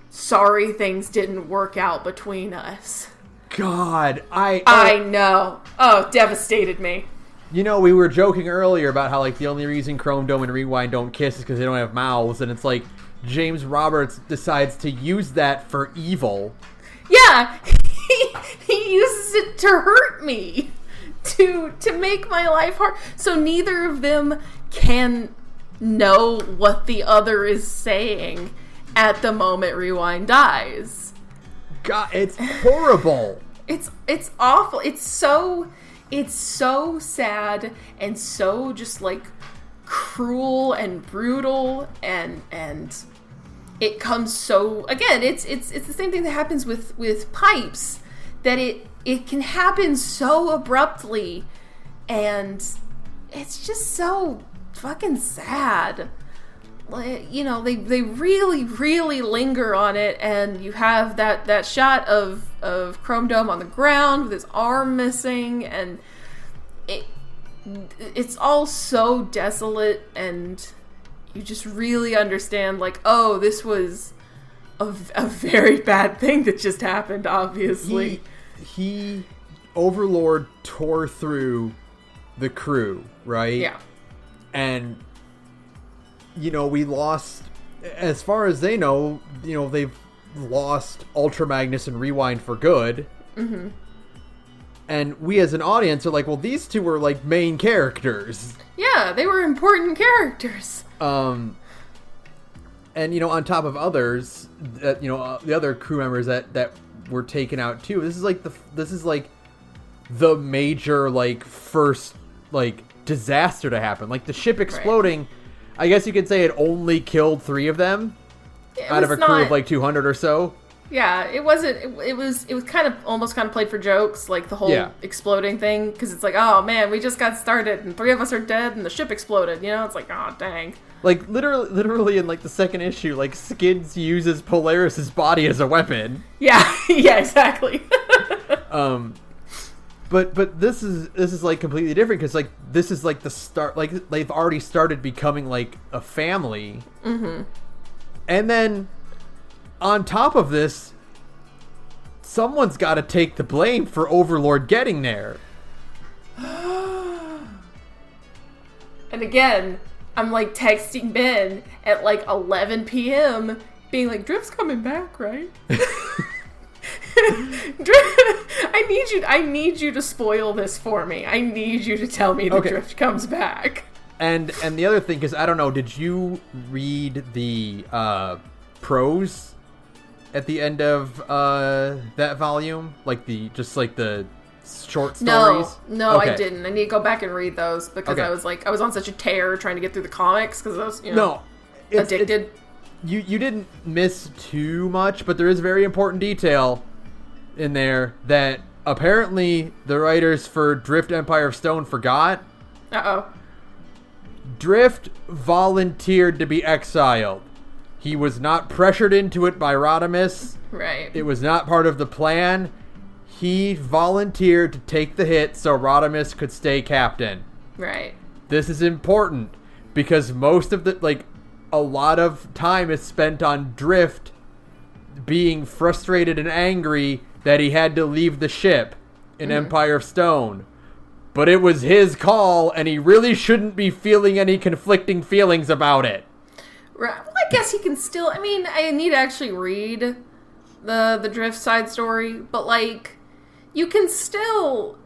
sorry things didn't work out between us. God, I know. Oh, devastated me. You know, we were joking earlier about how, like, the only reason Chrome Dome and Rewind don't kiss is because they don't have mouths, and it's like James Roberts decides to use that for evil. Yeah, he uses it to hurt me, to make my life hard. So neither of them can know what the other is saying at the moment Rewind dies. God, it's horrible. It's awful. It's so sad and so just, like, cruel and brutal, and it comes so, again, it's the same thing that happens with Pipes, that it can happen so abruptly, and it's just so fucking sad. Like, you know, they really, really linger on it, and you have that shot of Chrome Dome on the ground with his arm missing, and it's all so desolate, and you just really understand, like, oh, this was a very bad thing that just happened, obviously. He Overlord tore through the crew, right? Yeah. And, you know, we lost, as far as they know, you know, they've lost Ultra Magnus and Rewind for good. Mm-hmm. And we as an audience are like, well, these two were, like, main characters. Yeah, they were important characters. And, you know, on top of others, you know, the other crew members that were taken out too. This is like the major, like, first, like, disaster to happen. Like, the ship exploding, right. I guess you could say it only killed 3 of them out of a crew of, like, 200 or so. Yeah, it wasn't. It was kind of almost kind of played for jokes, like the whole exploding thing, because it's like, oh man, we just got started and 3 of us are dead and the ship exploded. You know, it's like, oh dang. Like literally in, like, the second issue, like, Skids uses Polaris's body as a weapon. Yeah, yeah, exactly. But this is like completely different, because, like, this is like the start. Like, they've already started becoming, like, a family. Mm-hmm. And then, on top of this, someone's got to take the blame for Overlord getting there. And again, I'm, like, texting Ben at, like, 11 p.m. being like, Drift's coming back, right? I need you to spoil this for me. I need you to tell me that Drift comes back. And the other thing is, I don't know, did you read the prose at the end of that volume? Like the short stories? No, okay. I didn't. I need to go back and read those, because I was on such a tear trying to get through the comics, because I was, you know, addicted. You didn't miss too much, but there is a very important detail in there that apparently the writers for Drift Empire of Stone forgot. Uh-oh. Drift volunteered to be exiled. He was not pressured into it by Rodimus. Right. It was not part of the plan. He volunteered to take the hit so Rodimus could stay captain. Right. This is important because most of a lot of time is spent on Drift being frustrated and angry that he had to leave the ship in Empire of Stone. But it was his call, and he really shouldn't be feeling any conflicting feelings about it. Right. Well, I guess he can still... I mean, I need to actually read the Drift side story, but, like, you can still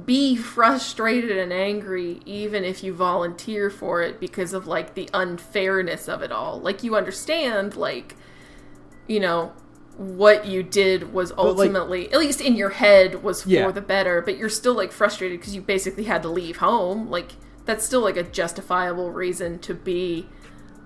be frustrated and angry even if you volunteer for it because of, like, the unfairness of it all. Like, you understand, like, you know... what you did was ultimately, at least in your head, was for the better, but you're still, like, frustrated because you basically had to leave home. Like, that's still, like, a justifiable reason to be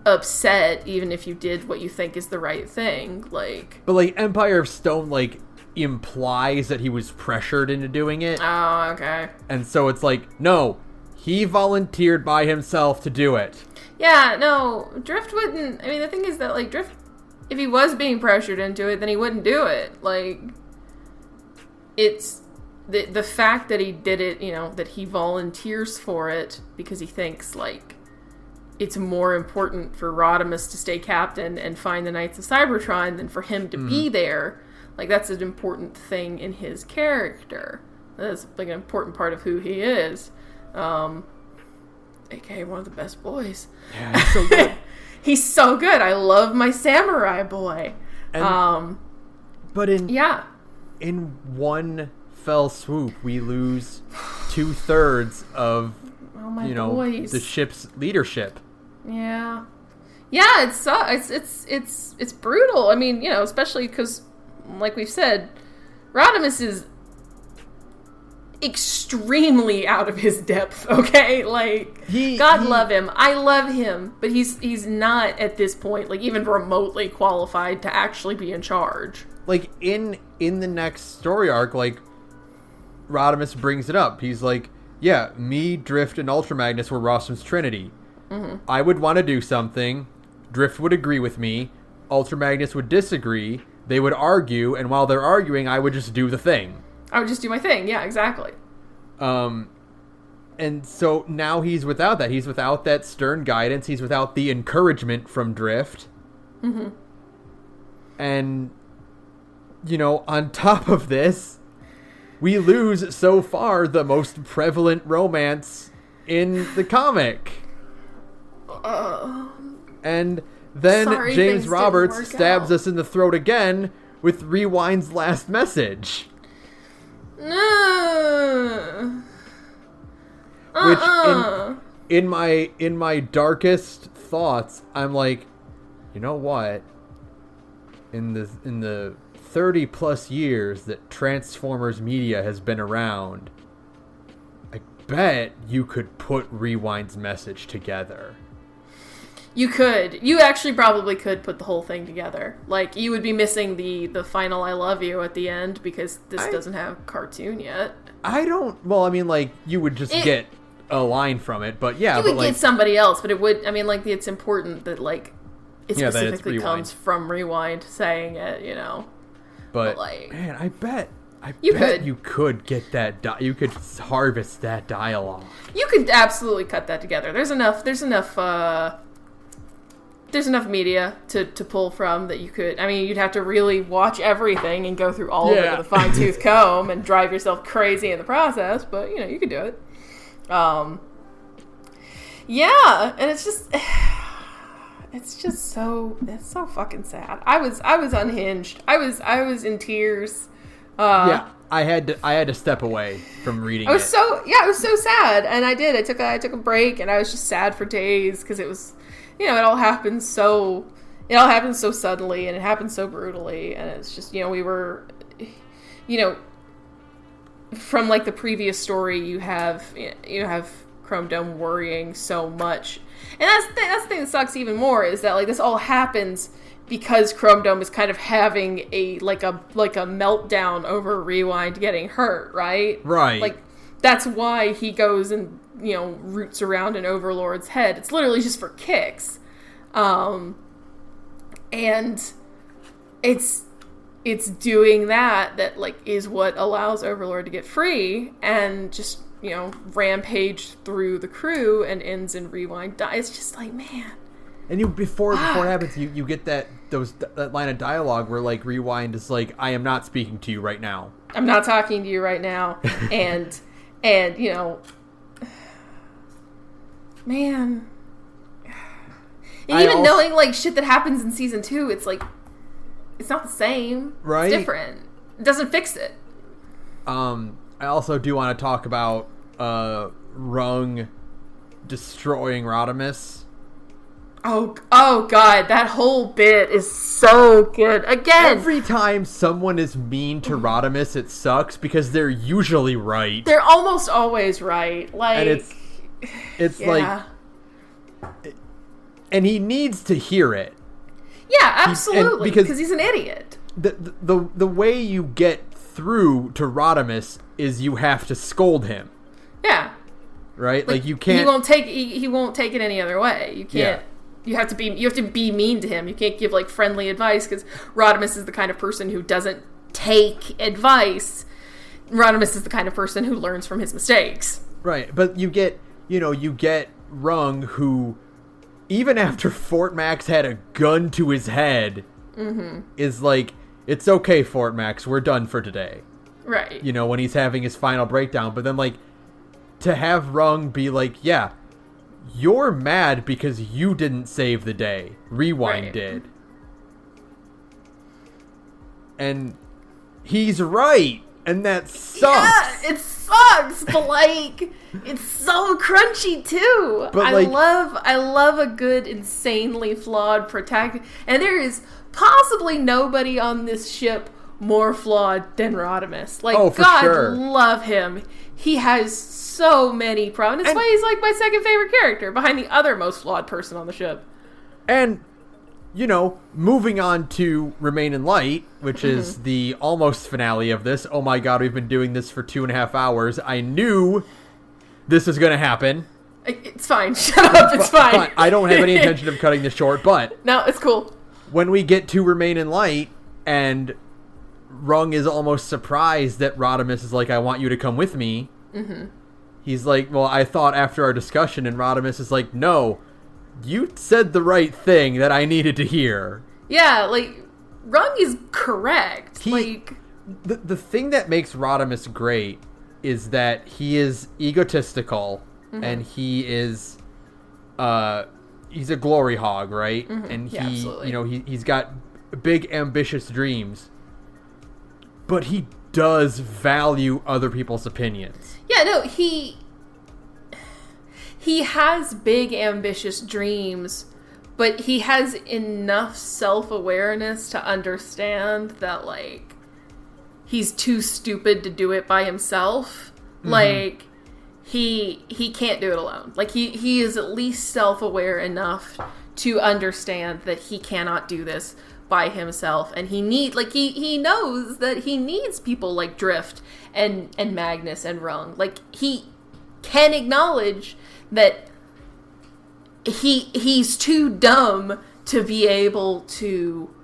upset, even if you did what you think is the right thing. Like, but, like, Empire of Stone, like, implies that he was pressured into doing it. Oh, okay. And so it's like, no, he volunteered by himself to do it. Yeah, no, Drift wouldn't... I mean, the thing is that, like, Drift... if he was being pressured into it, then he wouldn't do it. Like, it's the fact that he did it, you know, that he volunteers for it because he thinks, like, it's more important for Rodimus to stay captain and find the Knights of Cybertron than for him to be there. Like, that's an important thing in his character. That's, like, an important part of who he is. AKA one of the best boys. Yeah, he's so good. He's so good. I love my samurai boy. And, but in one fell swoop, we lose 2/3 of the ship's leadership. Yeah, it's brutal. I mean, you know, especially because, like we've said, Rodimus is extremely out of his depth, okay? Like, God love him. I love him, but he's not at this point, like, even remotely qualified to actually be in charge. Like, in the next story arc, like, Rodimus brings it up. He's like, yeah, me, Drift, and Ultra Magnus were Rossum's Trinity. I would want to do something. Drift would agree with me. Ultra Magnus would disagree. They would argue, and while they're arguing, I would just do the thing. I would just do my thing. Yeah, exactly. And so now he's without that. He's without that stern guidance. He's without the encouragement from Drift. And, you know, on top of this, we lose so far the most prevalent romance in the comic. And then James Roberts stabs us in the throat again with Rewind's last message. Which in my darkest thoughts, I'm like, you know what? In the 30 plus years that Transformers media has been around, I bet you could put Rewind's message together. You could. You actually probably could put the whole thing together. Like, you would be missing the final I love you at the end because this doesn't have cartoon yet. Well, I mean, like, you would just get a line from it, but yeah. You would get somebody else, but it would, I mean, like, it's important that, like, it specifically comes from Rewind saying it, you know. But like, man, I bet you could get that, you could harvest that dialogue. You could absolutely cut that together. There's enough media to pull from that you could... I mean, you'd have to really watch everything and go through all of it with a fine-tooth comb and drive yourself crazy in the process, but, you know, you could do it. Yeah, and it's just so... It's so fucking sad. I was unhinged. I was in tears. I had to step away from reading it. I was so sad, and I did. I took a break, and I was just sad for days, because it was... You know, it all happened so suddenly, and it happened so brutally, and it's just, you know, we were, you know, from, like, the previous story, you have Chrome Dome worrying so much, and that's the thing that sucks even more, is that, like, this all happens because Chrome Dome is kind of having a meltdown over Rewind getting hurt, right? Right. Like, that's why he goes and roots around an Overlord's head. It's literally just for kicks. And it's doing that like is what allows Overlord to get free and just, rampage through the crew and ends in Rewind. It's just like, man. And before it happens, you get that line of dialogue where like Rewind is like, I am not speaking to you right now. I'm not talking to you right now. and man. And even knowing like shit that happens in season 2, it's like, it's not the same. Right? It's different. It doesn't fix it. I also do want to talk about Rung destroying Rodimus. Oh god, that whole bit is so good. Again, every time someone is mean to Rodimus, it sucks because they're usually right. They're almost always right. Like, and it's like, and he needs to hear it. Yeah, absolutely, because he's an idiot. The way you get through to Rodimus is you have to scold him. Yeah. Right? Like you can't. He won't take it any other way. You can't. Yeah. You have to be mean to him. You can't give like friendly advice because Rodimus is the kind of person who doesn't take advice. Rodimus is the kind of person who learns from his mistakes. Right, but you get Rung, who even after Fort Max had a gun to his head, is like, it's okay, Fort Max, we're done for today. Right. When he's having his final breakdown, but then like to have Rung be like, yeah, you're mad because you didn't save the day. Rewind did. And he's right. And that sucks. Yeah, it sucks. But like, it's so crunchy too. But I love a good, insanely flawed protagonist. And there is possibly nobody on this ship more flawed than Rodimus. Like, God love him. He has so many problems. That's why he's like my second favorite character behind the other most flawed person on the ship. And, moving on to Remain in Light, which is the almost finale of this. Oh my god, we've been doing this for 2.5 hours. I knew this was going to happen. It's fine. Shut up. It's fine. I don't have any intention of cutting this short, but... No, it's cool. When we get to Remain in Light, and Rung is almost surprised that Rodimus is like, I want you to come with me. He's like, well, I thought after our discussion, and Rodimus is like, no, you said the right thing that I needed to hear. Yeah, like, Rung is correct. The thing that makes Rodimus great is that he is egotistical, and he is, he's a glory hog, right? And he's got big, ambitious dreams. But he does value other people's opinions. Yeah, no, he has big, ambitious dreams, but he has enough self-awareness to understand that, like, he's too stupid to do it by himself. Like, he can't do it alone. Like, he is at least self-aware enough to understand that he cannot do this by himself, and he knows that he needs people like Drift and Magnus and Rung. Like, he can acknowledge that he's too dumb to be able to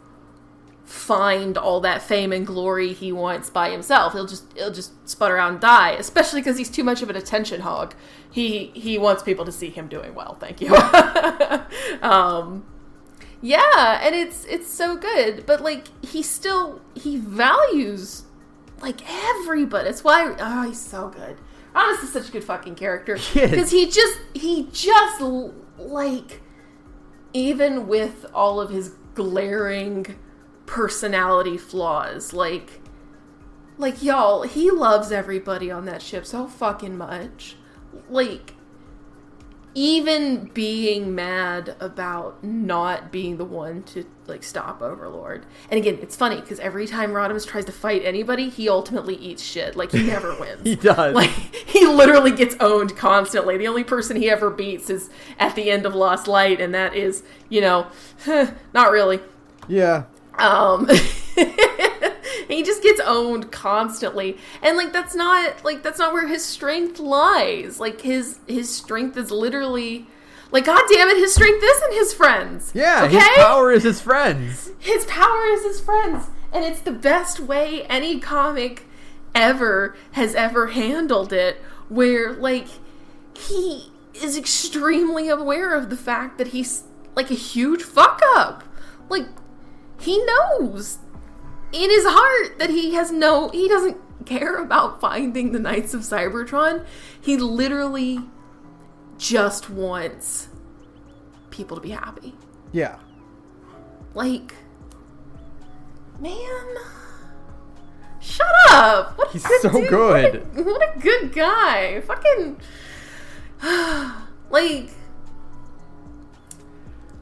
find all that fame and glory he wants by himself. He'll just sputter out and die, especially because he's too much of an attention hog. He wants people to see him doing well. Thank you. Yeah, and it's so good, but like he values like everybody. That's why he's so good. Honestly, such a good fucking character because he just like, even with all of his glaring personality flaws, like y'all, he loves everybody on that ship so fucking much. Like, even being mad about not being the one to, like, stop Overlord. And again, it's funny, because every time Rodimus tries to fight anybody, he ultimately eats shit. Like, he never wins. He does. Like, he literally gets owned constantly. The only person he ever beats is at the end of Lost Light, and that is, not really. Yeah. he just gets owned constantly. And like that's not where his strength lies. Like his strength is literally like, God damn it, his strength isn't his friends. Yeah, okay? His power is his friends. His power is his friends. And it's the best way any comic has ever handled it, where like he is extremely aware of the fact that he's like a huge fuck up. Like he knows in his heart that he doesn't care about finding the Knights of Cybertron. He literally just wants people to be happy. Yeah. Like, man, shut up. What He's good so dude. good. What a good guy. Fucking like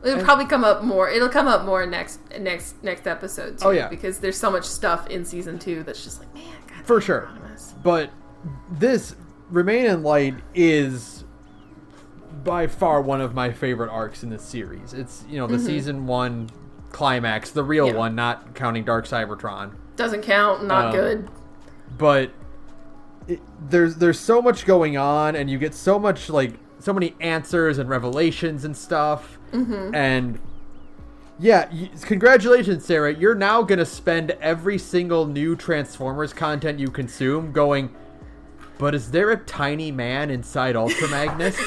it'll probably come up more. It'll come up more next episode too. Oh yeah, because there's so much stuff in season 2 that's just like, man, God, for sure. Optimus. But this Remain in Light is by far one of my favorite arcs in this series. It's, you know, the season 1 climax, the real one, not counting Dark Cybertron. Doesn't count. Not good. But there's so much going on, and you get so much, like, so many answers and revelations and stuff. And yeah, congratulations, Sarah. You're now gonna spend every single new Transformers content you consume going, but is there a tiny man inside Ultra Magnus?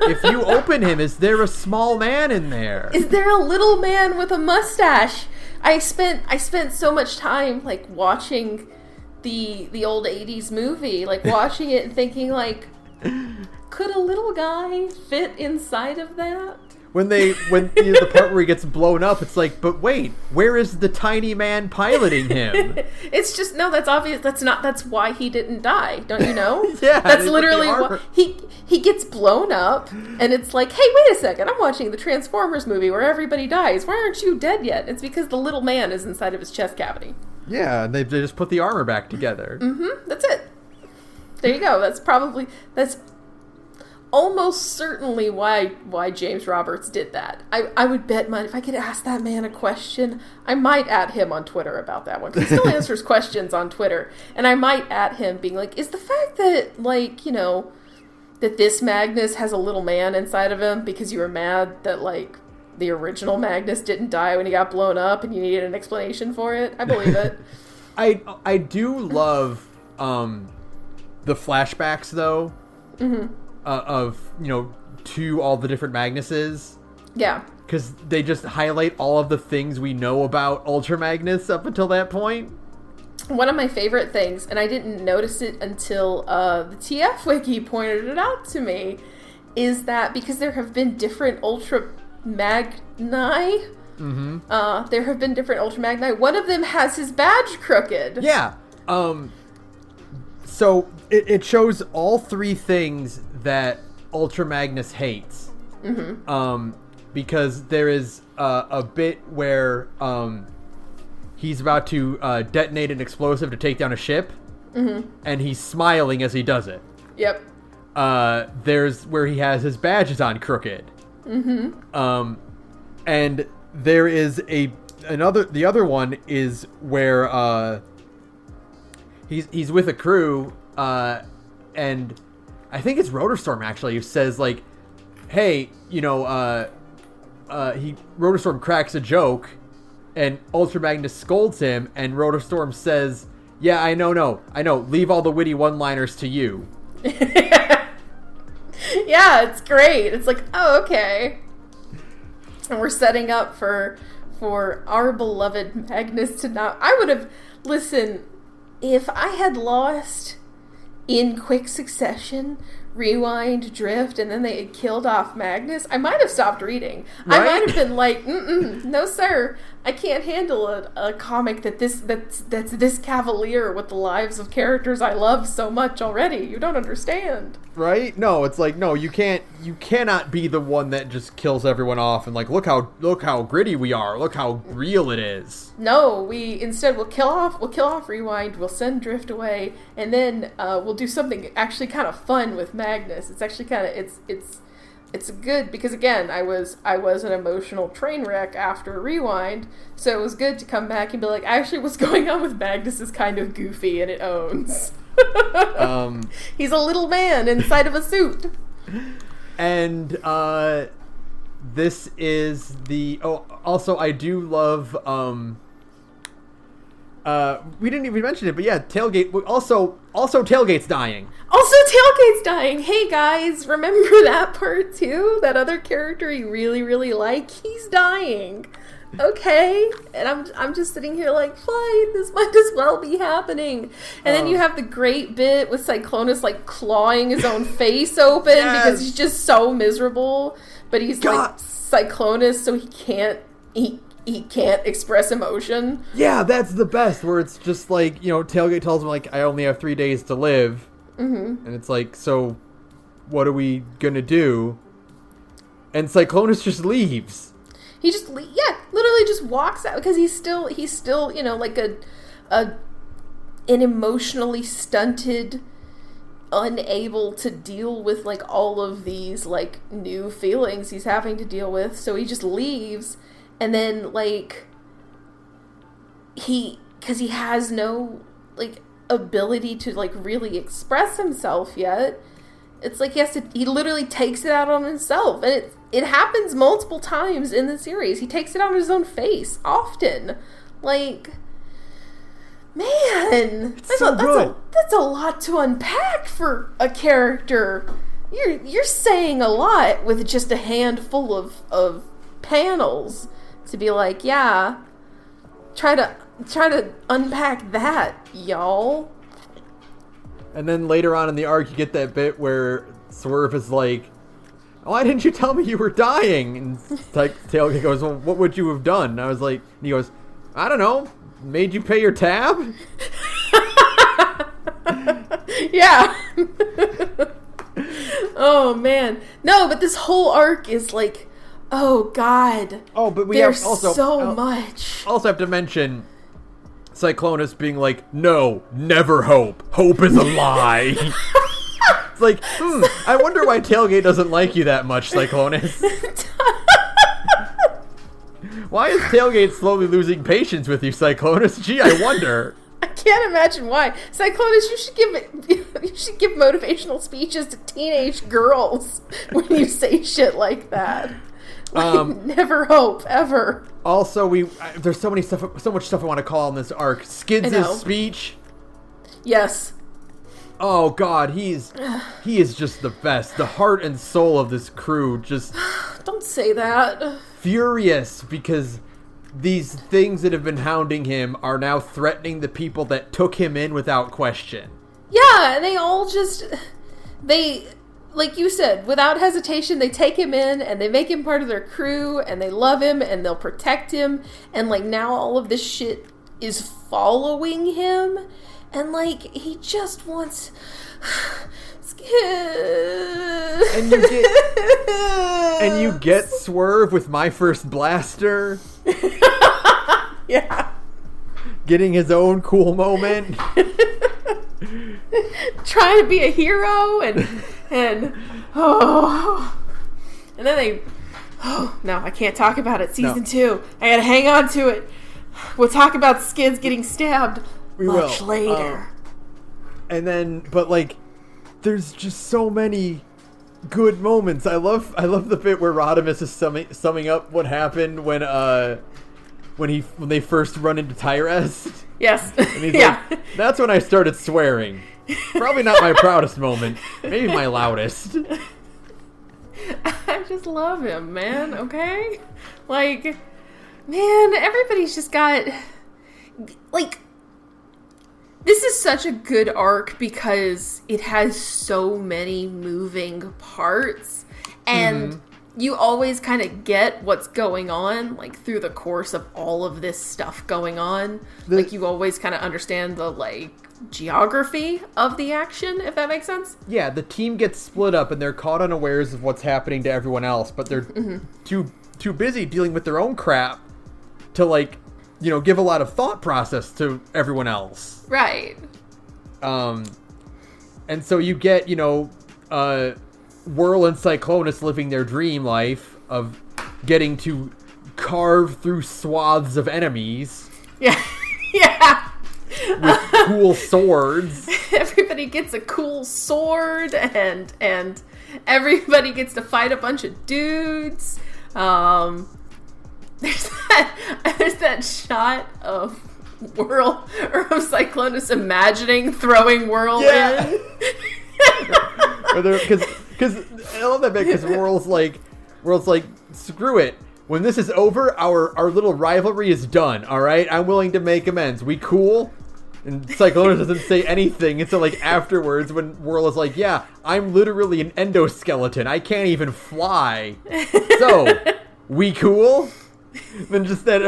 If you open him, is there a small man in there? Is there a little man with a mustache? I spent so much time like watching the old 80s movie, like watching it and thinking like, could a little guy fit inside of that? When the part where he gets blown up, it's like, but wait, where is the tiny man piloting him? It's just, no, that's obvious. That's why he didn't die. Don't you know? Yeah. That's literally why he gets blown up, and it's like, hey, wait a second, I'm watching the Transformers movie where everybody dies. Why aren't you dead yet? It's because the little man is inside of his chest cavity. Yeah, and they just put the armor back together. That's it. There you go. That's almost certainly why James Roberts did that. I would bet money, if I could ask that man a question, I might at him on Twitter about that one. Because he still answers questions on Twitter. And I might at him being like, is the fact that, like, you know, that this Magnus has a little man inside of him because you were mad that, like, the original Magnus didn't die when he got blown up and you needed an explanation for it? I believe it. I do love the flashbacks, though. Of, you know, to all the different Magnuses. Yeah. Because they just highlight all of the things we know about Ultra Magnus up until that point. One of my favorite things, and I didn't notice it until the TF Wiki pointed it out to me, is that because there have been different Ultra Magni, there have been different Ultra Magni, one of them has his badge crooked. Yeah. So it shows all three things that Ultra Magnus hates. Because there is a bit where he's about to detonate an explosive to take down a ship, and he's smiling as he does it. Yep. There's where he has his badges on crooked. And there is the other one is where he's with a crew, and I think it's Rotorstorm actually who says like, hey, you know, Rotorstorm cracks a joke, and Ultra Magnus scolds him, and Rotorstorm says, yeah, I know, leave all the witty one-liners to you. Yeah, it's great. It's like, oh, okay. And we're setting up for our beloved Magnus to not... I would have... Listen, if I had lost in quick succession, Rewind, Drift, and then they had killed off Magnus, I might have stopped reading. Right? I might have been like, no sir, I can't handle a comic that's this cavalier with the lives of characters I love so much already. You don't understand. Right? No, it's like, no, you cannot be the one that just kills everyone off and like, look how gritty we are, look how real it is. No, we'll kill off Rewind, we'll send Drift away, and then we'll do something actually kind of fun with Magnus. It's actually kind of, it's it's good because again, I was an emotional train wreck after Rewind, so it was good to come back and be like, actually, what's going on with Magnus is kind of goofy, and it owns. He's a little man inside of a suit. And this is the also I do love we didn't even mention it, but yeah, Tailgate also Tailgate's dying. Also Tailgate's dying. Hey guys, remember that part too? That other character you really, really like, he's dying. Okay, and I'm just sitting here like, fine, this might as well be happening. And then you have the great bit with Cyclonus like clawing his own face open because he's just so miserable. But he's like Cyclonus, so he can't express emotion. Yeah, that's the best. Where it's just like, Tailgate tells him like, I only have 3 days to live, and it's like, so what are we gonna do? And Cyclonus just leaves. He just, literally just walks out because he's still, like an emotionally stunted, unable to deal with like all of these like new feelings he's having to deal with. So he just leaves, and then like because he has no like ability to like really express himself yet. It's like he literally takes it out on himself, and it happens multiple times in the series. He takes it out on his own face often. Like, man, that's a lot to unpack for a character. You're saying a lot with just a handful of panels to be like, yeah, try to unpack that, y'all. And then later on in the arc, you get that bit where Swerve is like, why didn't you tell me you were dying? And Tailgate goes, well, what would you have done? And I was like, and he goes, I don't know, made you pay your tab? Yeah. Oh, man. No, but this whole arc is like, oh, God. Oh, but there's so much. Also have to mention Cyclonus being like, no, never hope. Hope is a lie. It's like, I wonder why Tailgate doesn't like you that much, Cyclonus. Why is Tailgate slowly losing patience with you, Cyclonus? Gee, I wonder. I can't imagine why. Cyclonus, you should give motivational speeches to teenage girls when you say shit like that. Like, never hope, ever. Also, there's so much stuff I want to call on this arc. Skids' speech. Yes. Oh God, he is just the best. The heart and soul of this crew. Just don't say that. Furious because these things that have been hounding him are now threatening the people that took him in without question. Yeah, and they all like you said, without hesitation, they take him in and they make him part of their crew and they love him and they'll protect him. And like now all of this shit is following him. And like he just wants and you get Swerve with My First Blaster. Yeah. Getting his own cool moment. Trying to be a hero and then no, I can't talk about it. Season 2. I gotta hang on to it. We'll talk about Skids getting stabbed much later. And then, but like, there's just so many good moments. I love the bit where Rodimus is summing up what happened when they first run into Tyrest. Yes. And he's like, that's when I started swearing. Probably not my proudest moment. Maybe my loudest. I just love him, man. Okay? Like, man, everybody's just got... Like, this is such a good arc because it has so many moving parts. And you always kind of get what's going on, like, through the course of all of this stuff going on. Like, you always kind of understand the, like, geography of the action, if that makes sense. Yeah, the team gets split up and they're caught unawares of what's happening to everyone else, but they're too busy dealing with their own crap to, like, give a lot of thought process to everyone else. Right. And so you get, Whirl and Cyclonus living their dream life of getting to carve through swaths of enemies. Yeah. Yeah. With cool swords. Everybody gets a cool sword, and everybody gets to fight a bunch of dudes. There's that shot of Whirl or of Cyclonus imagining throwing Whirl in. Because I love that bit because Whirl's like, screw it. When this is over, our little rivalry is done. All right, I'm willing to make amends. We cool? And Cyclonus doesn't say anything until like afterwards when Whirl is like, yeah, I'm literally an endoskeleton. I can't even fly. So, we cool? Then just that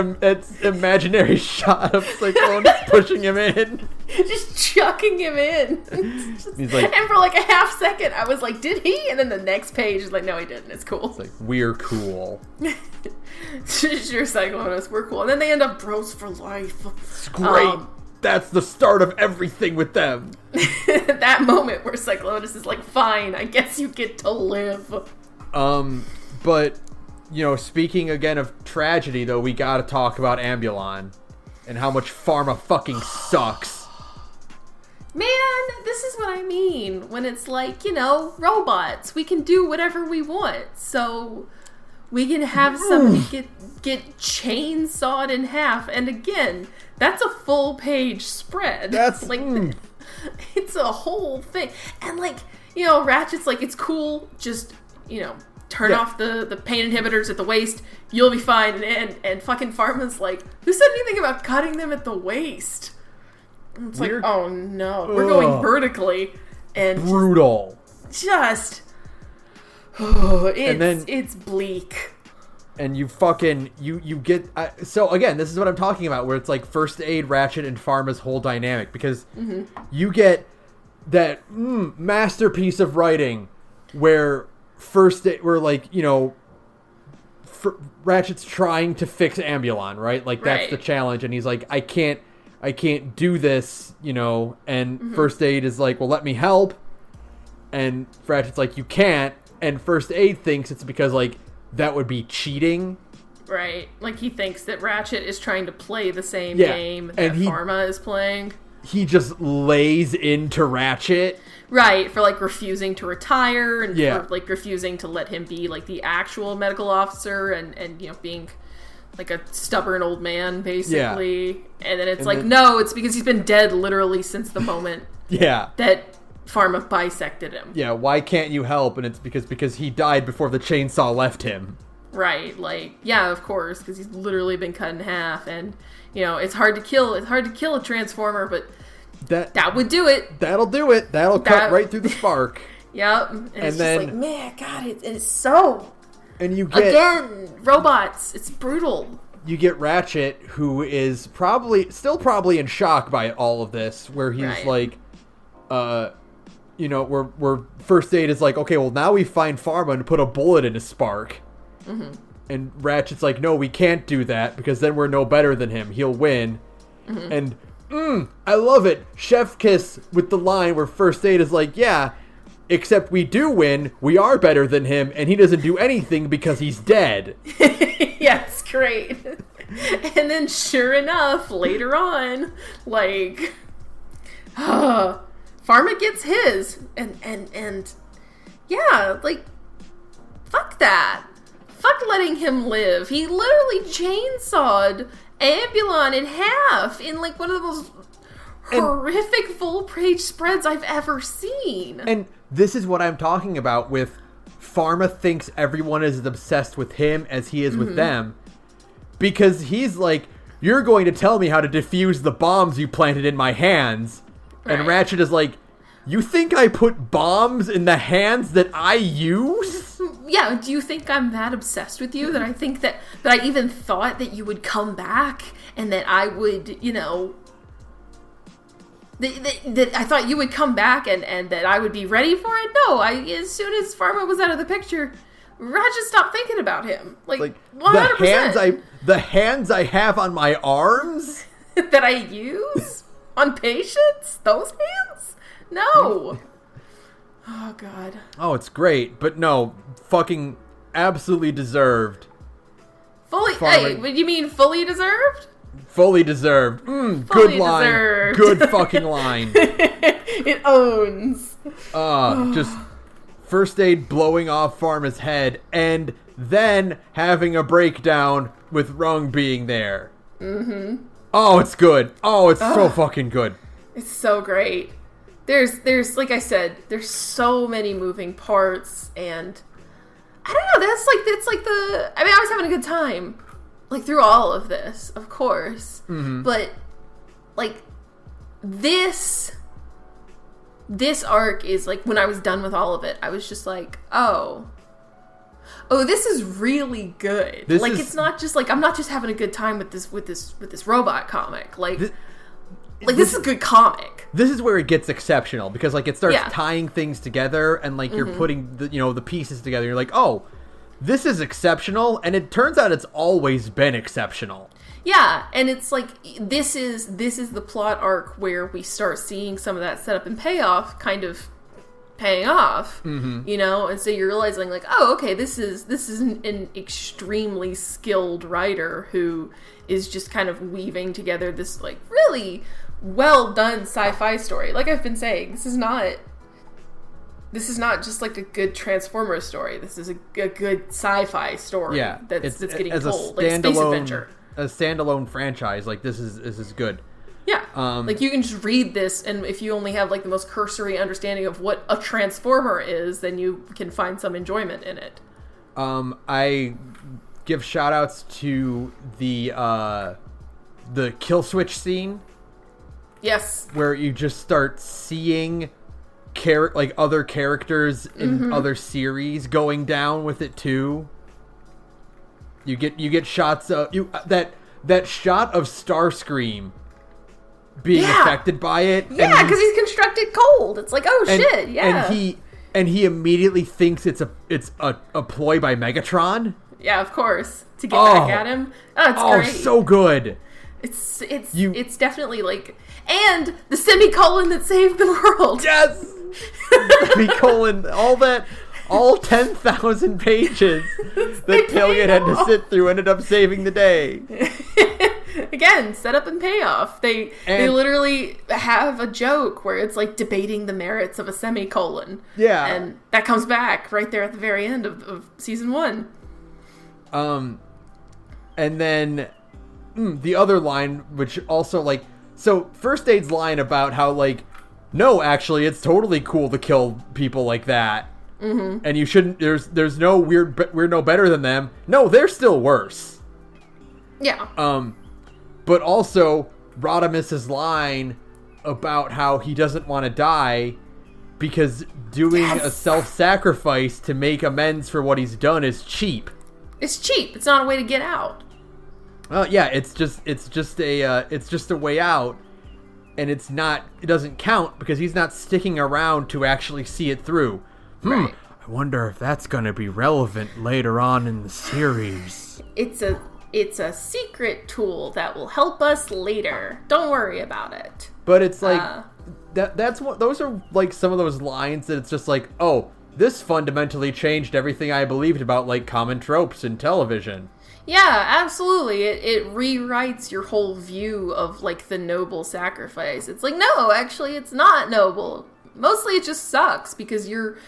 imaginary shot of Cyclonus pushing him in. Just chucking him in. He's like, and for like a half second, I was like, did he? And then the next page is like, no, he didn't. It's cool. It's like, we're cool. Sure, Cyclonus, we're cool. And then they end up bros for life. It's great. That's the start of everything with them. That moment where Cyclonus is like, fine, I guess you get to live. But, you know, speaking again of tragedy, though, we gotta talk about Ambulon and how much Pharma fucking sucks. Man, this is what I mean. When it's like, you know, robots, we can do whatever we want. So we can have somebody get chainsawed in half. And again, that's a full page spread. That's like, it's a whole thing. And like, you know, Ratchet's like, it's cool, just, you know, turn off the pain inhibitors at the waist, you'll be fine. And fucking Pharma's like, who said anything about cutting them at the waist? And it's like, oh no, we're going vertically. And brutal. Just it's bleak. And you fucking you get so again, this is what I'm talking about, where it's like First Aid, Ratchet, and Pharma's whole dynamic, because you get that masterpiece of writing where like, you know, Ratchet's trying to fix Ambulon, right? Like that's the challenge, and he's like, I can't do this, you know, and First Aid is like, well, let me help, and Ratchet's like, you can't, and First Aid thinks it's because like that would be cheating. Right. Like he thinks that Ratchet is trying to play the same game that Pharma is playing. He just lays into Ratchet. Right, for like refusing to retire and for like refusing to let him be like the actual medical officer and you know, being like a stubborn old man basically. Yeah. And then it's no, it's because he's been dead literally since the moment that Pharma bisected him. Yeah, why can't you help? And it's because he died before the chainsaw left him. Right, like, yeah, of course, because he's literally been cut in half, and, you know, it's hard to kill a Transformer, but that would do it. That'll do it. That'll cut right through the spark. Yep. And it's then, just like, man, God, it's so... And you get... Again, robots, it's brutal. You get Ratchet, who is still probably in shock by all of this, where he's like, you know, where First Aid is like, okay, well, now we find Pharma and put a bullet in his spark. And Ratchet's like, no, we can't do that, because then we're no better than him. He'll win. And, I love it. Chef Kiss with the line where First Aid is like, yeah, except we do win, we are better than him, and he doesn't do anything because he's dead. Yeah, it's great. And then sure enough, later on, like, Pharma gets his, and yeah, like, fuck that. Fuck letting him live. He literally chainsawed Ambulon in half in like one of the most horrific full-page spreads I've ever seen. And this is what I'm talking about with Pharma thinks everyone is as obsessed with him as he is with them. Because he's like, you're going to tell me how to defuse the bombs you planted in my hands. Right. And Ratchet is like, you think I put bombs in the hands that I use? Yeah, do you think I'm that obsessed with you that I think that I even thought that you would come back and that I would, you know, that I thought you would come back and that I would be ready for it? No, as soon as Pharma was out of the picture, Ratchet stopped thinking about him. Like 100%. The hands I have on my arms? That I use? On patients? Those hands? No. Oh, God. Oh, it's great, but no, fucking absolutely deserved. Hey, what do you mean fully deserved? Fully deserved. Good line. Deserved. Good fucking line. It owns. Just first aid blowing off Pharma's head and then having a breakdown with Rung being there. Mm-hmm. Oh, it's good. Oh, it's so fucking good. It's so great. There's like I said, there's so many moving parts, and I don't know, that's like I mean, I was having a good time, like, through all of this, of course. Mm-hmm. But, like, this arc is, like, when I was done with all of it, I was just like, oh, this is really good. It's not just, like, I'm not just having a good time with this robot comic. This is a good comic. This is where it gets exceptional, because, like, it starts tying things together, and, like, you're putting the pieces together. You're like, oh, this is exceptional, and it turns out it's always been exceptional. Yeah, and it's like, this is the plot arc where we start seeing some of that setup and payoff kind of paying off, and so you're realizing, like, oh, okay, this is an extremely skilled writer who is just kind of weaving together this, like, really well done sci-fi story. Like I've been saying, this is not just like a good Transformers story. This is a good sci-fi story that's getting told, like a space adventure. A standalone franchise, like, this is good. Yeah, like, you can just read this, and if you only have, like, the most cursory understanding of what a Transformer is, then you can find some enjoyment in it. I give shout-outs to the kill switch scene. Yes. Where you just start seeing other characters in other series going down with it too. You get shots of that shot of Starscream being affected by it. Yeah, because he's constructed cold. It's like, oh shit, yeah. And he immediately thinks it's a ploy by Megatron. Yeah, of course, to get back at him. Oh, it's great. So good. It's definitely, like, and the semicolon that saved the world. Yes. Semicolon, all 10,000 pages that Tailgate had to sit through ended up saving the day. Again, setup and payoff. They literally have a joke where it's like debating the merits of a semicolon. Yeah. And that comes back right there at the very end of season 1. And then the other line, which also, like, so First Aid's line about how, like, no, actually, it's totally cool to kill people like that. Mm-hmm. And you shouldn't, there's no we're no better than them. No, they're still worse. Yeah. But also Rodimus's line about how he doesn't want to die because doing a self-sacrifice to make amends for what he's done is cheap. It's cheap. It's not a way to get out. Yeah, it's just a way out, and it doesn't count because he's not sticking around to actually see it through. Right. I wonder if that's going to be relevant later on in the series. It's a secret tool that will help us later. Don't worry about it. But it's like those are like some of those lines that it's just like, oh, this fundamentally changed everything I believed about, like, common tropes in television. Yeah, absolutely. It rewrites your whole view of, like, the noble sacrifice. It's like, no, actually, it's not noble. Mostly it just sucks because you're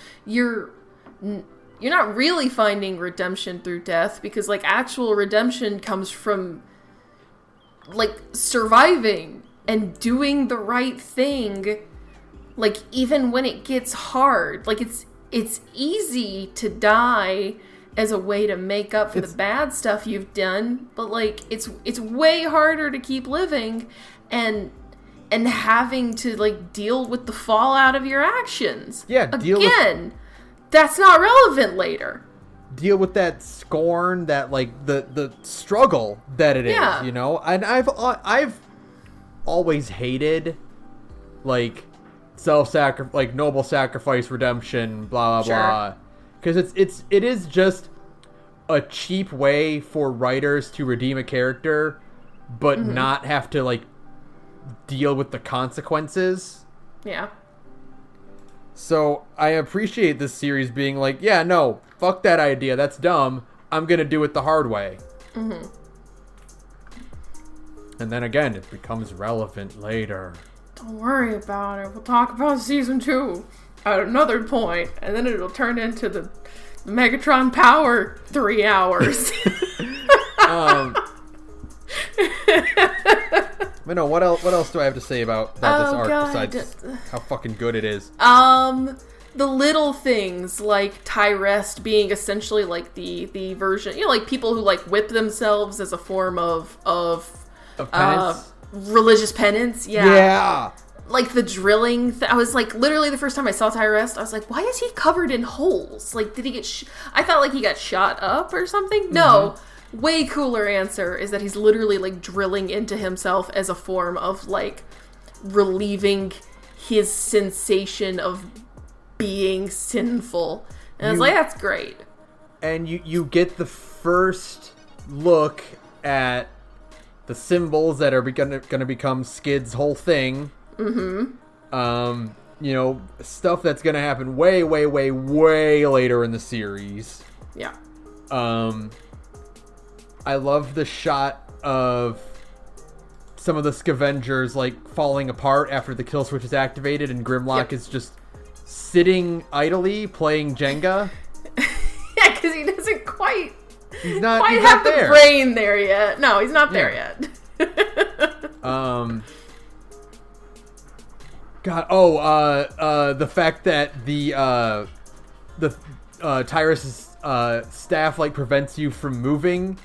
not really finding redemption through death, because, like, actual redemption comes from, like, surviving and doing the right thing, like, even when it gets hard. Like, it's easy to die as a way to make up for the bad stuff you've done, but, like, it's way harder to keep living and having to, like, deal with the fallout of your actions. Yeah, that's not relevant later. Deal with that scorn, that, like, the struggle that it is, you know? And I've always hated, like, self-sacrifice, like, noble sacrifice, redemption, blah, blah, blah. Because it is just a cheap way for writers to redeem a character, but not have to, like, deal with the consequences. Yeah. So I appreciate this series being like, yeah, no, fuck that idea. That's dumb. I'm going to do it the hard way. Mm-hmm. And then again, it becomes relevant later. Don't worry about it. We'll talk about season 2 at another point, and then it'll turn into the Megatron Power 3 hours. But no, what else do I have to say about this arc besides how fucking good it is? The little things like Tyrest being essentially like the version, like people who like whip themselves as a form of penance? Religious penance. Yeah. Like the drilling. I was like, literally the first time I saw Tyrest, I was like, why is he covered in holes? Like, did he get? I thought like he got shot up or something. No. Way cooler answer is that he's literally like drilling into himself as a form of like relieving his sensation of being sinful. And I was like, that's great. And you get the first look at the symbols that are going to become Skid's whole thing. Mm-hmm. Stuff that's going to happen way, way, way, way later in the series. Yeah. I love the shot of some of the Scavengers like falling apart after the kill switch is activated, and Grimlock is just sitting idly playing Jenga. Yeah, because he doesn't quite. He's not have there. The brain there yet. No, he's not there yet. God. Oh. The fact that the Tyrus' staff like prevents you from moving,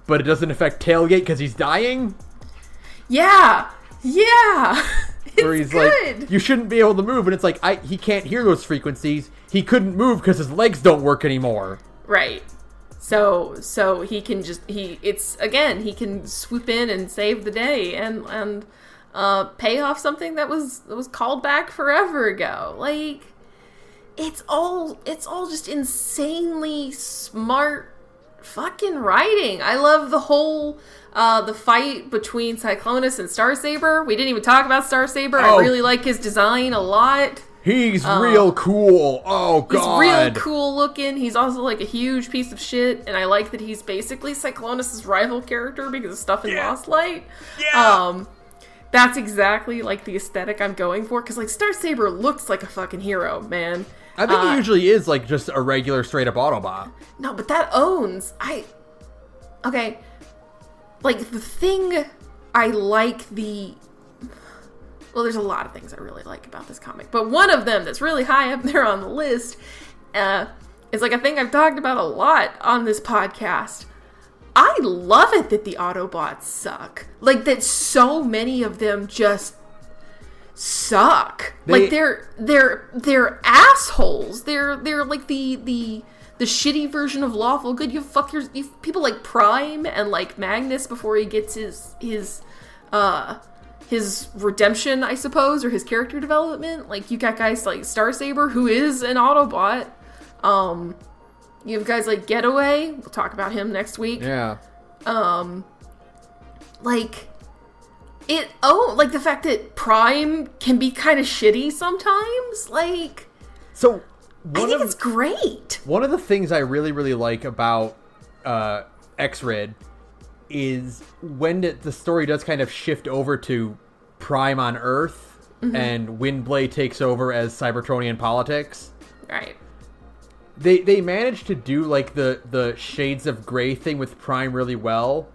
but it doesn't affect Tailgate because he's dying. Yeah. Where he's good. Like, you shouldn't be able to move, and it's like he can't hear those frequencies. He couldn't move because his legs don't work anymore. Right. So he can he can swoop in and save the day and pay off something that was called back forever ago. Like, it's all just insanely smart fucking writing. I love the whole the fight between Cyclonus and Starsaber. We didn't even talk about Starsaber. I really like his design a lot. He's real cool. Oh, God. He's real cool looking. He's also, like, a huge piece of shit, and I like that he's basically Cyclonus' rival character because of stuff in Lost Light. Yeah. That's exactly, like, the aesthetic I'm going for, because, like, Starsaber looks like a fucking hero, man. I think he usually is, like, just a regular straight-up Autobot. No, but that owns... Okay. Like, the thing I like Well, there's a lot of things I really like about this comic, but one of them that's really high up there on the list is like a thing I've talked about a lot on this podcast. I love it that the Autobots suck. Like, that so many of them just suck. Like, they're assholes. They're like the shitty version of lawful good. You people like Prime and like Magnus before he gets his redemption, I suppose, or his character development. Like, you got guys like Starsaber, who is an Autobot. You have guys like Getaway. We'll talk about him next week. Yeah. Like the fact that Prime can be kind of shitty sometimes. Like, so I think it's great. One of the things I really, really like about X-Red is when the story does kind of shift over to Prime on Earth, and Windblade takes over as Cybertronian politics. Right. They managed to do like the shades of gray thing with Prime really well,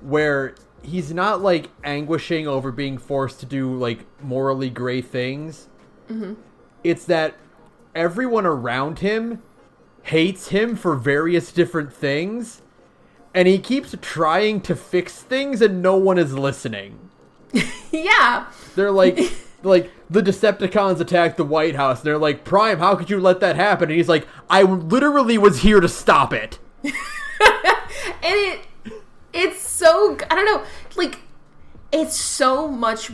where he's not like anguishing over being forced to do like morally gray things. Mm-hmm. It's that everyone around him hates him for various different things, and he keeps trying to fix things and no one is listening. Yeah. They're like the Decepticons attacked the White House, and they're like, Prime, how could you let that happen? And he's like, I literally was here to stop it. And it's so, I don't know, like, it's so much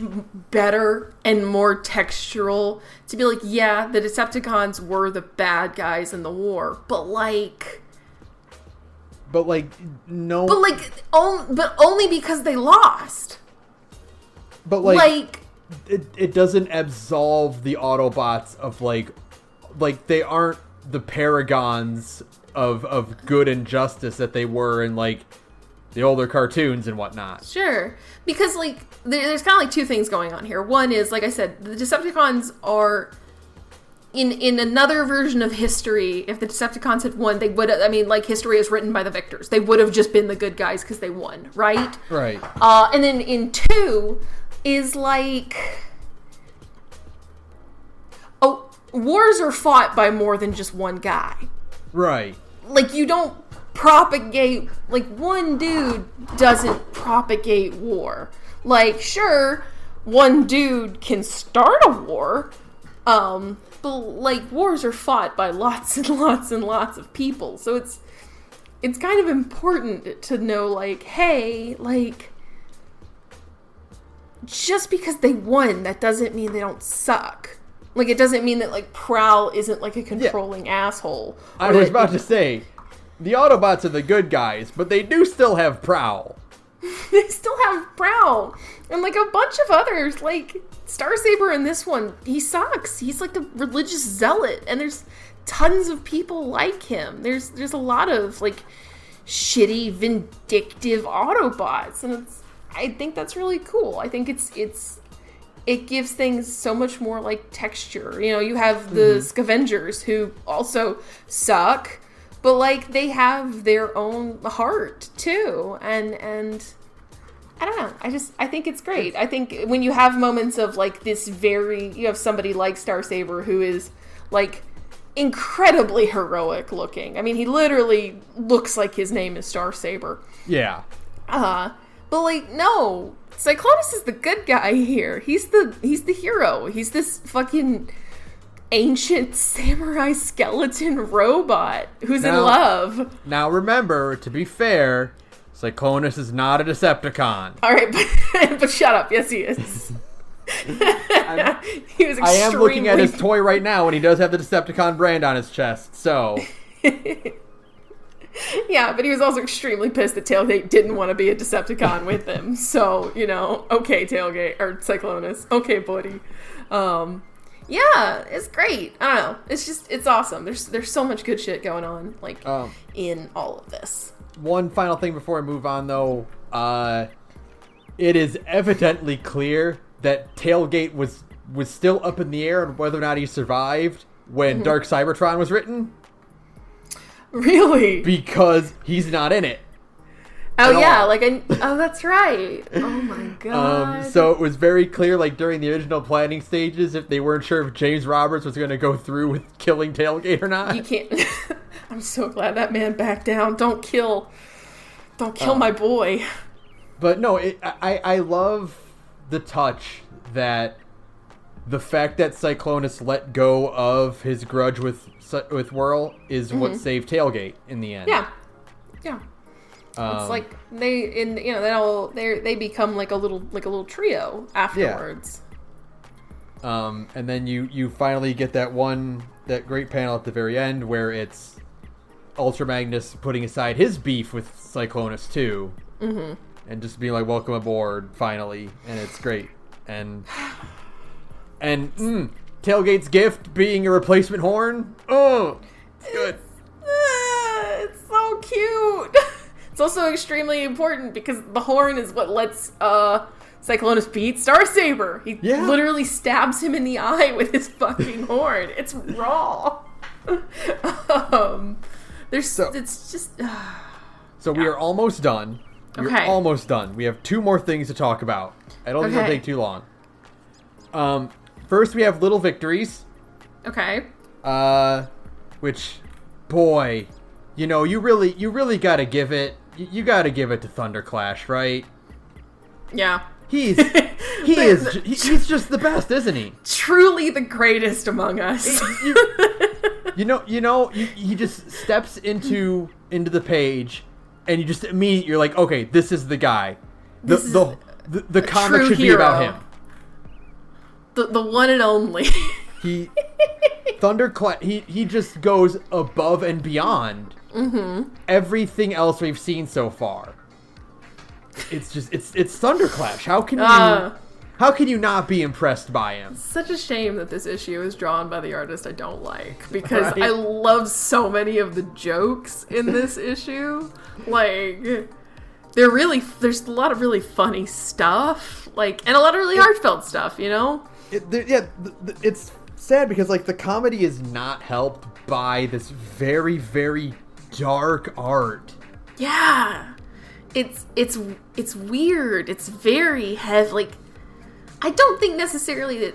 better and more textural to be like, yeah, the Decepticons were the bad guys in the war, but only because they lost. But like it doesn't absolve the Autobots of like they aren't the paragons of good and justice that they were in like the older cartoons and whatnot. Sure. Because like there's kind of like two things going on here. One is, like I said, the Decepticons are in another version of history. If the Decepticons had won, they would have, I mean, like, history is written by the victors. They would have just been the good guys because they won, right? Right. And then in 2 is like, oh, wars are fought by more than just one guy. Right. Like, you don't propagate, like, one dude doesn't propagate war. Like, sure, one dude can start a war, but, like, wars are fought by lots and lots and lots of people. So it's kind of important to know, like, hey, like, just because they won, that doesn't mean they don't suck. Like, it doesn't mean that, like, Prowl isn't, like, a controlling asshole. I was about to say, the Autobots are the good guys, but they do still have Prowl. They still have Prowl. And, like, a bunch of others. Like, Starsaber in this one, he sucks. He's, like, a religious zealot. And there's tons of people like him. There's a lot of, like, shitty, vindictive Autobots. And I think that's really cool. I think it gives things so much more, like, texture. You know, you have the Scavengers, who also suck, but, like, they have their own heart, too. And I don't know. I think it's great. I think when you have moments of, like, you have somebody like Starsaber who is, like, incredibly heroic looking. I mean, he literally looks like his name is Starsaber. Yeah. But, like, no. Cyclonus is the good guy here. He's the hero. He's this fucking ancient samurai skeleton robot who's in love. Now remember, to be fair, Cyclonus is not a Decepticon. Alright, but shut up. Yes, he is. He was I am looking at his toy right now, and he does have the Decepticon brand on his chest, so... Yeah, but he was also extremely pissed that Tailgate didn't want to be a Decepticon with him. So, you know, okay, Tailgate, or Cyclonus. Okay, buddy. Yeah, it's great. I don't know. It's awesome. There's so much good shit going on, like, in all of this. One final thing before I move on, though. It is evidently clear that Tailgate was still up in the air on whether or not he survived when Dark Cybertron was written. Really? Because he's not in it. Oh, yeah. Oh, that's right. Oh, my God. So it was very clear, like, during the original planning stages, if they weren't sure if James Roberts was going to go through with killing Tailgate or not. You can't... I'm so glad that man backed down. Don't kill my boy. But no, I love the touch that the fact that Cyclonus let go of his grudge with Whirl is what saved Tailgate in the end. Yeah. It's like they become like a little trio afterwards. Yeah. And then you finally get that great panel at the very end where it's Ultra Magnus putting aside his beef with Cyclonus too, and just being like, "Welcome aboard, finally," and it's great. And Tailgate's gift being a replacement horn. Oh, it's good. It's so cute. It's also extremely important because the horn is what lets Cyclonus beat Starsaber. He literally stabs him in the eye with his fucking horn. It's raw. So we are almost done. We're almost done. We have 2 more things to talk about. I don't think it'll take too long. First, we have little victories. Okay. Which, boy, you know, you really gotta give it. You gotta give it to Thunderclash, right? Yeah. He's just the best, isn't he? Truly the greatest among us. He just steps into the page, and you just immediately you're like, okay, this is the guy. The comic should be about him. The one and only. Thunderclash. He just goes above and beyond everything else we've seen so far. It's Thunderclash. How How can you not be impressed by him? Such a shame that this issue is drawn by the artist I don't like, because Right. I love so many of the jokes in this issue. Like, there's a lot of really funny stuff, like, and a lot of really heartfelt stuff, you know? It's sad because, like, the comedy is not helped by this very, very dark art. Yeah. It's weird. It's very heavy. Like, I don't think necessarily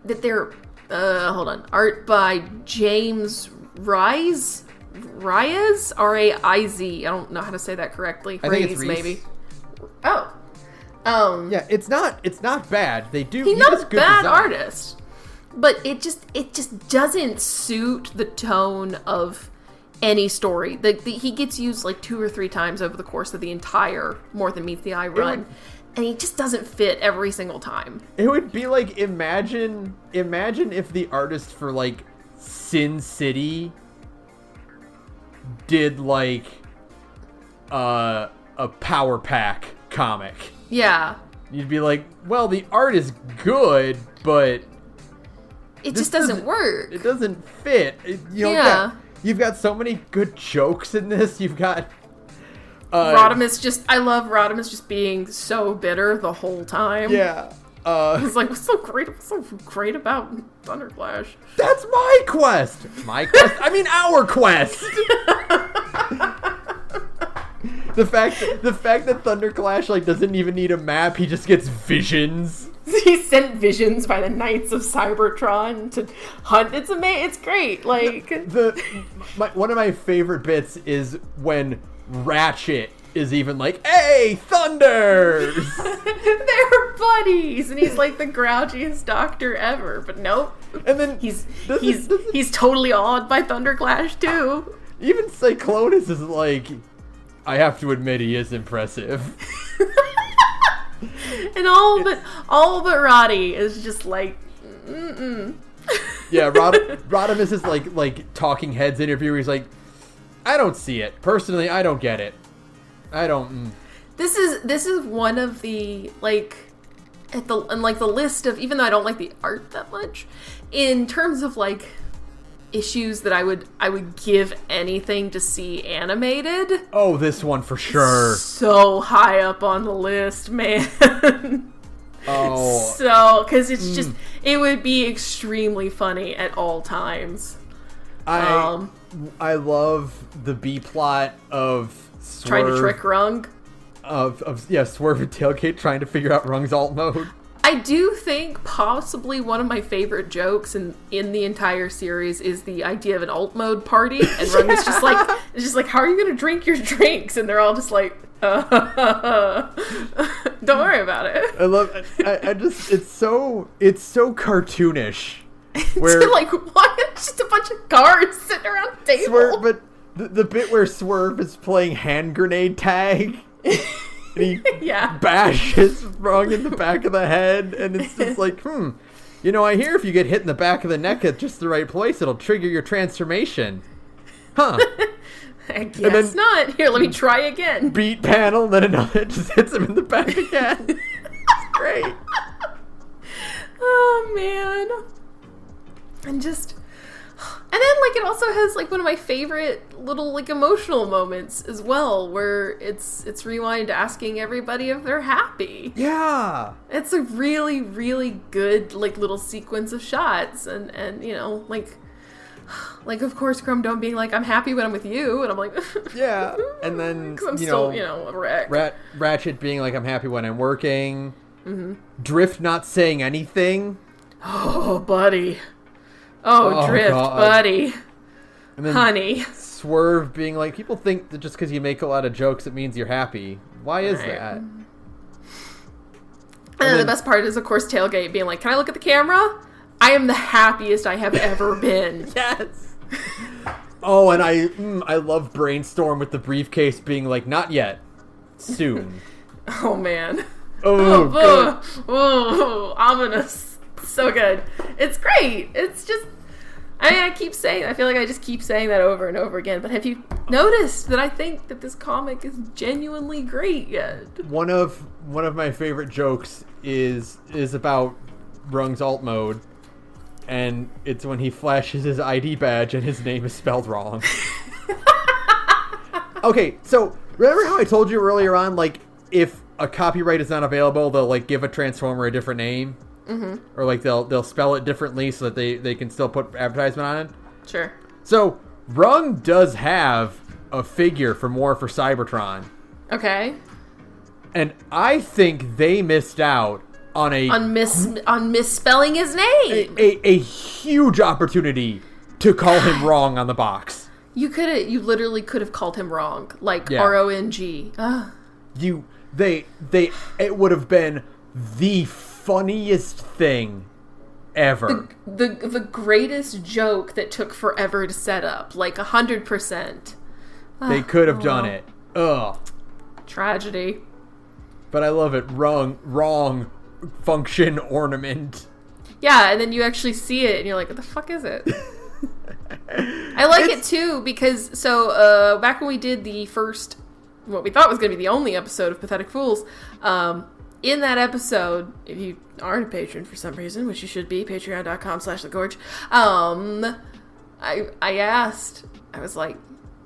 that they're art by James Raiz, R-A-I-Z. I don't know how to say that correctly. I think it's Raiz, Reese. maybe. Oh. Yeah, it's not bad. He's not a bad artist, but it just doesn't suit the tone of any story. He gets used like 2 or 3 times over the course of the entire More Than Meets the Eye run, and he just doesn't fit every single time. It would be like, imagine if the artist for, like, Sin City did, like, a Power Pack comic. Yeah. You'd be like, well, the art is good, but it just doesn't work. It doesn't fit. You've got so many good jokes in this. You've got Rodimus I love Rodimus just being so bitter the whole time. Yeah. He's like, what's so great about Thunderclash? That's my quest! My quest? I mean, our quest! The fact that Thunderclash, like, doesn't even need a map, he just gets visions. He sent visions by the Knights of Cybertron to hunt. It's amazing. It's great. Like, one of my favorite bits is when Ratchet is even like, "Hey, Thunders!" They're buddies, and he's like the grouchiest doctor ever. But nope. And then he's totally awed by Thunderclash too. Even Cyclonus is like, I have to admit, he is impressive. And all but Roddy is just like, Yeah, Rodimus is like Talking Heads interview. He's like, I don't see it personally. I don't get it. I don't. This is one of the, like, the list of, even though I don't like the art that much, in terms of, like, issues that I would give anything to see animated. Oh, this one for sure. So high up on the list, man. Oh. So, because it's just, it would be extremely funny at all times. I love the B plot of Swerve, trying to trick Rung. Swerve and Tailgate trying to figure out Rung's alt mode. I do think possibly one of my favorite jokes in the entire series is the idea of an alt mode party, and Rung is just like, how are you going to drink your drinks? And they're all just like, don't worry about it. I just, it's so cartoonish. Where so, like, why? It's just a bunch of cards sitting around a table. Swerve, but the bit where Swerve is playing hand grenade tag, and he bashes Rung in the back of the head, and it's just like, you know, I hear if you get hit in the back of the neck at just the right place, it'll trigger your transformation. Huh. I guess not. Here, let me try again. Beat panel, then another just hits him in the back again. It's great. Oh, man. And then, like, it also has, like, one of my favorite little, like, emotional moments as well, where it's Rewind asking everybody if they're happy. Yeah. It's a really, really good, like, little sequence of shots, and you know, like, of course, Chrome Dome being like, I'm happy when I'm with you, and I'm like, yeah. And then, because I'm still, a wreck. Ratchet being like, I'm happy when I'm working. Drift not saying anything. Oh, buddy. Oh, Drift, God. Buddy. And then honey. Swerve being like, people think that just because you make a lot of jokes, it means you're happy. Why is that? And then the best part is, of course, Tailgate being like, can I look at the camera? I am the happiest I have ever been. Yes. Oh, and I love Brainstorm with the briefcase being like, not yet. Soon. Oh, man. Oh, good. Oh, ominous. So good. It's great. It's just, I mean, I feel like I just keep saying that over and over again, but have you noticed that I think that this comic is genuinely great yet? One of my favorite jokes is about Rung's alt mode, and it's when he flashes his ID badge and his name is spelled wrong. Okay, so remember how I told you earlier on, like, if a copyright is not available, they'll, like, give a Transformer a different name? Mm-hmm. Or, like, they'll spell it differently so that they can still put advertisement on it? Sure. So, Rung does have a figure for Cybertron. Okay. And I think they missed out on misspelling his name. A huge opportunity to call him wrong on the box. You literally could have called him wrong, like RONG. It would have been the funniest thing ever. The greatest joke that took forever to set up, like 100%. They could have done it. Ugh. Tragedy. But I love it. Wrong function ornament. Yeah, and then you actually see it, and you're like, what the fuck is it? I like it too because back when we did the first, what we thought was going to be the only episode of Pathetic Fools, in that episode, if you aren't a patron for some reason, which you should be, patreon.com/thegorge, I asked, I was like,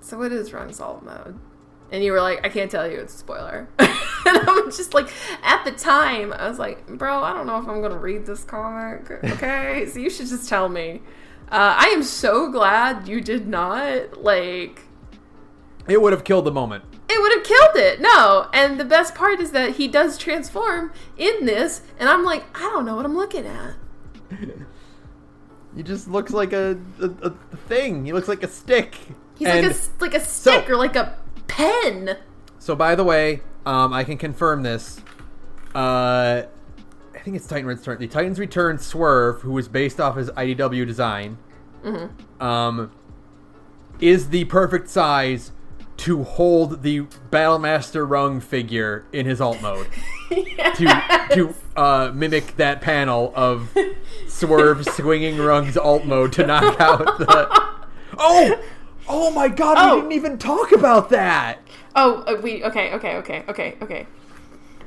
so what is Rung's alt mode? And you were like, I can't tell you, it's a spoiler. And I'm just like, at the time, I was like, bro, I don't know if I'm going to read this comic, okay? So you should just tell me. I am so glad you did not, like... It would have killed the moment. It would have killed it, no. And the best part is that he does transform in this, and I'm like, I don't know what I'm looking at. He just looks like a thing. He looks like a stick. He's like a stick or like a pen. So, by the way, I can confirm this. I think it's Titan Return. The Titans Return Swerve, who was based off his IDW design, is the perfect size to hold the Battlemaster Rung figure in his alt mode. Yes. To mimic that panel of Swerve swinging Rung's alt mode to knock out the... Oh my god, we didn't even talk about that! Okay.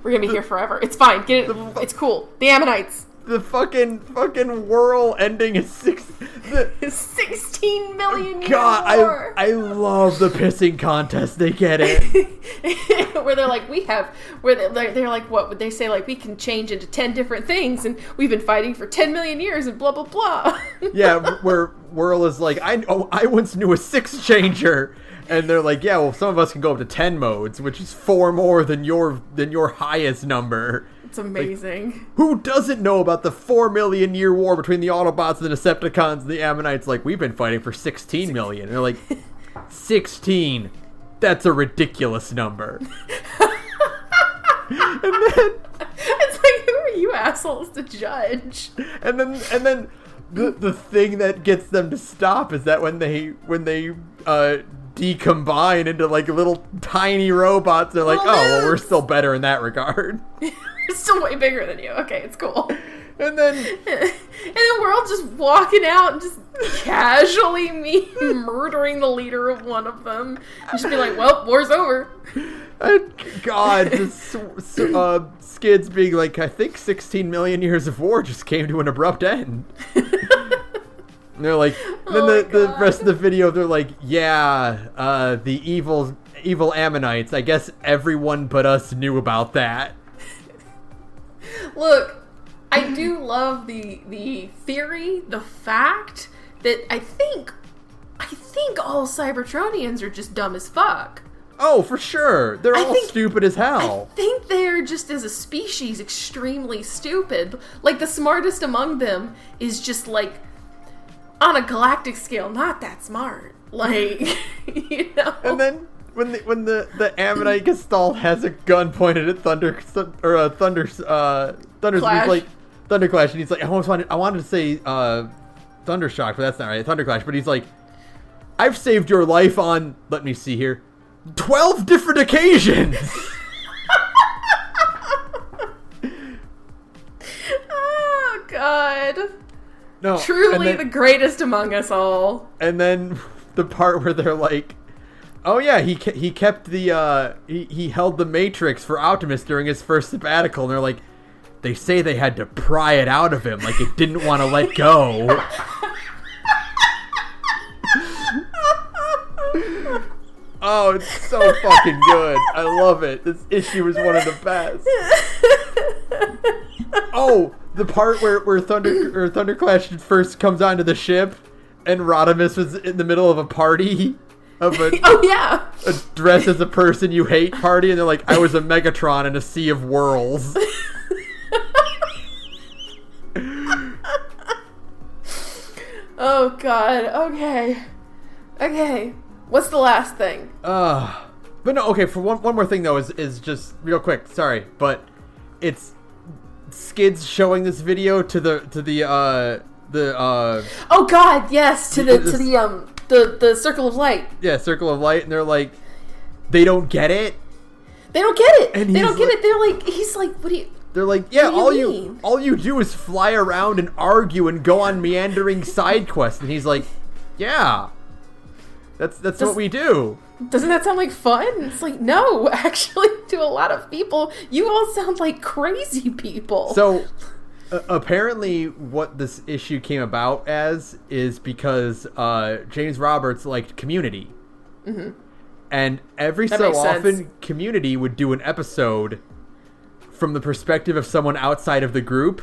We're gonna be here forever. It's fine. Get it. It's cool. The Ammonites. The fucking whirl ending is 16 million years God, I love the pissing contest they get in. Where they're like, they're like, what would they say? Like, we can change into 10 different things, and we've been fighting for 10 million years, and blah, blah, blah. Yeah, where Whirl is like, I once knew a 6 changer. And they're like, yeah, well, some of us can go up to 10 modes, which is 4 more than your highest number. It's amazing. Like, who doesn't know about the 4 million year war between the Autobots and the Decepticons and the Ammonites? Like, we've been fighting for 16 million. And they're like, 16? That's a ridiculous number. And then... It's like, who are you assholes to judge? And then the thing that gets them to stop is that when they decombine into like little tiny robots, they're like, well, we're still better in that regard. We're still way bigger than you. Okay, it's cool. And then we're all just walking out and just casually murdering the leader of one of them. And just be like, well, war's over. And God, Skids being like, I think 16 million years of war just came to an abrupt end. And they're like, then the rest of the video, they're like, yeah, the evil Ammonites. I guess everyone but us knew about that. Look, I do love the theory, the fact that I think all Cybertronians are just dumb as fuck. Oh, for sure. They're all stupid as hell. I think they're just, as a species, extremely stupid. Like, the smartest among them is just, like, on a galactic scale, not that smart. Like, you know? And then when the Ammonite Gestalt has a gun pointed at Thunder's like Thunderclash, and he's like, I wanted to say Thundershock, but that's not right. Thunderclash, but he's like, I've saved your life on, let me see here, 12 different occasions. Oh God. No, Truly the greatest among us all. And then the part where they're like, oh yeah, he kept the, he held the Matrix for Optimus during his first sabbatical. And they're like, they say they had to pry it out of him, like it didn't want to let go. Oh, it's so fucking good. I love it. This issue is one of the best. Oh, the part where Thunderclash first comes onto the ship and Rodimus was in the middle of a party of a dress as a person you hate party, and they're like, I was a Megatron in a sea of whirls. Oh god, okay. What's the last thing? But no, okay, for one more thing though is just real quick, sorry, but it's Skids showing this video to the oh god, yes, to the Circle of Light. Yeah, Circle of Light, and they're like, they don't get it. They don't get it. And they don't get it. They're like, he's like, what do you? They're like, yeah, all you do is fly around and argue and go on meandering side quests, and he's like, yeah, that's what we do. Doesn't that sound like fun? It's like, no, actually, to a lot of people, you all sound like crazy people. So, apparently, what this issue came about as is because James Roberts liked Community. Mm-hmm. And every so often, Community would do an episode from the perspective of someone outside of the group.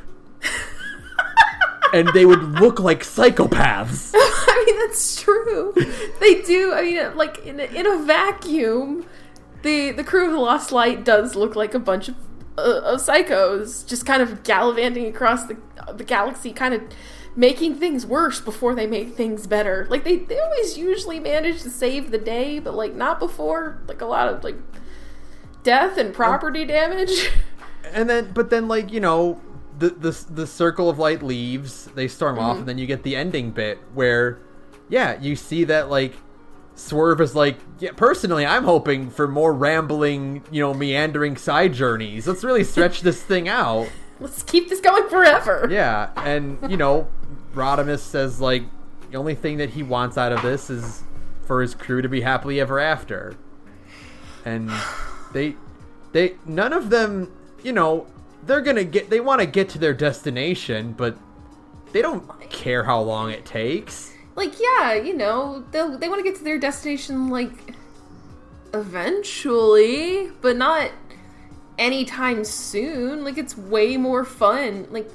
And they would look like psychopaths. I mean, that's true. They do. I mean, like, in a vacuum, the crew of the Lost Light does look like a bunch of psychos just kind of gallivanting across the galaxy, kind of making things worse before they make things better. Like, they always usually manage to save the day, but, like, not before, like, a lot of, like, death and property damage. But then, like, you know, the Circle of Light leaves, they storm off, and then you get the ending bit where, yeah, you see that, like, Swerve is like, yeah, personally, I'm hoping for more rambling, you know, meandering side journeys. Let's really stretch this thing out. Let's keep this going forever. Yeah, and, you know, Rodimus says, like, the only thing that he wants out of this is for his crew to be happily ever after. And they none of them, you know, they want to get to their destination, but they don't care how long it takes. Like, yeah, you know, they want to get to their destination, like, eventually, but not anytime soon. Like, it's way more fun. Like,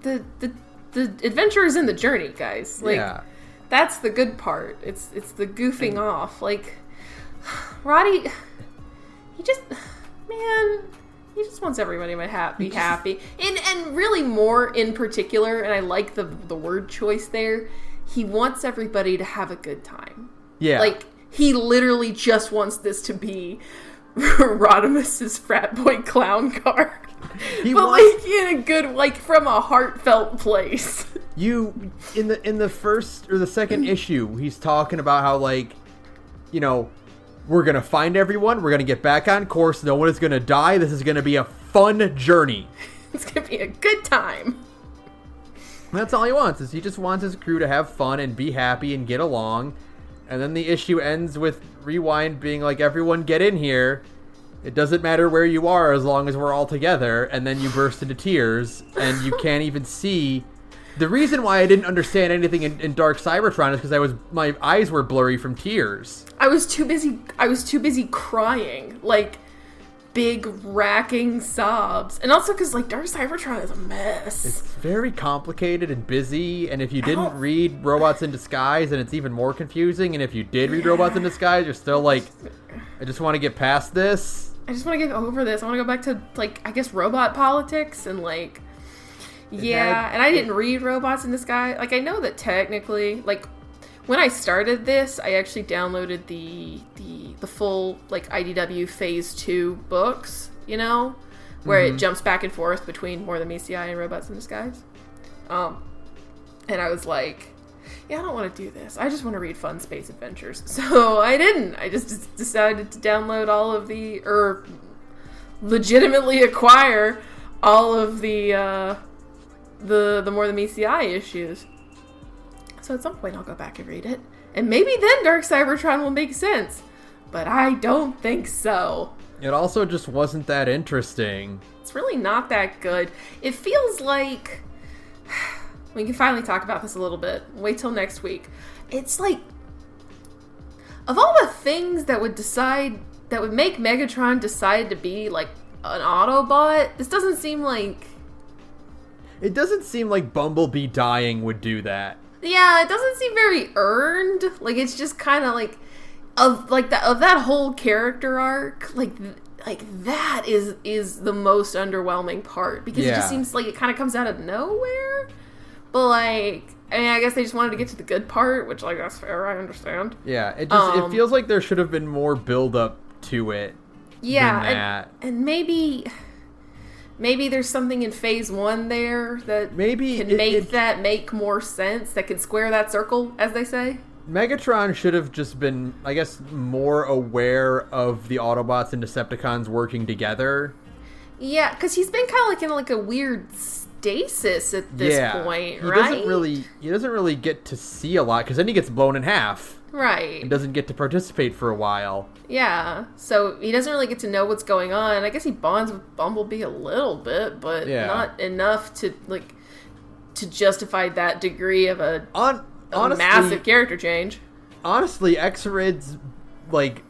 the adventure is in the journey, guys. Like, yeah. That's the good part. It's the goofing off. Like, Roddy, he just wants everybody to be happy. And really more in particular, and I like the word choice there, he wants everybody to have a good time. Yeah. Like, he literally just wants this to be Rodimus's frat boy clown car. Like, in a good, like, from a heartfelt place. In the first or the second issue, he's talking about how, like, you know, we're going to find everyone. We're going to get back on course. No one is going to die. This is going to be a fun journey. It's going to be a good time. And that's all he wants, is he just wants his crew to have fun and be happy and get along. And then the issue ends with Rewind being like, everyone get in here. It doesn't matter where you are as long as we're all together. And then you burst into tears and you can't even see. The reason why I didn't understand anything in Dark Cybertron is because my eyes were blurry from tears. I was too busy crying, like big racking sobs, and also because, like, Dark Cybertron is a mess. It's very complicated and busy, and if you didn't read Robots in Disguise, then it's even more confusing. And if you did read Robots in Disguise, you're still like, I just want to get past this. I just want to get over this. I want to go back to, like, I guess robot politics and, like. Yeah, and I didn't read Robots in Disguise. Like, I know that technically, like, when I started this, I actually downloaded the full, like, IDW Phase 2 books, you know? Where it jumps back and forth between More Than Meets the Eye and Robots in Disguise. And I was like, yeah, I don't want to do this. I just want to read fun space adventures. So I didn't. I just decided to download all of legitimately acquire all of the the More Than Meets the Eye issues. So at some point I'll go back and read it. And maybe then Dark Cybertron will make sense. But I don't think so. It also just wasn't that interesting. It's really not that good. It feels like... We can finally talk about this a little bit. Wait till next week. It's like... Of all the things that would make Megatron decide to be like an Autobot, this doesn't seem like... It doesn't seem like Bumblebee dying would do that. Yeah, it doesn't seem very earned. Like, it's just kind of like... Of that whole character arc, like that is the most underwhelming part. Because it just seems like it kind of comes out of nowhere. But, like... I mean, I guess they just wanted to get to the good part, which, like, that's fair, I understand. Yeah, it feels like there should have been more build-up to it than that. And maybe there's something in Phase 1 there that can make more sense, that can square that circle, as they say. Megatron should have just been, I guess, more aware of the Autobots and Decepticons working together. Yeah, because he's been kind of like in like a weird stasis at this point, right? He doesn't really get to see a lot, because then he gets blown in half. Right. And doesn't get to participate for a while. Yeah, so he doesn't really get to know what's going on. I guess he bonds with Bumblebee a little bit, but not enough to justify that degree of a massive character change. Honestly, X-Rid's, like,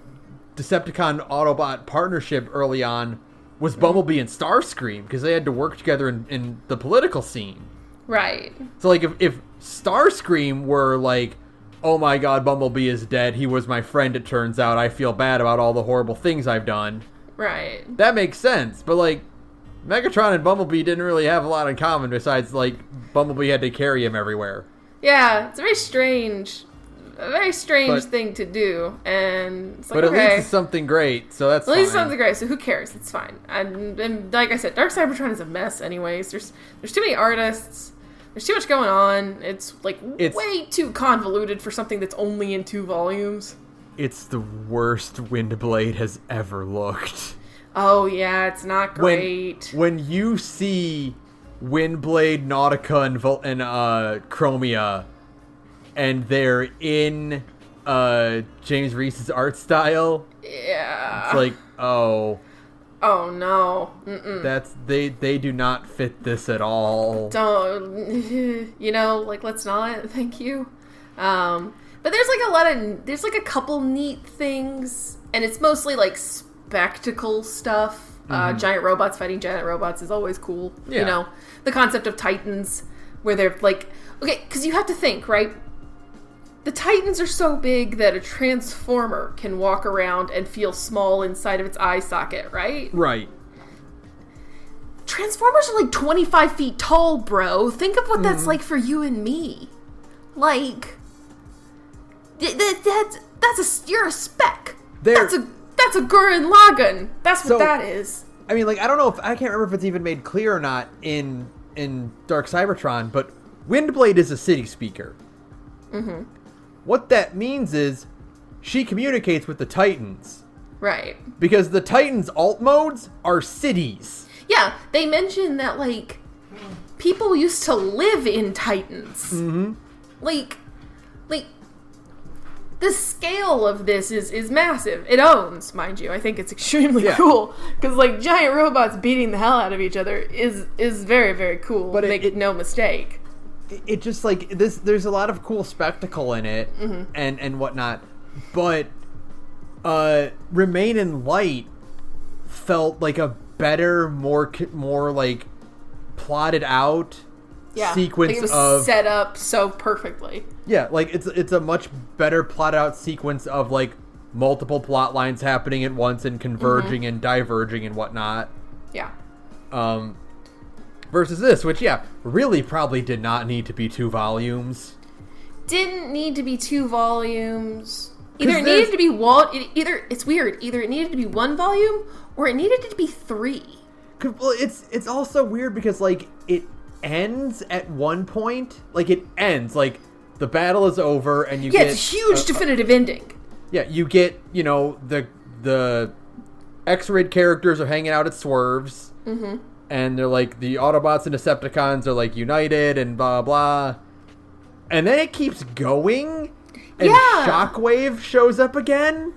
Decepticon Autobot partnership early on was Bumblebee and Starscream, because they had to work together in the political scene. Right. So, like, if Starscream were like, oh my god, Bumblebee is dead, he was my friend, it turns out, I feel bad about all the horrible things I've done. Right. That makes sense, but, like, Megatron and Bumblebee didn't really have a lot in common, besides, like, Bumblebee had to carry him everywhere. Yeah, it's a very strange thing to do, and it's like, but at least it's something great, so that's fine. At least it's something great, so who cares? It's fine. And like I said, Dark Cybertron is a mess anyways. There's too many artists. There's too much going on. It's way too convoluted for something that's only in 2 volumes. It's the worst Windblade has ever looked. Oh yeah, it's not great. When you see Windblade, Nautica, and Chromia, and they're in James Reese's art style. Yeah. It's like, oh no. Mm-mm. They do not fit this at all. Don't, let's not. Thank you. But there's like a couple neat things, and it's mostly like spectacle stuff. Giant robots fighting giant robots is always cool. Yeah. The concept of Titans, where they're like, okay, because you have to think, right? The Titans are so big that a Transformer can walk around and feel small inside of its eye socket, right? Right. Transformers are like 25 feet tall, bro. Think of what that's like for you and me. Like, you're a speck. That's a Gurren Lagann. That's what that is. I mean, like, I can't remember if it's even made clear or not in Dark Cybertron, but Windblade is a city speaker. Mm-hmm. What that means is she communicates with the Titans. Right. Because the Titans' alt modes are cities. Yeah, they mention that, like, people used to live in Titans. Mm-hmm. Like, the scale of this is massive. It owns, mind you. I think it's extremely cool. Because, like, giant robots beating the hell out of each other is very, very cool. But make no mistake. It just, like, there's a lot of cool spectacle in it and whatnot. But Remain in Light felt like a better, more like, plotted out sequence it was set up so perfectly. Yeah, like, it's a much better plotted out sequence of, like, multiple plot lines happening at once and converging and diverging and whatnot. Yeah. Versus this, which, really probably did not need to be 2 volumes. Didn't need to be 2 volumes. Either it needed to be one. It's weird. Either it needed to be 1 volume, or it needed to be 3. Well, it's also weird because, like, it ends at one point. Like, it ends, like, the battle is over, and you get... it's a huge definitive ending. Yeah, you get, the X-Rid characters are hanging out at Swerves. and they're like, the Autobots and Decepticons are like united and blah blah, and then it keeps going, and Shockwave shows up again,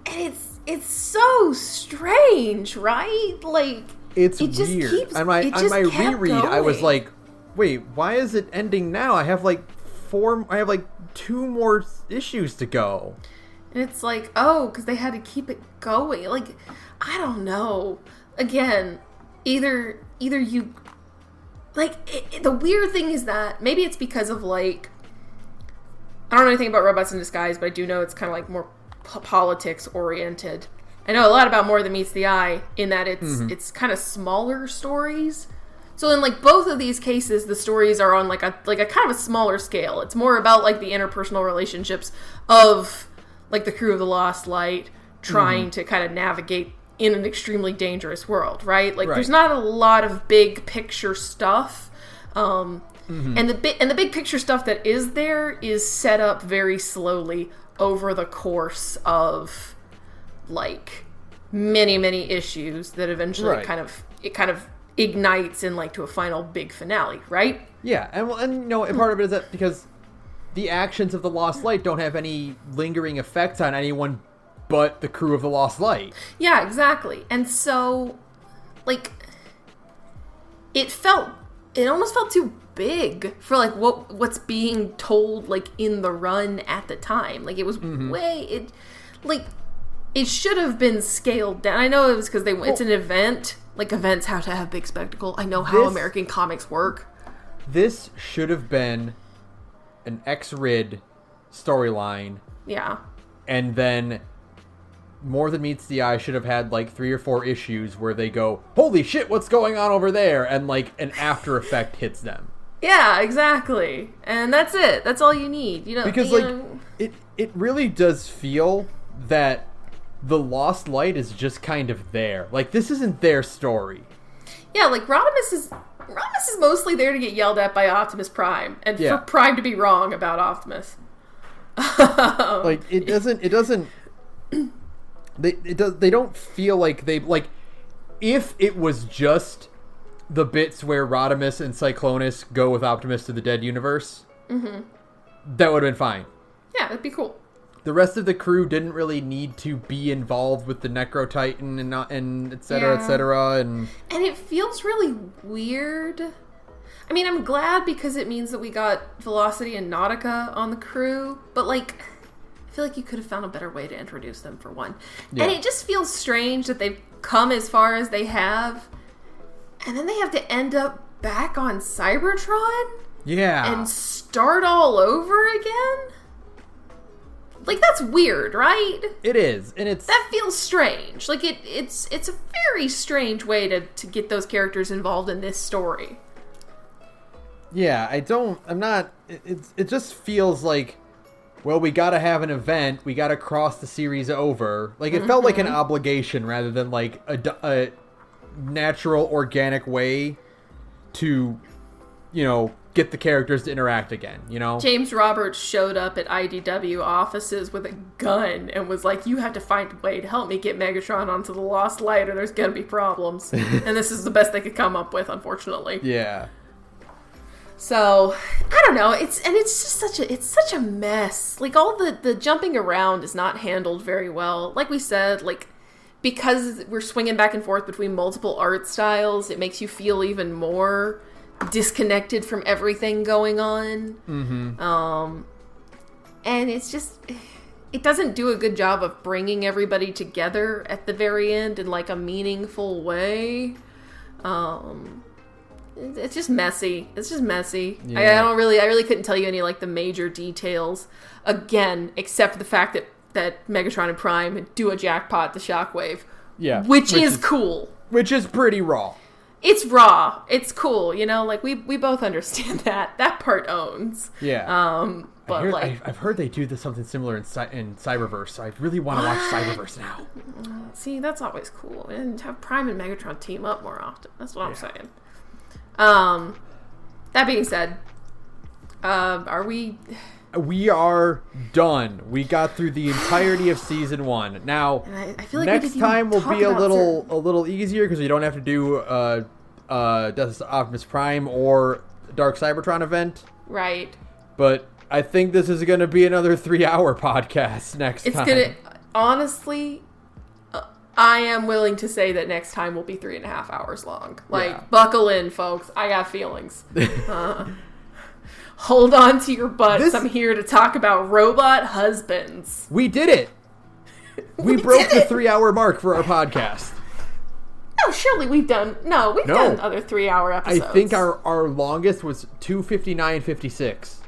and it's so strange, right? Like it's weird. On my reread, going. I was like, wait, why is it ending now? I have like 2 more issues to go. And it's like, oh, because they had to keep it going. Like, I don't know. Again, either you... Like, the weird thing is that maybe it's because of, like... I don't know anything about Robots in Disguise, but I do know it's kind of, like, more politics-oriented. I know a lot about More Than Meets the Eye in that it's kind of smaller stories. So in, like, both of these cases, the stories are on, like a kind of a smaller scale. It's more about, like, the interpersonal relationships of... like the crew of the Lost Light trying to kind of navigate in an extremely dangerous world, right? Like there's not a lot of big picture stuff. And the big picture stuff that is there is set up very slowly over the course of like many issues that eventually kind of ignites in like to a final big finale, right? Yeah, and you know, and part of it is that because the actions of the Lost Light don't have any lingering effects on anyone but the crew of the Lost Light. Yeah, exactly. And so, like, it almost felt too big for, like, what's being told, like, in the run at the time. Like, it was it should have been scaled down. I know it was because it's an event. Like, events have to have big spectacle. I know how American comics work. This should have been an X-Rid storyline. Yeah. And then More Than Meets the Eye should have had like 3 or 4 issues where they go, holy shit, what's going on over there? And like an after effect hits them. Yeah, exactly. And that's it. That's all you need. You know, because it really does feel that the Lost Light is just kind of there. Like this isn't their story. Yeah, like Rodimus is mostly there to get yelled at by Optimus Prime, and for Prime to be wrong about Optimus. Like it doesn't. They don't feel like they like. If it was just the bits where Rodimus and Cyclonus go with Optimus to the Dead Universe, that would have been fine. Yeah, that'd be cool. The rest of the crew didn't really need to be involved with the Necro Titan and et cetera, and it feels really weird. I mean, I'm glad because it means that we got Velocity and Nautica on the crew, but like, I feel like you could have found a better way to introduce them for one. Yeah. And it just feels strange that they've come as far as they have, and then they have to end up back on Cybertron? Yeah. And start all over again? Like, that's weird, right? It is, and that feels strange. Like, it's a very strange way to get those characters involved in this story. Yeah, it just feels like, well, we gotta have an event, we gotta cross the series over. Like, it felt like an obligation rather than, like, a natural, organic way to, you know, get the characters to interact again, you know? James Roberts showed up at IDW offices with a gun and was like, you have to find a way to help me get Megatron onto the Lost Light or there's gonna be problems. And this is the best they could come up with, unfortunately. Yeah. So, I don't know, it's just such a mess. Like, all the jumping around is not handled very well. Like we said, like, because we're swinging back and forth between multiple art styles, it makes you feel even more disconnected from everything going on. And it's just, it doesn't do a good job of bringing everybody together at the very end in like a meaningful way. It's just messy. Yeah. I really couldn't tell you any like the major details again, except the fact that Megatron and Prime do a jackpot to Shockwave. Yeah. Which is cool. Which is pretty raw. It's raw. It's cool, you know. Like we both understand that. That part owns. Yeah. But I've heard they do something similar in Cyberverse. So I really want to watch Cyberverse now. See, that's always cool, and have Prime and Megatron team up more often. That's what I'm saying. That being said, are we? We are done. We got through the entirety of season 1. Now, I feel like next time will be a little easier because we don't have to do Death of Optimus Prime or Dark Cybertron event. Right. But I think this is going to be another 3-hour podcast next time. It's honestly, I am willing to say that next time will be 3.5 hours long. Buckle in, folks. I got feelings. Hold on to your butts. I'm here to talk about robot husbands. We did it. We broke the 3-hour mark for our podcast. No, surely we've done other 3-hour episodes. I think our longest was 2:59:56.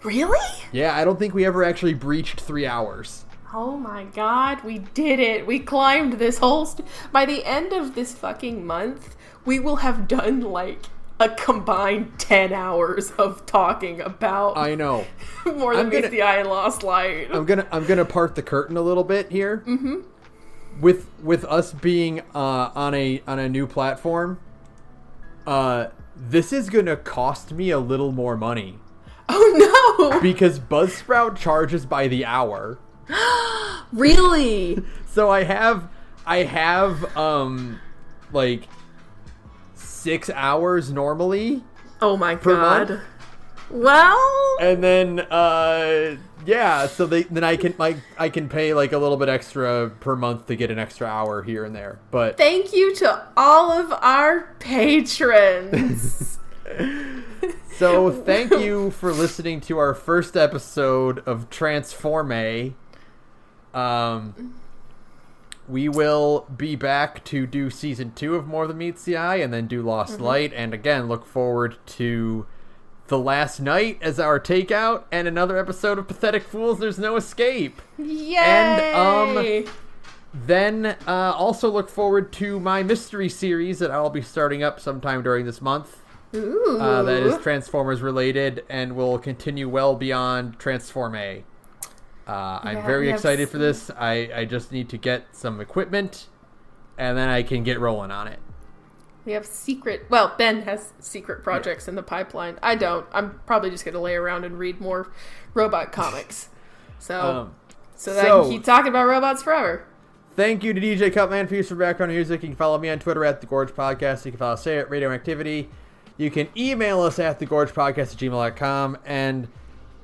Really? Yeah, I don't think we ever actually breached 3 hours. Oh my god, we did it. We climbed this whole... By the end of this fucking month, we will have done, like, a combined 10 hours of talking about... I know. More than meets the eye and Lost Light. I'm gonna part the curtain a little bit here. Mm-hmm. With us being on a new platform, this is gonna cost me a little more money. Oh no! Because Buzzsprout charges by the hour. Really? So I have like 6 hours normally. Oh my per god. month. Well, and then so then I can pay like a little bit extra per month to get an extra hour here and there. But thank you to all of our patrons. So thank you for listening to our first episode of TransforMAY. We will be back to do season 2 of More Than Meets the Eye and then do Lost Light, and again look forward to The Last Night as our takeout and another episode of Pathetic Fools There's No Escape. Yay! And then also look forward to my mystery series that I'll be starting up sometime during this month. Ooh. That is Transformers related and will continue well beyond TransforMAY. I'm very excited for this. I just need to get some equipment and then I can get rolling on it. We have Ben has secret projects in the pipeline. I don't. I'm probably just going to lay around and read more robot comics. So that I can keep talking about robots forever. Thank you to DJ Cutman for background music. You can follow me on Twitter at thegorgepodcast. You can follow Sara at radioinactivity. You can email us at thegorgepodcast@gmail.com. And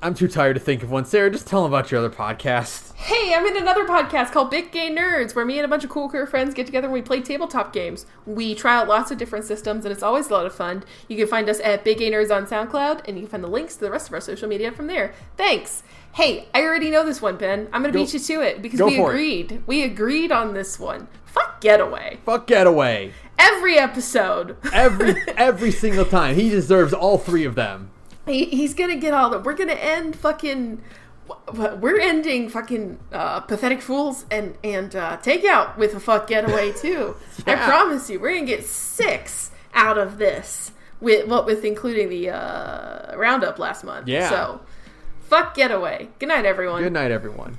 I'm too tired to think of one. Sara, just tell them about your other podcast. Hey, I'm in another podcast called Big Gay Nerds, where me and a bunch of cool queer friends get together and we play tabletop games. We try out lots of different systems, and it's always a lot of fun. You can find us at Big Gay Nerds on SoundCloud, and you can find the links to the rest of our social media from there. Thanks. Hey, I already know this one, Ben. I'm going to beat you to it, because we agreed. We agreed on this one. Fuck Getaway. Fuck Getaway. Every episode. Every single time. He deserves all 3 of them. He's gonna get all that. We're gonna end fucking... We're ending fucking Pathetic Fools and Takeout with a fuck Getaway too. Yeah. I promise you, we're gonna get 6 out of this. With including the roundup last month. Yeah. So, fuck Getaway. Good night, everyone. Good night, everyone.